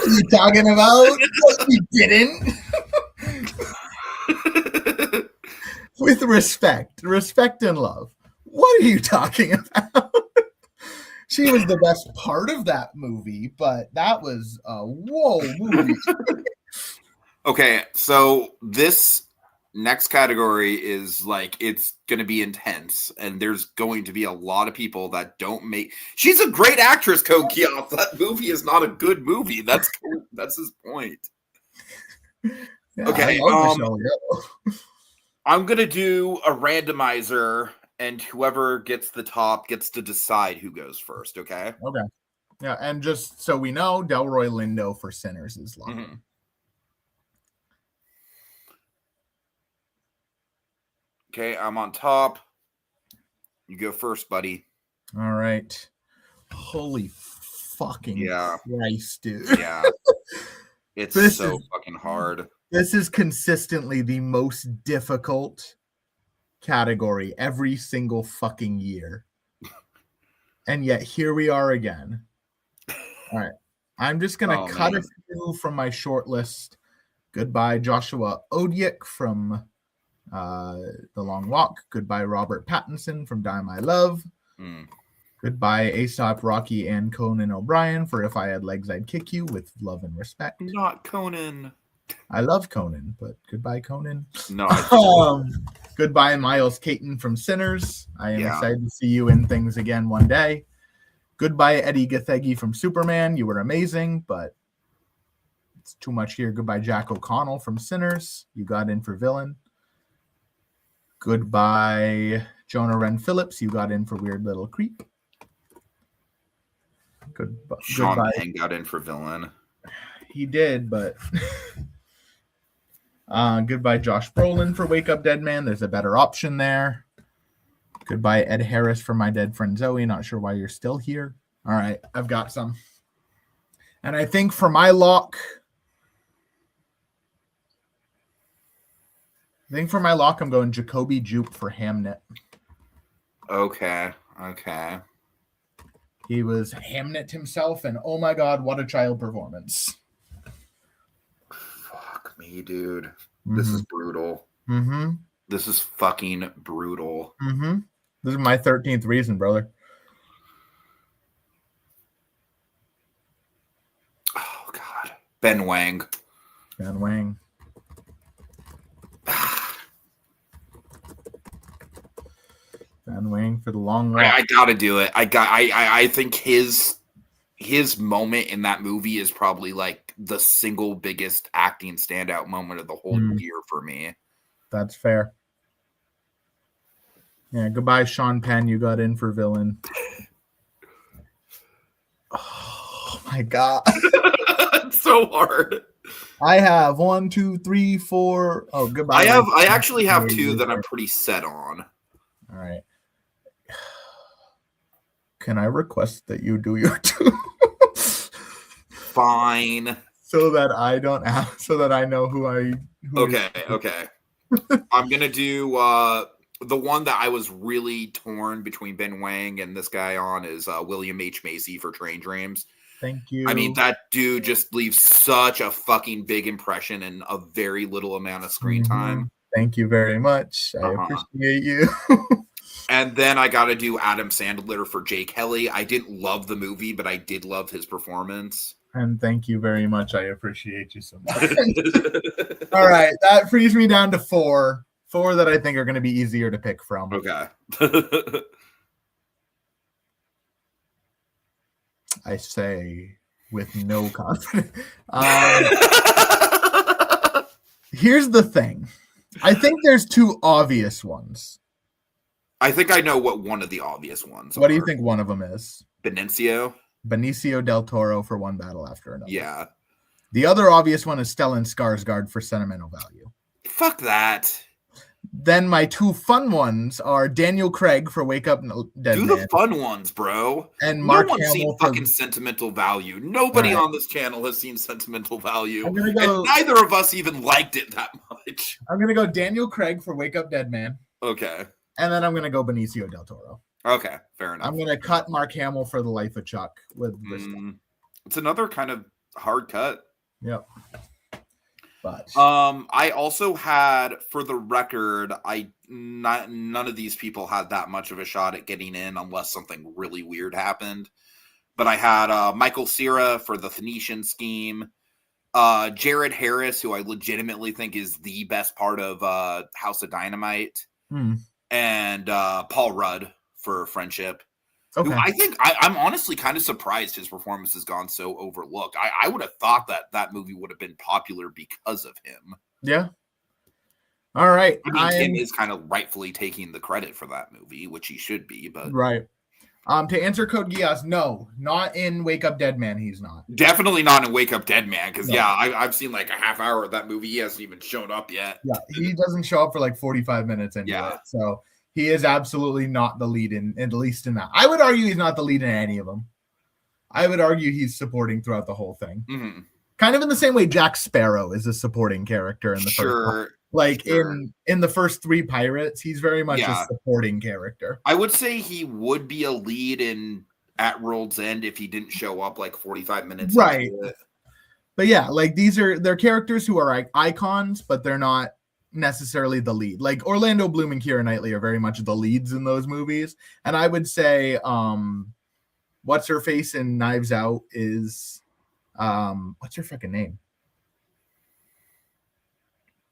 are you talking about? You didn't. With respect and love. What are you talking about? She was the best part of that movie, but that was a whoa movie. Okay, so this next category is like, it's going to be intense, and there's going to be a lot of people that don't make. She's a great actress, Kogias. That movie is not a good movie. That's his point. Yeah, okay, I'm going to do a randomizer, and whoever gets the top gets to decide who goes first, okay? Okay. Yeah, and just so we know, Delroy Lindo for Sinners is locked. Mm-hmm. Okay, I'm on top. You go first, buddy. All right. Holy fucking Christ, dude. Yeah. It's so fucking hard. This is consistently the most difficult category every single fucking year. And yet here we are again. All right. I'm just going to cut a few from my short list. Goodbye, Joshua Odiek from The Long Walk. Goodbye, Robert Pattinson from Die My Love. Goodbye, Aesop Rocky and Conan O'Brien for If I Had Legs, I'd Kick You, with love and respect. Not Conan. I love Conan, but goodbye, Conan. No. Goodbye, Miles Caton from Sinners. I am excited to see you in things again one day. Goodbye, Eddie Gathegi from Superman. You were amazing, but it's too much here. Goodbye, Jack O'Connell from Sinners. You got in for villain. Goodbye, Jonah Wren Phillips. You got in for Weird Little Creep. Sean Penn got in for villain. He did, but goodbye, Josh Brolin for Wake Up Dead Man. There's a better option there. Goodbye, Ed Harris for My Dead Friend Zoe. Not sure why you're still here. All right, I've got some. And I think for my lock, I'm going Jacoby Jupe for Hamnet. Okay. He was Hamnet himself, and oh my god, what a child performance. Fuck me, dude. This is brutal. This is fucking brutal. This is my 13th reason, brother. Oh, God. Ben Wang. Ben Wang for The Long Walk. I gotta do it. I think his moment in that movie is probably like the single biggest acting standout moment of the whole year for me. That's fair. Yeah, goodbye, Sean Penn. You got in for villain. Oh my god. It's so hard. I have 1, 2, 3, 4. Oh, goodbye. I actually have 2 that I'm pretty set on. All right. Can I request that you do your 2? Fine. So that I don't have, so that I know who I. Okay. I'm gonna do the one that I was really torn between Ben Wang and this guy on is William H. Macy for Train Dreams. Thank you. I mean, that dude just leaves such a fucking big impression in a very little amount of screen time. Thank you very much. I appreciate you. And then I got to do Adam Sandler for Jake Kelly. I didn't love the movie, but I did love his performance. And thank you very much. I appreciate you so much. All right. That frees me down to 4. 4 that I think are going to be easier to pick from. Okay. I say with no confidence. Here's the thing. I think there's 2 obvious ones. I think I know what one of the obvious ones What do you think one of them is? Benicio del Toro for One Battle After Another. Yeah. The other obvious one is Stellan Skarsgård for Sentimental Value. Fuck that. Then my 2 fun ones are Daniel Craig for Wake Up Dead Do Man. the fun ones, bro. And Mark no one's Hamill seen fucking Sentimental Value. Nobody on this channel has seen Sentimental Value. And neither of us even liked it that much. I'm going to go Daniel Craig for Wake Up Dead Man. Okay. And then I'm going to go Benicio del Toro. Okay, fair enough. I'm going to cut Mark Hamill for The Life of Chuck with It's another kind of hard cut. Yep. But I also had, for the record, none of these people had that much of a shot at getting in unless something really weird happened. But I had Michael Cera for The Phoenician Scheme, Jared Harris, who I legitimately think is the best part of House of Dynamite, and Paul Rudd for Friendship. Okay. Who I think I'm honestly kind of surprised his performance has gone so overlooked. I would have thought that movie would have been popular because of him. Yeah. All right. I mean, Tim is kind of rightfully taking the credit for that movie, which he should be. But right. To answer Code Geass, no, not in Wake Up Dead Man. He's not. Definitely not in Wake Up Dead Man, because I've seen like a half hour of that movie. He hasn't even shown up yet. Yeah, he doesn't show up for like 45 minutes into it. So he is absolutely not the lead at least in that. I would argue he's not the lead in any of them. I would argue he's supporting throughout the whole thing. Mm-hmm. Kind of in the same way Jack Sparrow is a supporting character in the first. Like in the first 3 Pirates, he's very much a supporting character. I would say he would be a lead in At World's End if he didn't show up like 45 minutes. Right. But yeah, like they're characters who are icons, but they're not necessarily the lead. Like Orlando Bloom and Keira Knightley are very much the leads in those movies. And I would say what's her face in Knives Out is what's her fucking name?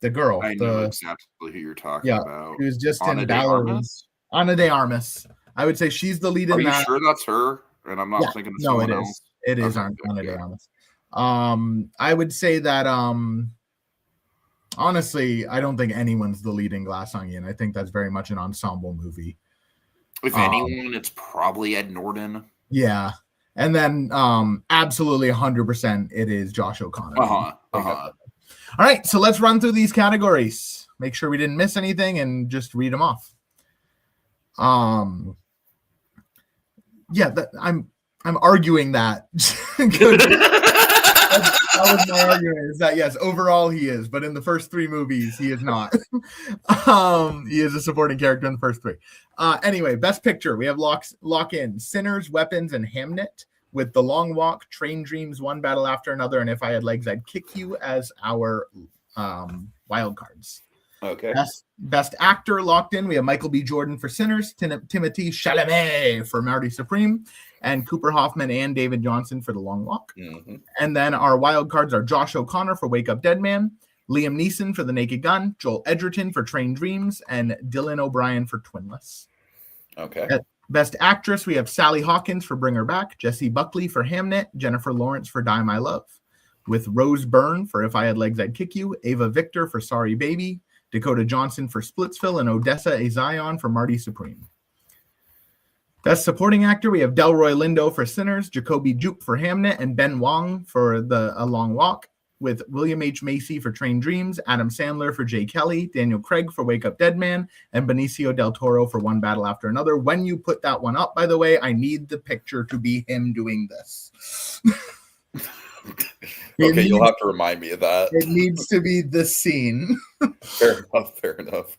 The girl. I know exactly who you're talking about. She was just in Ballerina. Ana de Armas. I would say she's the lead in that. Are you sure that's her? And I'm not thinking of someone else. It is Ana de Armas. I would say that honestly, I don't think anyone's the lead in Glass Onion. I think that's very much an ensemble movie. If anyone, it's probably Ed Norton. Yeah. And then absolutely 100% it is Josh O'Connor. All right, so let's run through these categories. Make sure we didn't miss anything and just read them off. I'm arguing that. That was my argument, is that yes, overall he is, but in the first 3 movies he is not. He is a supporting character in the first 3. Anyway, best picture, we have lock in Sinners, Weapons, and Hamnet, with The Long Walk, Train Dreams, One Battle After Another, and If I Had Legs, I'd Kick You as our wild cards. Okay. Best actor locked in. We have Michael B. Jordan for Sinners, Timothée Chalamet for Marty Supreme, and Cooper Hoffman and David Johnson for The Long Walk. Mm-hmm. And then our wild cards are Josh O'Connor for Wake Up Dead Man, Liam Neeson for The Naked Gun, Joel Edgerton for Train Dreams, and Dylan O'Brien for Twinless. Okay. Best actress, we have Sally Hawkins for Bring Her Back, Jessie Buckley for Hamnet, Jennifer Lawrence for Die My Love, with Rose Byrne for If I Had Legs, I'd Kick You, Ava Victor for Sorry Baby, Dakota Johnson for Splitsville, and Odessa A. Zion for Marty Supreme. Best Supporting Actor, we have Delroy Lindo for Sinners, Jacoby Jupe for Hamnet, and Ben Wong for A Long Walk, with William H. Macy for Train Dreams, Adam Sandler for Jay Kelly, Daniel Craig for Wake Up Dead Man, and Benicio del Toro for One Battle After Another. When you put that one up, by the way, I need the picture to be him doing this. Okay, you'll have to remind me of that. It needs to be the scene. Fair enough.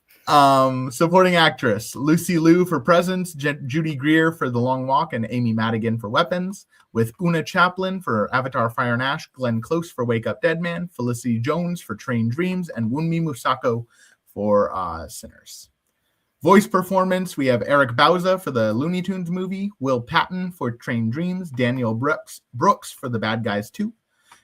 Supporting actress, Lucy Liu for Presents, Judy Greer for The Long Walk, and Amy Madigan for Weapons, with Una Chaplin for Avatar Fire and Ash, Glenn Close for Wake Up Dead Man, Felicity Jones for Train Dreams, and Wunmi Musako for Sinners. Voice performance, we have Eric Bauza for the Looney Tunes movie, Will Patton for Train Dreams, Daniel Brooks for The Bad Guys 2,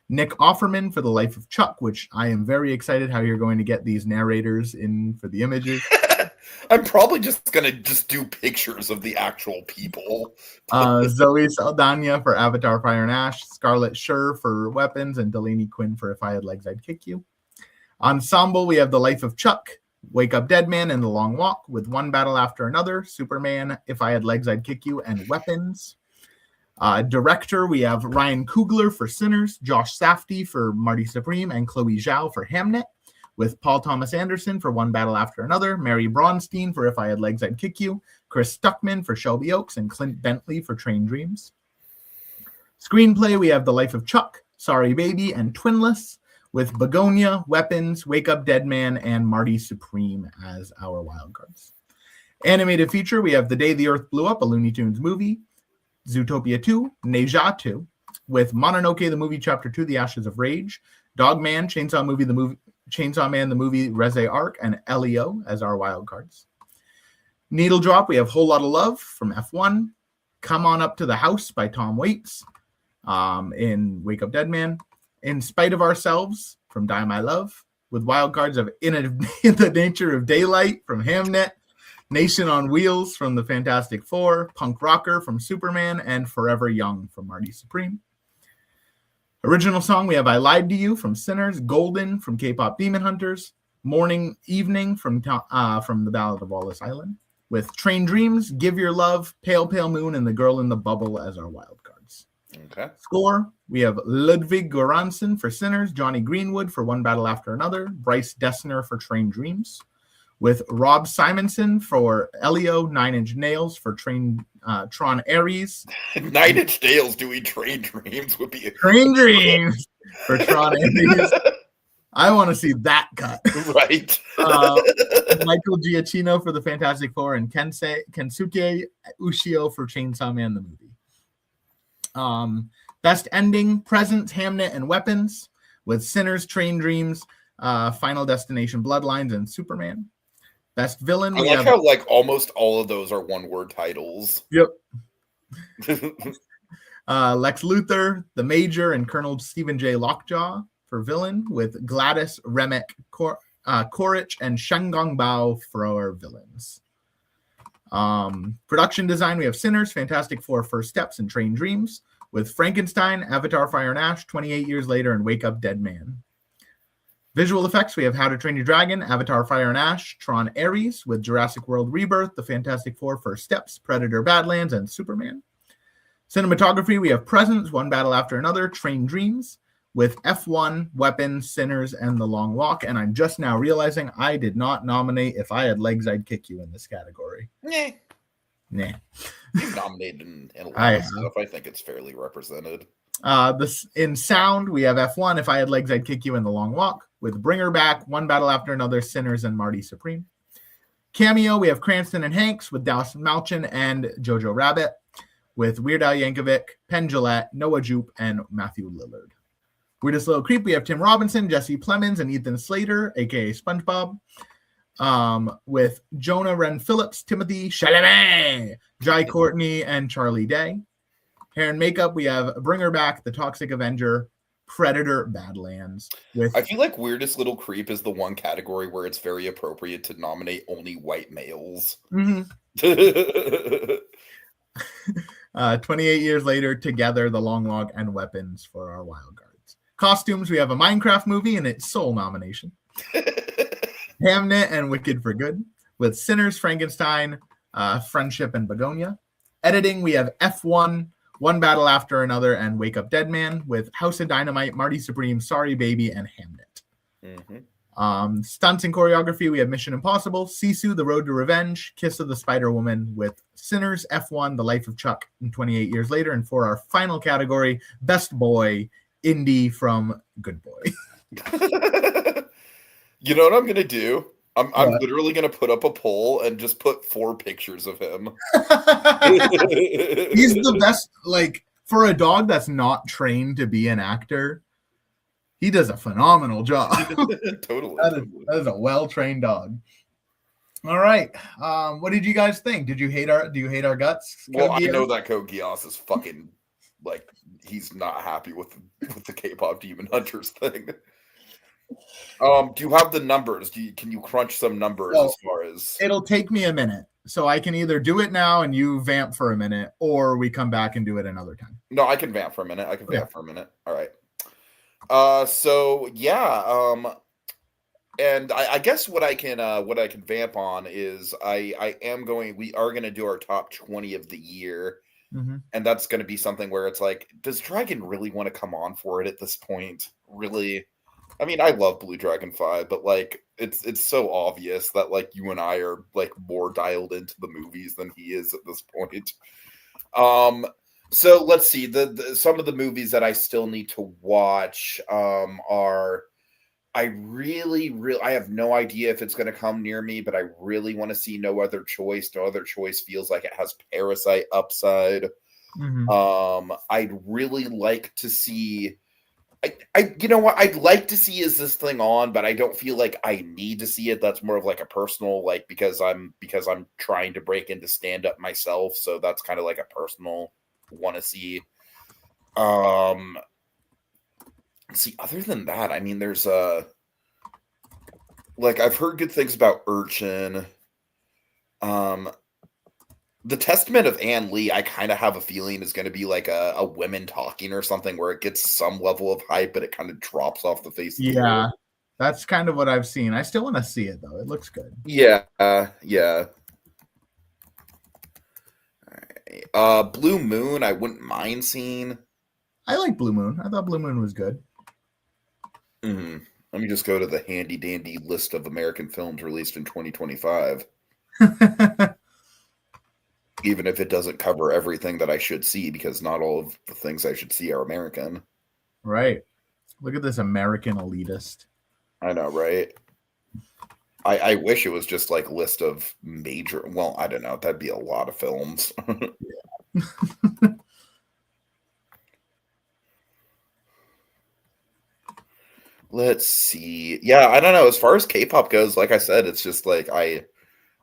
Nick Offerman for The Life of Chuck, which I am very excited how you're going to get these narrators in for the images. I'm probably just going to do pictures of the actual people. Zoe Saldana for Avatar Fire and Ash, Scarlett Schur for Weapons, and Delaney Quinn for If I Had Legs, I'd Kick You. Ensemble, we have The Life of Chuck, Wake Up Dead Man, and The Long Walk, with One Battle After Another, Superman, If I Had Legs, I'd Kick You, and Weapons. Director, we have Ryan Coogler for Sinners, Josh Safdie for Marty Supreme, and Chloe Zhao for Hamnet, with Paul Thomas Anderson for One Battle After Another, Mary Bronstein for If I Had Legs, I'd Kick You, Chris Stuckman for Shelby Oaks, and Clint Bentley for Train Dreams. Screenplay, we have The Life of Chuck, Sorry Baby, and Twinless, with Begonia, Weapons, Wake Up Dead Man, and Marty Supreme as our wildcards. Animated feature, we have The Day the Earth Blew Up, a Looney Tunes movie, Zootopia 2, Neja 2, with Mononoke the movie Chapter 2, The Ashes of Rage, Dogman, Chainsaw Man the movie Reze Arc, and Elio as our wildcards. Needle Drop, we have Whole Lotta Love from F1, Come On Up to the House by Tom Waits in Wake Up Dead Man, In Spite of Ourselves from Die My Love, with wildcards of In the Nature of Daylight from Hamnet, Nation on Wheels from the Fantastic Four, Punk Rocker from Superman, and Forever Young from Marty Supreme. Original song, we have I Lied to You from Sinners, Golden from K-Pop Demon Hunters, Morning Evening from The Ballad of Wallace Island, with Train Dreams, Give Your Love, Pale Pale Moon, and The Girl in the Bubble as our wildcards. Okay. Score, we have Ludwig Göransson for Sinners, Johnny Greenwood for One Battle After Another, Bryce Dessner for Train Dreams, with Rob Simonson for Elio, Nine Inch Nails for Tron Ares. 9 Inch Nails doing Train Dreams would be a Train Dreams for Tron Ares. I want to see that cut. Right. Michael Giacchino for the Fantastic Four, and Kensuke Ushio for Chainsaw Man the movie. Best ending, Presents, Hamnet, and Weapons, with Sinners, Train Dreams, Final Destination, Bloodlines, and Superman. Best villain. I like how almost all of those are one-word titles. Yep. Lex Luthor, the Major, and Colonel Stephen J. Lockjaw for villain, with Gladys, Remek, Korich, and Shengong Bao for our villains. Production design, we have Sinners, Fantastic Four, First Steps, and Train Dreams, with Frankenstein, Avatar Fire and Ash, 28 Years Later, and Wake Up Dead Man. Visual effects, we have How to Train Your Dragon, Avatar Fire and Ash, Tron Ares, with Jurassic World Rebirth, The Fantastic Four, First Steps, Predator Badlands, and Superman. Cinematography, we have Presents, One Battle After Another, Train Dreams, with F1, Weapons, Sinners, and The Long Walk. And I'm just now realizing I did not nominate If I Had Legs, I'd Kick You in this category. Nah. You've nominated in a lot of stuff. I think it's fairly represented. In sound, we have F1, If I Had Legs, I'd Kick You in The Long Walk, with Bring Her Back, One Battle After Another, Sinners, and Marty Supreme. Cameo, we have Cranston and Hanks, with Dallas Malchin and Jojo Rabbit, with Weird Al Yankovic, Penn Jillette, Noah Jupe, and Matthew Lillard. Weirdest Little Creep, we have Tim Robinson, Jesse Plemons, and Ethan Slater, a.k.a. SpongeBob, with Jonah Wren Phillips, Timothy Chalamet, Jai Courtney, and Charlie Day. Hair and makeup, we have Bring Her Back, The Toxic Avenger, Predator Badlands. I feel like Weirdest Little Creep is the one category where it's very appropriate to nominate only white males. Mm-hmm. 28 Years Later, Together, The Long Walk, and Weapons for our wild cards. Costumes, we have a Minecraft movie and its sole nomination. Hamnet and Wicked for Good. With Sinners, Frankenstein, Friendship, and Begonia. Editing, we have F1, One Battle After Another, and Wake Up Dead Man. With House of Dynamite, Marty Supreme, Sorry Baby, and Hamnet. Mm-hmm. Stunts and choreography, we have Mission Impossible, Sisu, The Road to Revenge, Kiss of the Spider Woman. With Sinners, F1, The Life of Chuck, and 28 Years Later. And for our final category, Best Boy, Indy from Good Boy. You know what I'm gonna do? I'm literally gonna put up a poll and just put 4 pictures of him. He's the best. Like, for a dog that's not trained to be an actor, he does a phenomenal job. Totally. That is a well-trained dog. All right. What did you guys think? Do you hate our guts? Well, I know that Code Geass is fucking like he's not happy with the K-pop Demon Hunters thing. Do you have the numbers? Can you crunch some numbers as far as it'll take me a minute. So I can either do it now and you vamp for a minute, or we come back and do it another time. No, I can vamp for a minute. For a minute. All right. So yeah. And I guess what I can vamp on is we are gonna do our top 20 of the year. Mm-hmm. And that's gonna be something where it's like, does Dragon really want to come on for it at this point? Really? I mean, I love Blue Dragon 5, but like it's so obvious that like you and I are like more dialed into the movies than he is at this point. So let's see. Some of the movies that I still need to watch are I have no idea if it's going to come near me, but I really want to see No Other Choice. No Other Choice feels like it has Parasite upside. Mm-hmm. I'd really like to see. You know what I'd like to see is this thing on, but I don't feel like I need to see it. That's more of like a personal, like because I'm trying to break into stand up myself, so that's kind of like a personal want to see. See, other than that, I mean, there's like I've heard good things about Urchin. The Testament of Ann Lee, I kind of have a feeling is going to be like a women talking or something where it gets some level of hype, but it kind of drops off the face of the world. That's kind of what I've seen. I still want to see it, though. It looks good. Yeah. All right. Blue Moon, I wouldn't mind seeing. I like Blue Moon. I thought Blue Moon was good. Mm-hmm. Let me just go to the handy-dandy list of American films released in 2025. Even if it doesn't cover everything that I should see, because not all of the things I should see are American. Right. Look at this American elitist. I know, right? I wish it was just like list of major. Well, I don't know. That'd be a lot of films. Let's see. Yeah, I don't know. As far as K-pop goes, like I said, it's just like I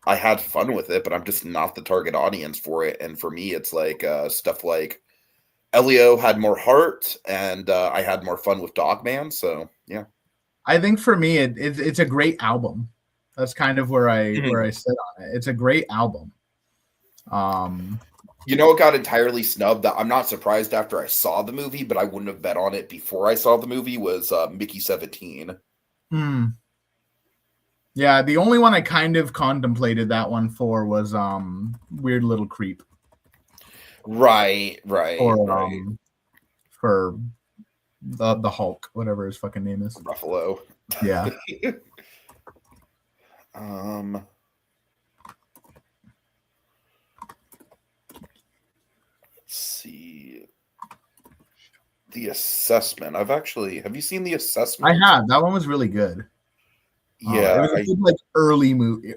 had fun with it, but I'm just not the target audience for it. And for me, it's like stuff like Elio had more heart, and I had more fun with Dogman. So yeah, I think for me, it's a great album. That's kind of where I sit on it. It's a great album. You know, it got entirely snubbed. That I'm not surprised after I saw the movie, but I wouldn't have bet on it before I saw the movie. Was Mickey 17? Yeah, the only one I kind of contemplated that one for was Weird Little Creep. Right. For the Hulk, whatever his fucking name is. Ruffalo. Yeah. Let's see. The Assessment. Have you seen The Assessment? I have. That one was really good. Yeah. It was a good, like early movie.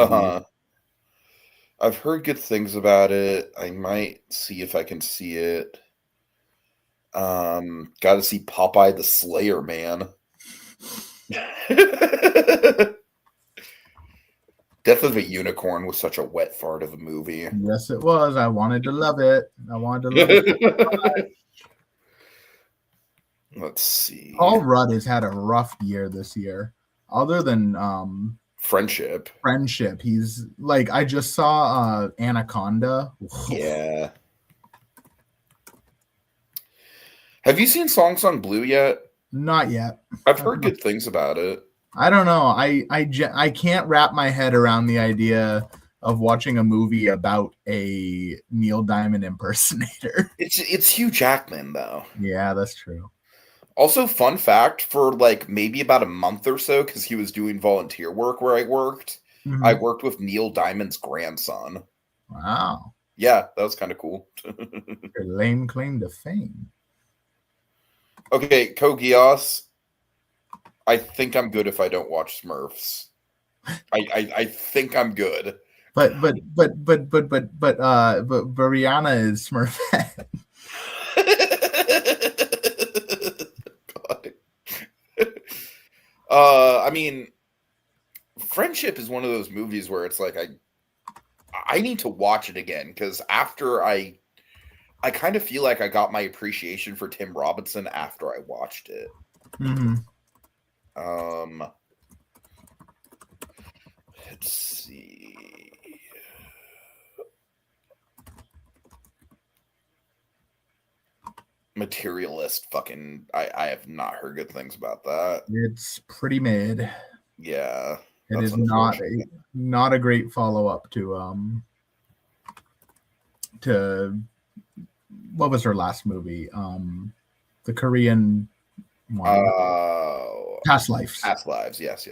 Uh-huh. I've heard good things about it. I might see if I can see it. Got to see Popeye the Slayer, man. Death of a Unicorn was such a wet fart of a movie. Yes, it was. I wanted to love it. Let's see. Paul Rudd has had a rough year this year. Other than Friendship. He's like, I just saw Anaconda. Yeah. Have you seen Song Sung Blue yet? Not yet. I've heard good things about it. I don't know. I can't wrap my head around the idea of watching a movie about a Neil Diamond impersonator. It's Hugh Jackman though. Yeah, that's true. Also, fun fact, for like maybe about a month or so, because he was doing volunteer work where I worked, I Mhm. worked with Neil Diamond's grandson. Wow. Yeah, that was kind of cool. Your lame claim to fame. Okay, Kogios, I think I'm good if I don't watch Smurfs. I think I'm good. But Rihanna is Smurfette. God. I mean, Friendship is one of those movies where it's like I need to watch it again because after I kind of feel like I got my appreciation for Tim Robinson after I watched it. Mm-hmm. Let's see. Materialist, fucking, I have not heard good things about that. It's pretty mid. Yeah, It is not a great follow up to what was her last movie? The Korean one. Past Lives. Past Lives, yes.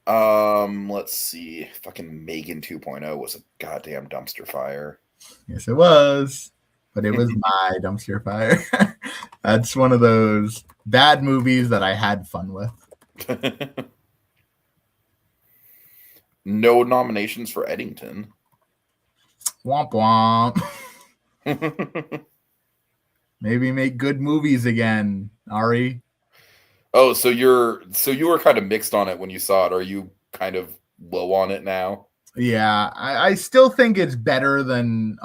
Let's see. Fucking Megan 2.0 was a goddamn dumpster fire. Yes, it was. But it was my dumpster fire. That's one of those bad movies that I had fun with. No nominations for Eddington. Womp womp. Maybe make good movies again, Ari. Oh, so you were kind of mixed on it when you saw it. Are you kind of low on it now? Yeah, I still think it's better than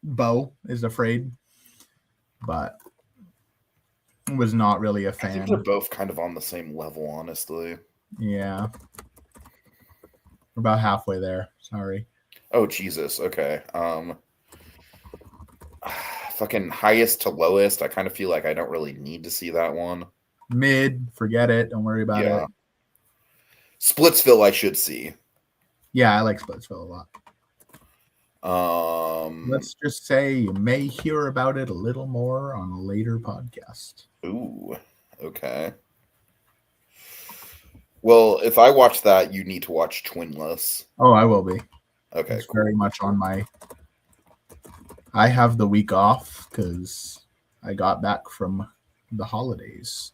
Beau is Afraid, but was not really a fan. I think they're both kind of on the same level, honestly. Yeah. We're about halfway there. Sorry. Oh, Jesus. Okay. Fucking highest to lowest. I kind of feel like I don't really need to see that one. Mid, forget it. Don't worry about it. Splitsville, I should see. Yeah, I like Splitsville a lot. Let's just say you may hear about it a little more on a later podcast. Ooh, okay. Well, if I watch that, you need to watch Twinless. Oh, I will be. Okay, it's cool. Very much on my. I have the week off because I got back from the holidays.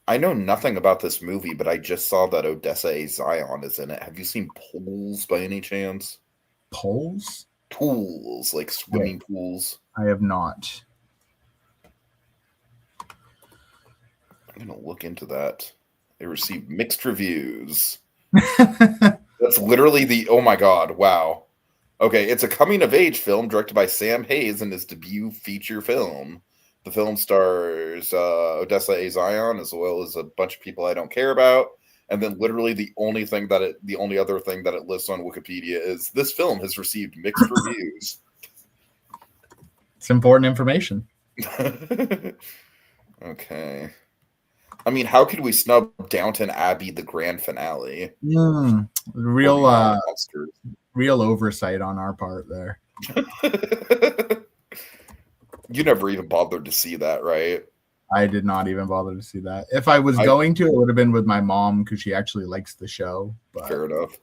I know nothing about this movie, but I just saw that Odessa A. Zion is in it. Have you seen Pools by any chance? Pools? Pools, like swimming pools. I have not. I'm going to look into that. It received mixed reviews. That's literally the, oh my God, wow. Okay, it's a coming-of-age film directed by Sam Hayes in his debut feature film. The film stars Odessa A. Zion as well as a bunch of people I don't care about. And then literally the only other thing that it lists on Wikipedia is this film has received mixed reviews. It's important information. Okay. I mean, how could we snub Downton Abbey, the grand finale? Real oversight on our part there. You never even bothered to see that, right? I did not even bother to see that. If I was going to, it would have been with my mom because she actually likes the show. But... Fair enough.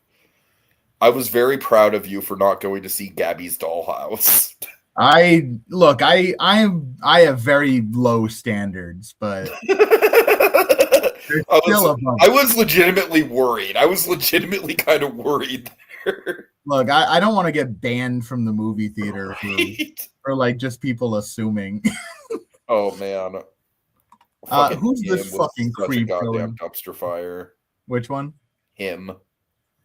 I was very proud of you for not going to see Gabby's Dollhouse. I have very low standards, but I was legitimately worried. I was legitimately kind of worried there. Look, I don't want to get banned from the movie theater for like just people assuming. Oh man. Who's this fucking creep? Goddamn dumpster fire. Which one? Him.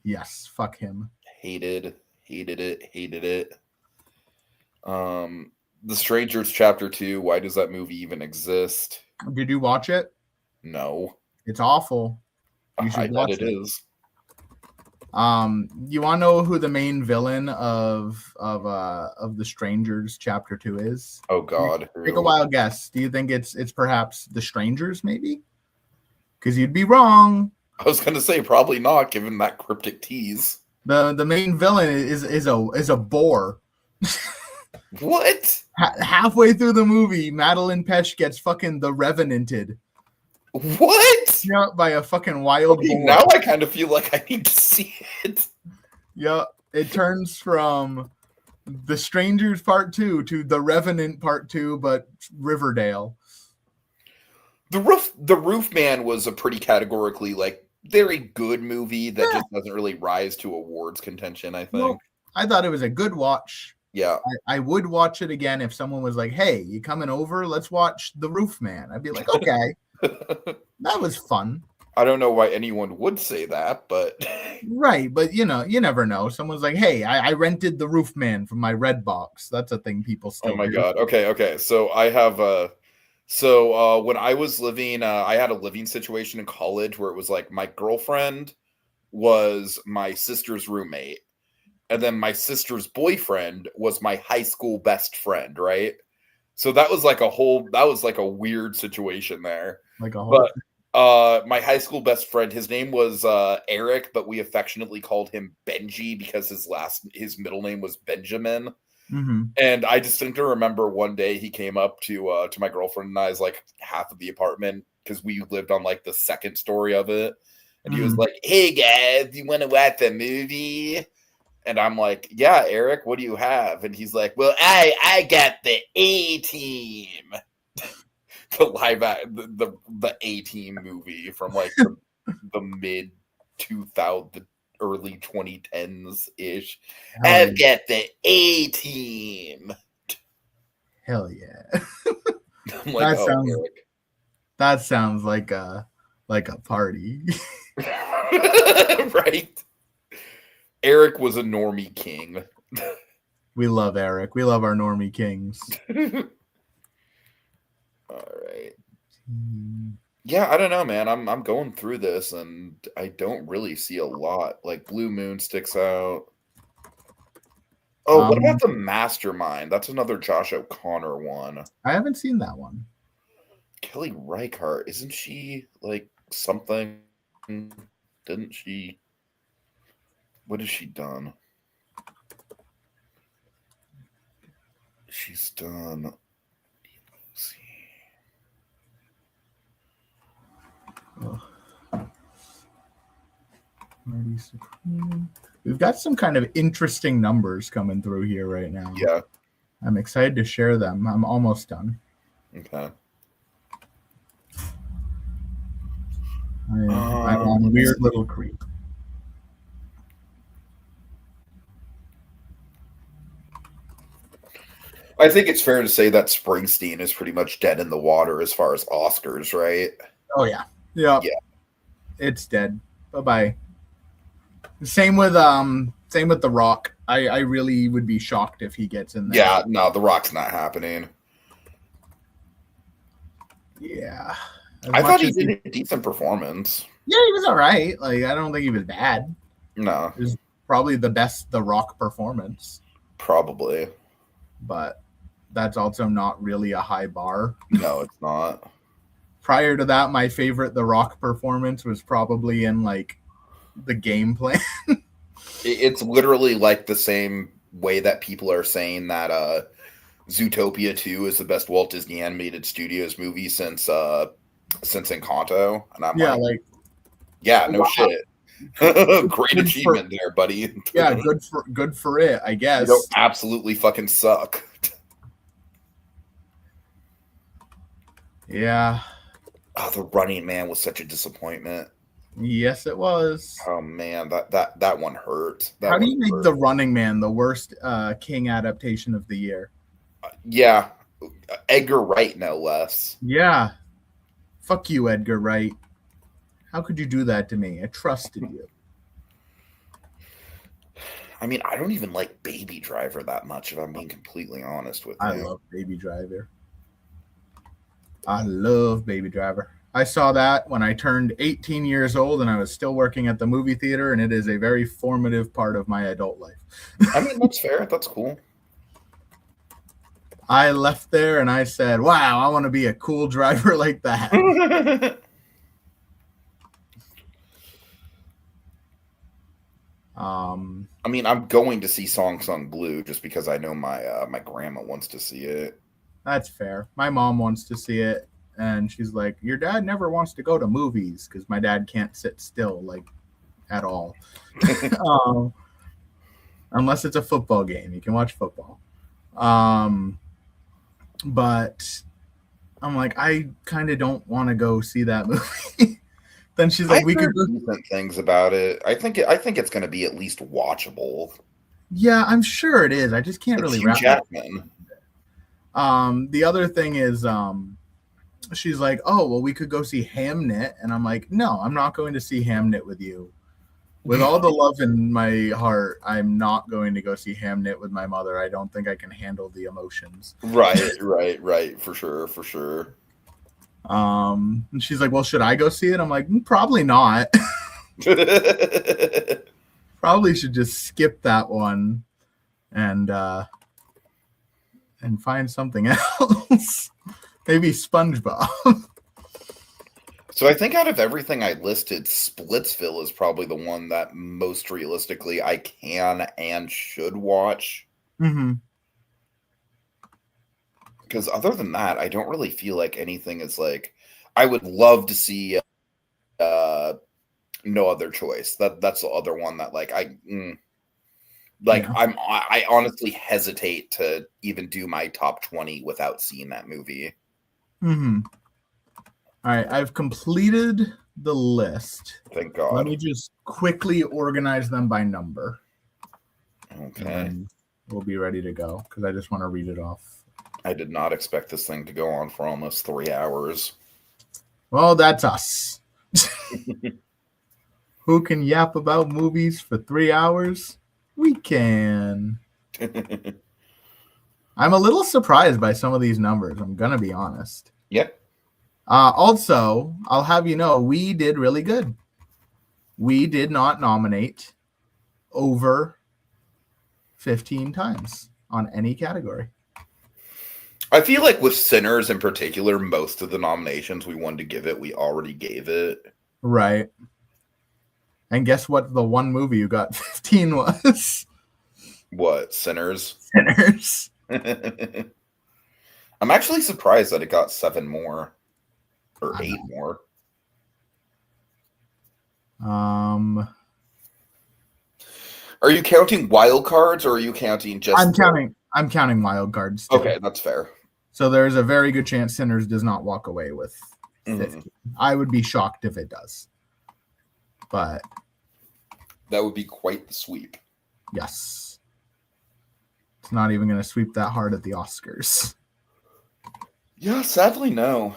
Yes, fuck him. Hated it. The Strangers Chapter 2, why does that movie even exist? Did you watch it? No. It's awful. You should watch it. It is. You want to know who the main villain of The Strangers Chapter 2 is? Oh God. Take a wild guess. Do you think it's perhaps The Strangers, maybe? Because you'd be wrong. I was gonna say probably not, given that cryptic tease. The main villain is a boar. What? Halfway through the movie, Madeline Petch gets fucking the Revenanted. What? Yeah, by a fucking wild boar. Now I kind of feel like I need to see it. Yeah, it turns from The Strangers Part 2 to The Revenant Part 2, but Riverdale. The Roof Man was a pretty categorically like very good movie that just doesn't really rise to awards contention, I think. Nope. I thought it was a good watch. Yeah. I would watch it again if someone was like, hey, you coming over? Let's watch The Roof Man. I'd be like, okay. That was fun. I don't know why anyone would say that, but right, but you never know. Someone's like, hey, I rented The Roof Man from my Redbox. That's a thing people still oh my do. God. Okay. So I have when I was living, I had a living situation in college where it was like my girlfriend was my sister's roommate, and then my sister's boyfriend was my high school best friend, right? So that was like a weird situation there. Like a whole my high school best friend, his name was Eric, but we affectionately called him Benji because his middle name was Benjamin. Mm-hmm. And I distinctly remember one day he came up to my girlfriend and I's like half of the apartment because we lived on like the second story of it. And he was like, hey guys, you want to watch a movie? And I'm like, yeah, Eric, what do you have? And he's like, well, I got the A-Team. The A-Team movie from like the mid 2000, early 2010s ish. I've got the A-Team. Hell yeah. I'm like, that sounds like a party. Right. Eric was a normie king. We love Eric. We love our normie kings. All right. Yeah, I don't know, man. I'm going through this and I don't really see a lot. Like Blue Moon sticks out. Oh, what about The Mastermind? That's another Josh O'Connor one. I haven't seen that one. Kelly Reichardt, isn't she like something? Didn't she? What has she done? She's done. Let's see. We've got some kind of interesting numbers coming through here right now. Yeah. I'm excited to share them. I'm almost done. Okay. I'm on a weird little creep. I think it's fair to say that Springsteen is pretty much dead in the water as far as Oscars, right? Oh yeah. Yeah. It's dead. Bye-bye. Same with The Rock. I really would be shocked if he gets in there. Yeah, no, The Rock's not happening. Yeah. I thought he did a decent performance. Yeah, he was all right. Like, I don't think he was bad. No. It was probably the best The Rock performance. Probably. But that's also not really a high bar. No, it's not. Prior to that, my favorite The Rock performance was probably in, like, The Game Plan. It's literally like the same way that people are saying that Zootopia 2 is the best Walt Disney Animated Studios movie since Encanto. And I'm yeah, no shit. Great achievement there, buddy. Yeah, good for it, I guess. You don't absolutely fucking suck. Yeah. Oh, The Running Man was such a disappointment. Yes, it was. Oh man, that one hurt. How do you make The Running Man the worst King adaptation of the year? Yeah, Edgar Wright, no less. Yeah. Fuck you, Edgar Wright. How could you do that to me? I trusted you. I mean, I don't even like Baby Driver that much, if I'm being completely honest with you. I love Baby Driver. I love Baby Driver. I saw that when I turned 18 years old and I was still working at the movie theater, and it is a very formative part of my adult life. I mean, that's fair. That's cool. I left there and I said, wow, I want to be a cool driver like that. I mean, I'm going to see Song Sung Blue just because I know my grandma wants to see it. That's fair. My mom wants to see it, and she's like, your dad never wants to go to movies because my dad can't sit still, like, at all. Unless it's a football game. You can watch football. But I'm like, I kind of don't want to go see that movie. Then she's like, we could do decent things about it. I think it's going to be at least watchable. Yeah, I'm sure it is. I just can't really wrap it. The other thing is, she's like, oh, well, we could go see Hamnet. And I'm like, no, I'm not going to see Hamnet with you. With all the love in my heart, I'm not going to go see Hamnet with my mother. I don't think I can handle the emotions. Right. For sure. And she's like, well, should I go see it? I'm like, probably not. Probably should just skip that one and find something else. Maybe SpongeBob. So I think out of everything I listed, Splitsville is probably the one that most realistically I can and should watch. Mm-hmm. Because other than that, I don't really feel like anything is like. I would love to see No Other Choice. That's the other one that like I honestly hesitate to even do my top 20 without seeing that movie. Mm-hmm. All right, I've completed the list. Thank God. Let me just quickly organize them by number. Okay. We'll be ready to go because I just want to read it off. I did not expect this thing to go on for almost 3 hours. Well, that's us. Who can yap about movies for 3 hours? We can. I'm a little surprised by some of these numbers. I'm going to be honest. Yep. Also, I'll have you know, we did really good. We did not nominate over 15 times on any category. I feel like with Sinners in particular, most of the nominations we wanted to give it, we already gave it. Right. And guess what the one movie you got 15 was? What? Sinners? Sinners. I'm actually surprised that it got 7 more. Or 8 more. Are you counting wild cards or are you counting just... I'm counting wild cards too. Okay, that's fair. So there's a very good chance Sinners does not walk away with 15. I would be shocked if it does. But that would be quite the sweep. Yes. It's not even going to sweep that hard at the Oscars. Yeah, sadly, no.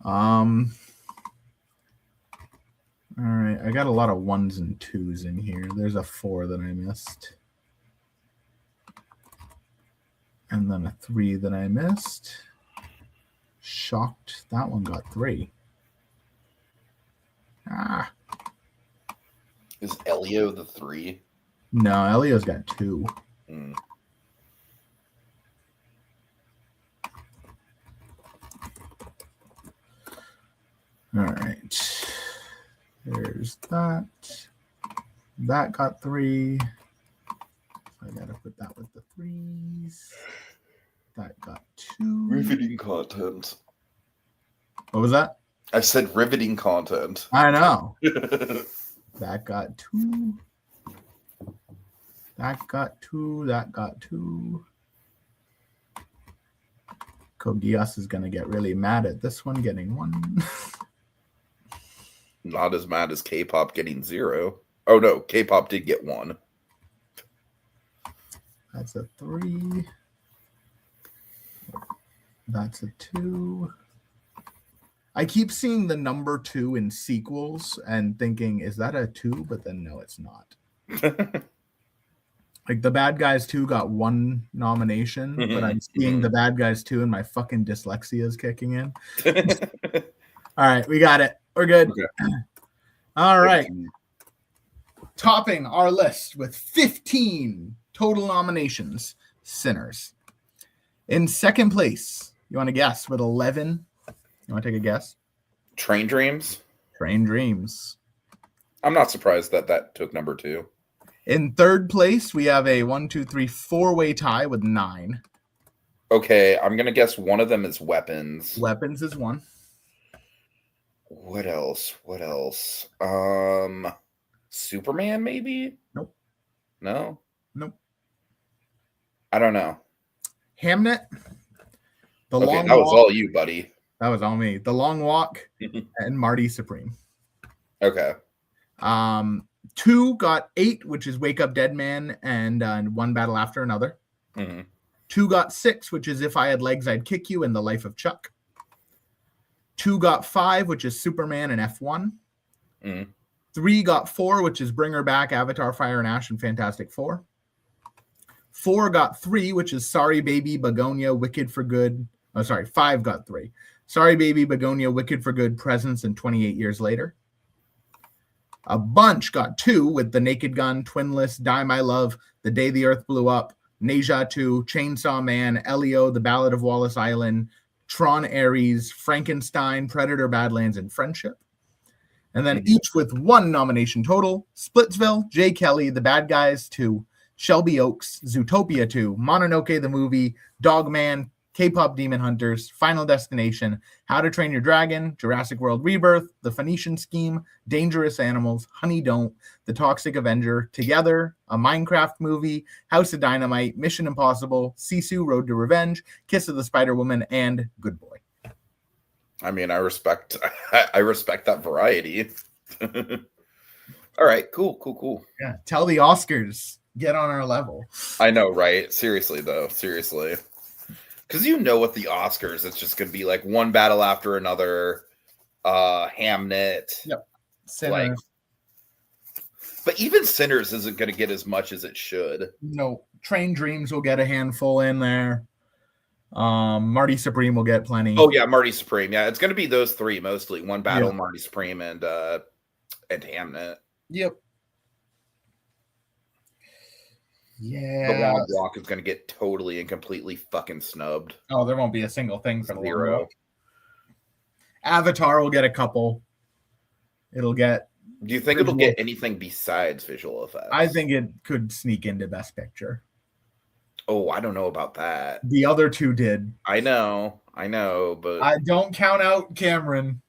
All right, I got a lot of 1s and 2s in here. There's a 4 that I missed. And then a 3 that I missed. Shocked. That one got 3. Is Elio the 3? No, Elio's got 2. All right. There's that. That got 3. I gotta put that with the 3s. That got 2. Riveting content. What was that? I said riveting content. I know. That got 2. That got 2. That got 2. Codias is gonna get really mad at this one getting 1. Not as mad as K-pop getting 0. Oh no, K-pop did get 1. That's a 3. That's a 2. I keep seeing the number 2 in sequels and thinking, is that a 2? But then no, it's not. Like the Bad Guys 2 got one nomination, but I'm seeing the Bad Guys 2 and my fucking dyslexia is kicking in. All right, we got it. We're good. Okay. All right. Topping our list with 15 total nominations, Sinners. In second place, you want to guess with 11? You want to take a guess? Train Dreams. Train Dreams. I'm not surprised that took number 2. In third place, we have a 4-way tie with 9. Okay, I'm gonna guess one of them is Weapons. Weapons is one. What else? Superman, maybe? Nope. No? Nope. I don't know. Hamnet. That was all you, buddy. That was all me. The Long Walk and Marty Supreme. Okay. 2 got 8, which is Wake Up Dead Man and One Battle After Another. 2 got 6, which is If I Had Legs, I'd Kick You and The Life of Chuck. 2 got 5, which is Superman and F1. 3 got 4, which is Bring Her Back, Avatar, Fire and Ash, and Fantastic Four. 4 got 3, which is Sorry Baby, Begonia, Wicked for Good. Oh, sorry, 5 got 3. Sorry Baby, Begonia, Wicked for Good, Presence, and 28 Years Later. A bunch got 2 with The Naked Gun, Twinless, Die My Love, The Day the Earth Blew Up, Neja 2, Chainsaw Man, Elio, The Ballad of Wallace Island, Tron Ares, Frankenstein, Predator Badlands, and Friendship. And then each with 1 nomination total: Splitsville, Jay Kelly, The Bad Guys 2, Shelby Oaks, Zootopia 2, Mononoke the Movie, Dogman, K-Pop Demon Hunters, Final Destination, How to Train Your Dragon, Jurassic World Rebirth, The Phoenician Scheme, Dangerous Animals, Honey Don't, The Toxic Avenger, Together, a Minecraft movie, House of Dynamite, Mission Impossible, Sisu, Road to Revenge, Kiss of the Spider-Woman, and Good Boy. I mean, I respect that variety. All right, cool. Yeah, tell the Oscars, get on our level. I know, right? Seriously, though. Seriously. Because you know what the Oscars, it's just going to be like One Battle After Another, Hamnet. Yep. Sinners. But even Sinners isn't going to get as much as it should. No. Train Dreams will get a handful in there. Marty Supreme will get plenty. Oh, yeah, Marty Supreme. Yeah, it's going to be those 3 mostly. One Battle, Marty Supreme, and Hamnet. Yep. Yeah. The Long Walk is going to get totally and completely fucking snubbed. Oh, there won't be a single thing for the Zero. Long Walk. Avatar will get a couple. It'll get... Do you think it'll get anything besides visual effects? I think it could sneak into Best Picture. Oh, I don't know about that. The other 2 did. I know, but... I don't count out Cameron.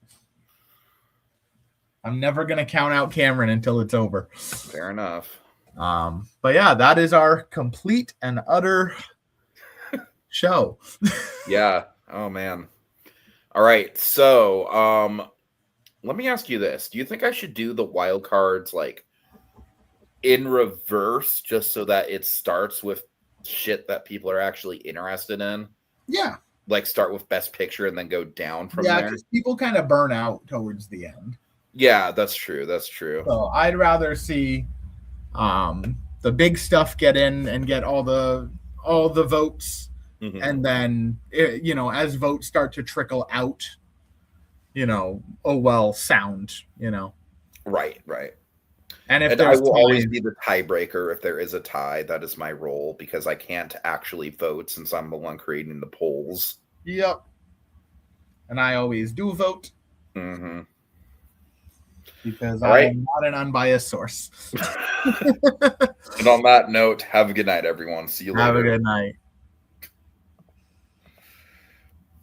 I'm never going to count out Cameron until it's over. Fair enough. But yeah, that is our complete and utter show. Yeah. Oh man. All right. So, let me ask you this. Do you think I should do the wild cards like in reverse just so that it starts with shit that people are actually interested in? Yeah. Like start with Best Picture and then go down from there? Yeah, because people kind of burn out towards the end. Yeah, that's true. So I'd rather see the big stuff get in and get all the votes, and then as votes start to trickle out, sound, right. And I will always be the tiebreaker if there is a tie. That is my role because I can't actually vote since I'm the one creating the polls. Yep. And I always do vote. Because I'm not an unbiased source. And on that note, have a good night, everyone. See you later. Have a good night.